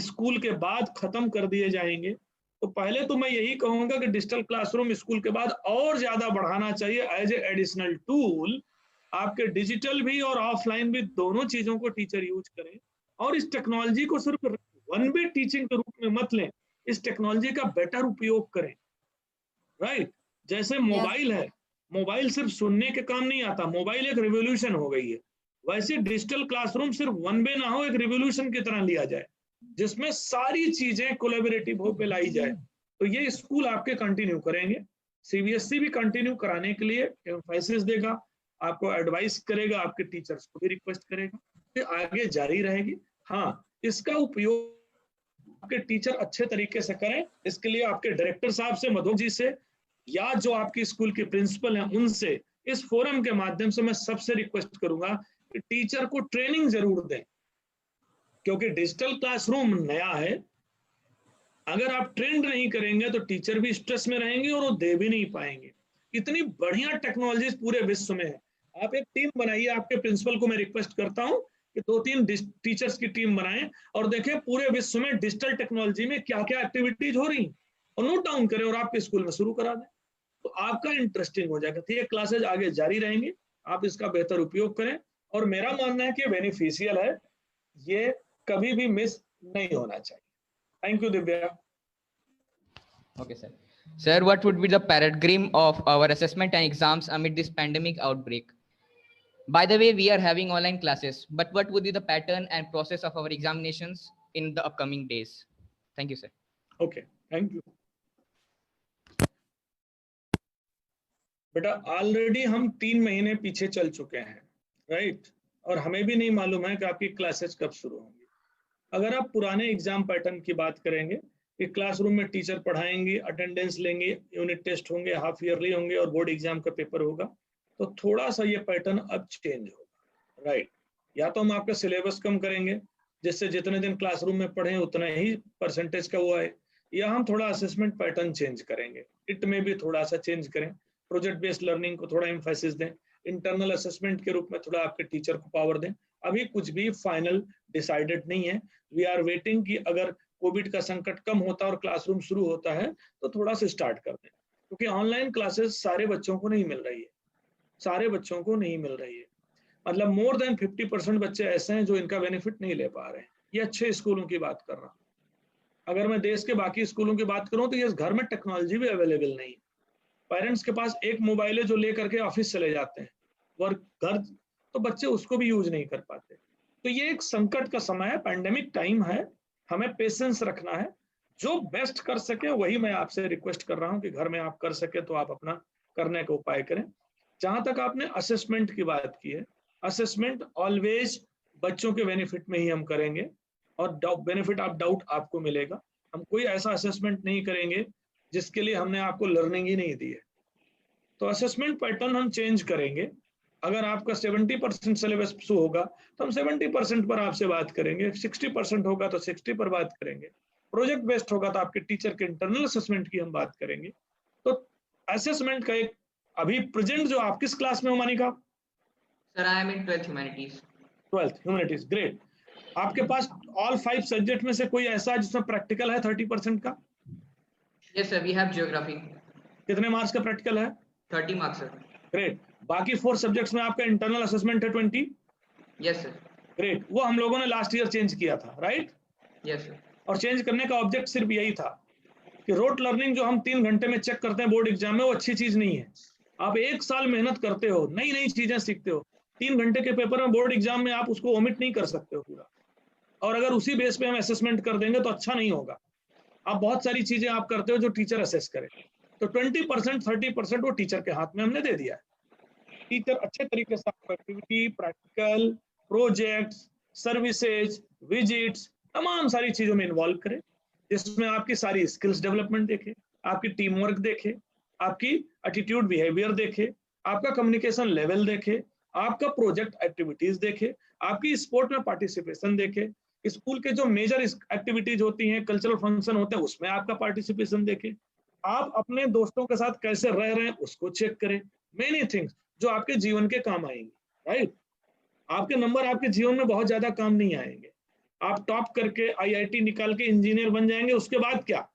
स्कूल के बाद खत्म कर दिए जाएंगे, तो पहले तो मैं यही कहूंगा कि डिजिटल क्लासरूम स्कूल के बाद और ज्यादा बढ़ाना चाहिए एज ए एडिशनल टूल। आपके डिजिटल भी और ऑफलाइन भी दोनों चीजों को टीचर यूज करें, और इस टेक्नोलॉजी को सिर्फ वन वे टीचिंग के रूप में मत लें, इस टेक्नोलॉजी का बेटर उपयोग करें, राइट? जैसे मोबाइल है, मोबाइल सिर्फ सुनने के काम नहीं आता, मोबाइल एक रिवोल्यूशन हो गई है। वैसे डिजिटल क्लासरूम सिर्फ वन वे ना हो, एक रिवोल्यूशन की तरह लिया जाए, जिसमें सारी चीजें कोलैबोरेटिव हो पे लाई जाए। तो ये स्कूल आपके कंटिन्यू करेंगे, सीबीएसई भी कंटिन्यू कराने के लिए एम्फेसिस देगा, आपको एडवाइस करेगा, आपके टीचर्स को भी रिक्वेस्ट करेगा, फिर आगे जारी रहेगी। हाँ, इसका उपयोग आपके टीचर अच्छे तरीके से करें, इसके लिए आपके डायरेक्टर साहब से, मधु जी से, या जो आपकी स्कूल के प्रिंसिपल हैं उनसे, इस फोरम के माध्यम से मैं सबसे रिक्वेस्ट करूंगा कि टीचर को ट्रेनिंग जरूर दें, क्योंकि डिजिटल क्लासरूम नया है। अगर आप ट्रेंड नहीं करेंगे तो टीचर भी स्ट्रेस में रहेंगे और वो दे भी नहीं पाएंगे। इतनी बढ़िया टेक्नोलॉजीज पूरे विश्व में है। आप एक टीम बनाइए, आपके प्रिंसिपल को मैं रिक्वेस्ट करता हूं कि 2-3 टीचर्स की टीम बनाएं और देखें पूरे विश्व में डिजिटल टेक्नोलॉजी में क्या क्या एक्टिविटीज हो रही, और नोट डाउन करें और आपके स्कूल में शुरू करा दें, तो आपका इंटरेस्टिंग हो जाएगा। तो ये क्लासेज आगे जारी रहेंगी, आप इसका बेहतर उपयोग करें, और मेरा मानना है कि बेनिफिशियल है, ये कभी भी मिस नहीं होना चाहिए। Thank you Divya. Okay, sir. Sir, what would be the paradigm of our assessment and exams amid this pandemic outbreak? By the way, we are having online classes, but what would be the pattern and process of our examinations in the upcoming days? Thank you, sir. Okay, thank you. बेटा, already हम 3 महीने पीछे चल चुके हैं, right? और हमें भी नहीं मालूम है कि आपकी क्लासेस कब शुरू होंगी। अगर आप पुराने एग्जाम पैटर्न की बात करेंगे कि क्लासरूम में टीचर पढ़ाएंगे, अटेंडेंस लेंगे, यूनिट टेस्ट होंगे, हाफ ईयरली होंगे और बोर्ड एग्जाम का पेपर होगा, तो थोड़ा सा ये पैटर्न अब चेंज होगा, राइट? या तो हम आपका सिलेबस कम करेंगे, जिससे जितने दिन क्लासरूम में पढ़ें उतना ही परसेंटेज का वो आए, या हम थोड़ा असेसमेंट पैटर्न चेंज करेंगे, इट में भी थोड़ा सा चेंज करें, प्रोजेक्ट बेस्ड लर्निंग को थोड़ा एम्फेसिस दें, इंटरनल असेसमेंट के रूप में थोड़ा आपके टीचर को पावर दें। अभी कुछ भी फाइनल डिसाइडेड नहीं है, वी आर वेटिंग कि अगर कोविड का संकट कम होता और क्लासरूम शुरू होता है तो थोड़ा सा स्टार्ट कर दें, क्योंकि ऑनलाइन क्लासेस सारे बच्चों को नहीं मिल रही है, सारे बच्चों को नहीं मिल रही है। मतलब मोर देन 50% बच्चे ऐसे हैं जो इनका बेनिफिट नहीं ले पा रहे हैं। ये अच्छे स्कूलों की बात कर रहा हूँ। अगर मैं देश के बाकी स्कूलों की बात करूँ तो ये घर में टेक्नोलॉजी भी अवेलेबल नहीं है। पेरेंट्स के पास एक मोबाइल है जो लेकर के ऑफिस चले जाते हैं, वर्क घर, तो बच्चे उसको भी यूज नहीं कर पाते। तो ये एक संकट का समय है, पैंडेमिक टाइम है, हमें पेशेंस रखना है, जो बेस्ट कर सके वही मैं आपसे रिक्वेस्ट कर रहा हूं कि घर में आप कर सके तो आप अपना करने का उपाय करें। जहां तक आपने असेसमेंट की बात की है, असेसमेंट ऑलवेज बच्चों के बेनिफिट में ही हम करेंगे और बेनिफिट ऑफ डाउट आपको मिलेगा। हम कोई ऐसा असेसमेंट नहीं करेंगे जिसके लिए हमने आपको लर्निंग ही नहीं दी है। तो असेसमेंट पैटर्न हम चेंज करेंगे। अगर आपका 70% सिलेबस होगा तो हम 70% पर आपसे बात करेंगे, 60% होगा तो 60 पर बात करेंगे, प्रोजेक्ट बेस्ड होगा तो आपके टीचर के इंटरनल असेसमेंट की हम बात करेंगे। तो असेसमेंट का एक अभी प्रेजेंट जो आप किस क्लास में हो Manika? Sir I am in 12th humanities. 12th humanities, great. आपके पास ऑल 5 सब्जेक्ट में से कोई ऐसा जिसमें प्रैक्टिकल है 30% का? Yes sir, we have geography. कितने मार्क्स का प्रैक्टिकल है? 30 मार्क्स सर। ग्रेट। बाकी 4 सब्जेक्ट्स में आपका इंटरनल असेसमेंट है 20? Yes sir. ग्रेट। वो हम लोगों ने लास्ट ईयर चेंज किया था, राइट? Yes sir. और चेंज करने का ऑब्जेक्ट सिर्फ यही था कि रोट लर्निंग जो हम 3 घंटे में चेक करते हैं बोर्ड एग्जाम में, वो अच्छी चीज नहीं है। आप 1 साल मेहनत करते हो, नई नई चीजें सीखते हो, 3 घंटे के पेपर में बोर्ड एग्जाम में आप उसको ओमिट नहीं कर सकते हो पूरा। और अगर उसी बेस पे हम असेसमेंट कर देंगे तो अच्छा नहीं होगा। आप बहुत सारी चीजें आप करते हो जो टीचर असेस करे, तो 20% 30% वो टीचर के हाथ में हमने दे दिया है। टीचर अच्छे तरीके से आपको activity, practical, projects, services, visits, तमाम सारी चीजों में इन्वॉल्व करें, जिसमें आपकी सारी स्किल्स डेवलपमेंट देखे, आपकी टीम वर्क देखे, आपकी एटीट्यूड बिहेवियर देखे, आपका कम्युनिकेशन लेवल देखे, आपका प्रोजेक्ट एक्टिविटीज देखे, आपकी स्पोर्ट में पार्टिसिपेशन देखे, स्कूल के जो मेजर एक्टिविटीज होती हैं, कल्चरल फंक्शन होते हैं, उसमें आपका पार्टिसिपेशन देखे, आप अपने दोस्तों के साथ कैसे रह रहे हैं उसको चेक करें। मेनी थिंग्स जो आपके जीवन के काम आएंगे, राइट? आपके नंबर आपके जीवन में बहुत ज्यादा काम नहीं आएंगे। आप टॉप करके IIT निकाल के इंजीनियर बन जाएंगे, उसके बाद क्या?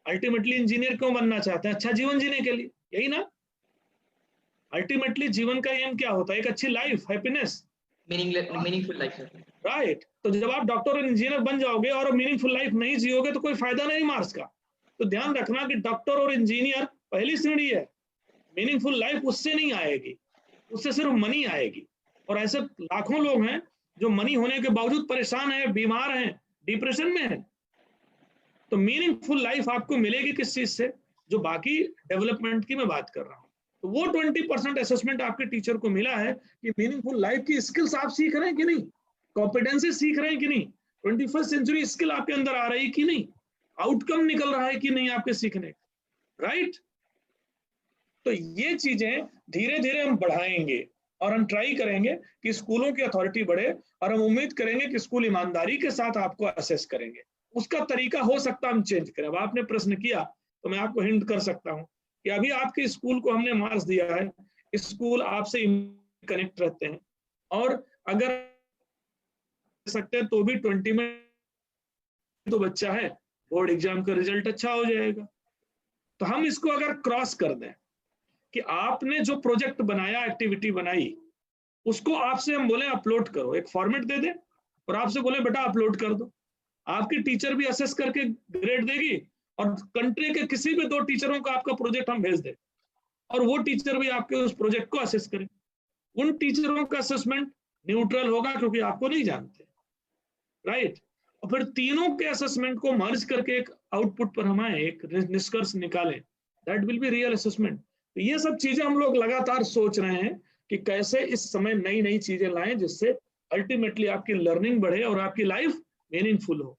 अल्टीमेटली इंजीनियर क्यों बनना चाहते हैं? अच्छा जीवन जीने के लिए, यही ना? अल्टीमेटली जीवन का एम क्या होता है? एक अच्छी life, happiness, meaningful life sir. Right. तो जब आप डॉक्टर और इंजीनियर बन जाओगे और मीनिंगफुल लाइफ नहीं जियोगे तो कोई फायदा नहीं मार्क्स का। तो ध्यान रखना कि डॉक्टर और इंजीनियर पहली श्रेणी है, मीनिंगफुल लाइफ उससे नहीं आएगी, उससे सिर्फ मनी आएगी। और ऐसे लाखों लोग हैं जो मनी होने के बावजूद परेशान हैं, बीमार हैं, डिप्रेशन में हैं। तो मीनिंगफुल लाइफ आपको मिलेगी किस चीज से? जो बाकी डेवलपमेंट की मैं बात कर रहा हूँ। तो वो 20% असेसमेंट आपके टीचर को मिला है कि मीनिंगफुल लाइफ की स्किल्स आप सीख रहे हैं कि नहीं, कॉम्पिटेंसी सीख रहे हैं कि नहीं, 21st सेंचुरी स्किल आपके अंदर आ रही कि नहीं, आउटकम निकल रहा है कि नहीं आपके सीखने, राइट? तो ये चीजें धीरे धीरे हम बढ़ाएंगे और हम ट्राई करेंगे कि स्कूलों की अथॉरिटी बढ़े, और हम उम्मीद करेंगे कि स्कूल ईमानदारी के साथ आपको असेस करेंगे। उसका तरीका हो सकता है हम चेंज करें। अब आपने प्रश्न किया तो मैं आपको हिंट कर सकता हूं कि अभी आपके स्कूल को हमने मार्क्स दिया है, स्कूल आपसे कनेक्ट रहते हैं, और अगर सकते हैं तो भी 20 में तो बच्चा है, बोर्ड एग्जाम का रिजल्ट अच्छा हो जाएगा। तो हम इसको अगर क्रॉस कर दें कि आपने जो प्रोजेक्ट बनाया, एक्टिविटी बनाई, उसको आपसे हम बोले अपलोड करो, एक फॉर्मेट दे दें और आपसे बोले बेटा अपलोड कर दो, आपकी टीचर भी असेस करके ग्रेड देगी, और कंट्री के किसी भी 2 टीचरों का आपका प्रोजेक्ट हम भेज दें और वो टीचर भी आपके उस प्रोजेक्ट को असेस करें। उन टीचरों का असेसमेंट न्यूट्रल होगा क्योंकि आपको नहीं जानते, राइट? और फिर तीनों के असेसमेंट को मर्ज करके एक आउटपुट पर हम आए, एक निष्कर्ष निकालें, that will be real assessment. तो ये सब चीजें हम लोग लगातार सोच रहे हैं कि कैसे इस समय नई नई चीजें लाएं जिससे अल्टीमेटली आपकी लर्निंग बढ़े और आपकी लाइफ मीनिंगफुल हो।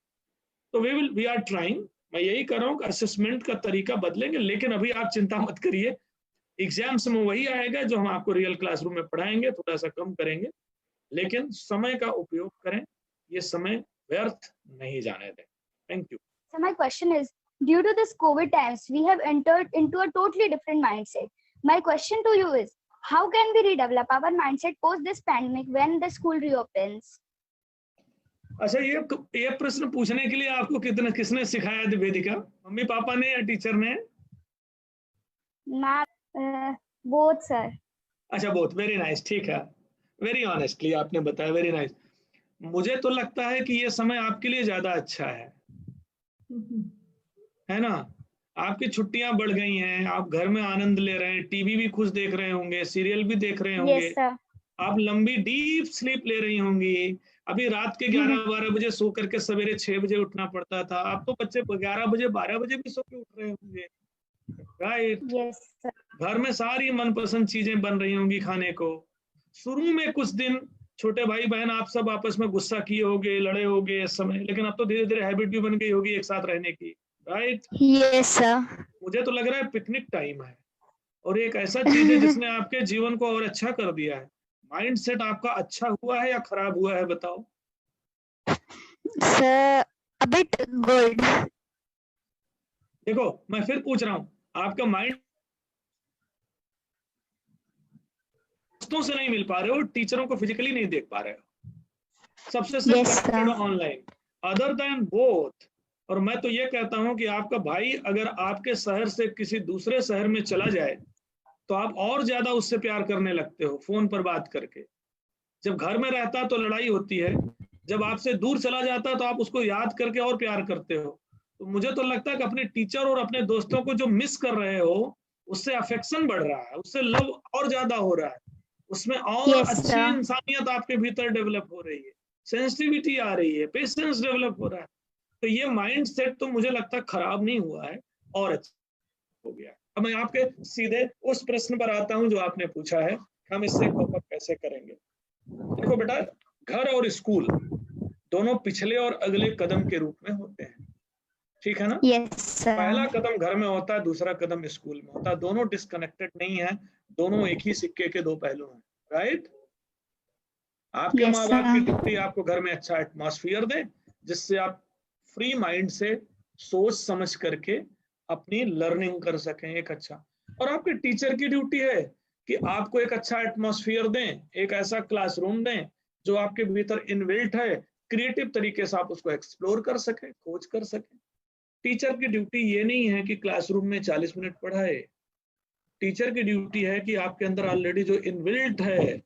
तो वी आर ट्राइंग। मैं यही कर रहा हूँ कि असेसमेंट का तरीका बदलेंगे, लेकिन अभी आप चिंता मत करिए, एग्जाम्स में वही आएगा जो हम आपको रियल क्लासरूम में पढ़ाएंगे, थोड़ा सा कम करेंगे, लेकिन समय का उपयोग करें, ये समय व्यर्थ नहीं जाने दें। Thank you. So my question is, due to this COVID times, we have entered into a totally different mindset. My question to you is, how can we redevelop our mindset post this pandemic when the school reopens? अच्छा, ये प्रश्न पूछने के लिए आपको किसने सिखाया थी वेदिका? मम्मी पापा ने या टीचर ने? Both sir. अच्छा, बोथ। वेरी नाइस, ठीक है, वेरी ऑनेस्टली आपने बताया, वेरी नाइस। मुझे तो लगता है कि ये समय आपके लिए ज्यादा अच्छा है ना? आपकी छुट्टियां बढ़ गई हैं, आप घर में आनंद ले रहे हैं, टीवी भी खुश देख रहे होंगे, सीरियल भी देख रहे होंगे, yes, sir. आप लंबी डीप स्लीप ले रही होंगी, अभी रात के 11-12 बजे सो करके सवेरे 6 बजे उठना पड़ता था, अब तो बच्चे 11 बजे 12 बजे भी सो के उठ रहे होंगे, राइट? घर में सारी मनपसंद चीजें बन रही होंगी खाने को। शुरू में कुछ दिन छोटे भाई बहन आप सब आपस में गुस्सा किए होगे, लड़े होगे इस समय, लेकिन अब तो धीरे धीरे हैबिट भी बन गई होगी एक साथ रहने की, राइट? Yes sir. मुझे तो लग रहा है पिकनिक टाइम है, और एक ऐसा चीज है जिसने आपके जीवन को और अच्छा कर दिया है। माइंड सेट आपका अच्छा हुआ है या खराब हुआ है, बताओ? Sir a bit good. देखो मैं फिर पूछ रहा हूं, आपका माइंड दोस्तों से नहीं मिल पा रहे हो, टीचरों को फिजिकली नहीं देख पा रहे हो, सबसे सिर्फ connected online. Other than both, और मैं तो ये कहता हूं कि आपका भाई अगर आपके शहर से किसी दूसरे शहर में चला जाए तो आप और ज्यादा उससे प्यार करने लगते हो फोन पर बात करके। जब घर में रहता तो लड़ाई होती है, जब आपसे दूर चला जाता तो आप उसको याद करके और प्यार करते हो। तो मुझे तो लगता है कि अपने टीचर और अपने दोस्तों को जो मिस कर रहे हो उससे अफेक्शन बढ़ रहा है, उससे लव और ज्यादा हो रहा है, उसमें और अच्छी इंसानियत आपके भीतर डेवलप हो रही है, सेंसिटिविटी आ रही है, पेशेंस डेवलप हो रहा है। तो ये माइंड सेट तो मुझे लगता है खराब नहीं हुआ है और अच्छा हो गया। अब मैं आपके सीधे उस प्रश्न पर आता हूं जो आपने पूछा है, हम इससे कोप अप कैसे करेंगे। देखो बेटा, घर और स्कूल दोनों पिछले और अगले कदम के रूप में होते हैं, ठीक है ना? पहला कदम घर में होता है, दूसरा कदम स्कूल में होता है। दोनों डिस्कनेक्टेड नहीं है, दोनों एक ही सिक्के के दो पहलू हैं, राइट? आपके माँ बाप की ड्यूटी आपको घर में अच्छा एटमॉस्फेयर दें जिससे आप फ्री माइंड से सोच समझ करके अपनी लर्निंग कर सकें एक अच्छा, और आपके टीचर की ड्यूटी है कि आपको एक अच्छा एटमॉस्फेयर दें, एक ऐसा क्लासरूम दें जो आपके भीतर इनबिल्ट है, क्रिएटिव तरीके से आप उसको एक्सप्लोर कर सकें, खोज कर सकें। टीचर की ड्यूटी ये नहीं है कि क्लासरूम में 40 मिनट पढ़ाए, टीचर की ड्यूटी है कि आपके अंदर ऑलरेडी जो इनबिल्ट है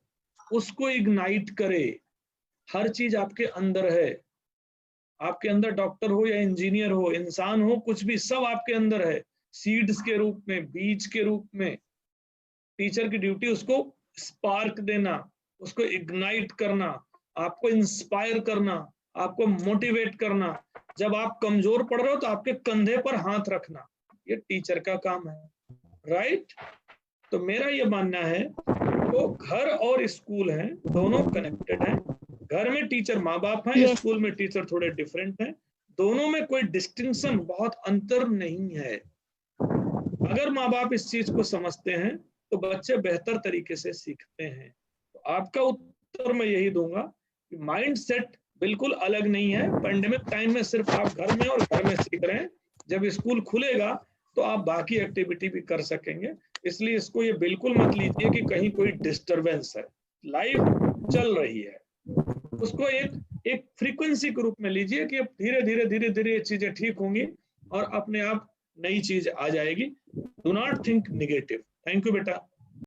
उसको इग्नाइट करे। हर चीज आपके अंदर है, आपके अंदर डॉक्टर हो या इंजीनियर हो, इंसान हो, कुछ भी, सब आपके अंदर है, सीड्स के रूप में, बीज के रूप में। टीचर की ड्यूटी उसको स्पार्क देना, उसको इग्नाइट करना, आपको इंस्पायर करना, आपको मोटिवेट करना। जब आप कमजोर पड़ रहे हो तो आपके कंधे पर हाथ रखना, ये टीचर का काम है, राइट? तो मेरा ये मानना है तो घर और स्कूल हैं, दोनों कनेक्टेड हैं। घर में टीचर माँ बाप हैं, स्कूल में टीचर थोड़े डिफरेंट हैं, दोनों में कोई डिस्टिंक्शन, बहुत अंतर नहीं है। अगर माँ बाप इस चीज को समझते हैं तो बच्चे बेहतर तरीके से सीखते हैं। तो आपका उत्तर मैं यही दूंगा कि माइंड सेट बिल्कुल अलग नहीं है। पेंडेमिक टाइम में सिर्फ आप घर में और घर में सीख रहे हैं, जब स्कूल खुलेगा तो आप बाकी एक्टिविटी भी कर सकेंगे। इसलिए इसको ये बिल्कुल मत लीजिए कि कहीं कोई डिस्टरबेंस है, लाइफ चल रही है, उसको एक फ्रीक्वेंसी के रूप में लीजिए कि धीरे धीरे धीरे धीरे ये चीजें ठीक होंगी और अपने आप नई चीज आ जाएगी। Do not think negative. Thank you बेटा।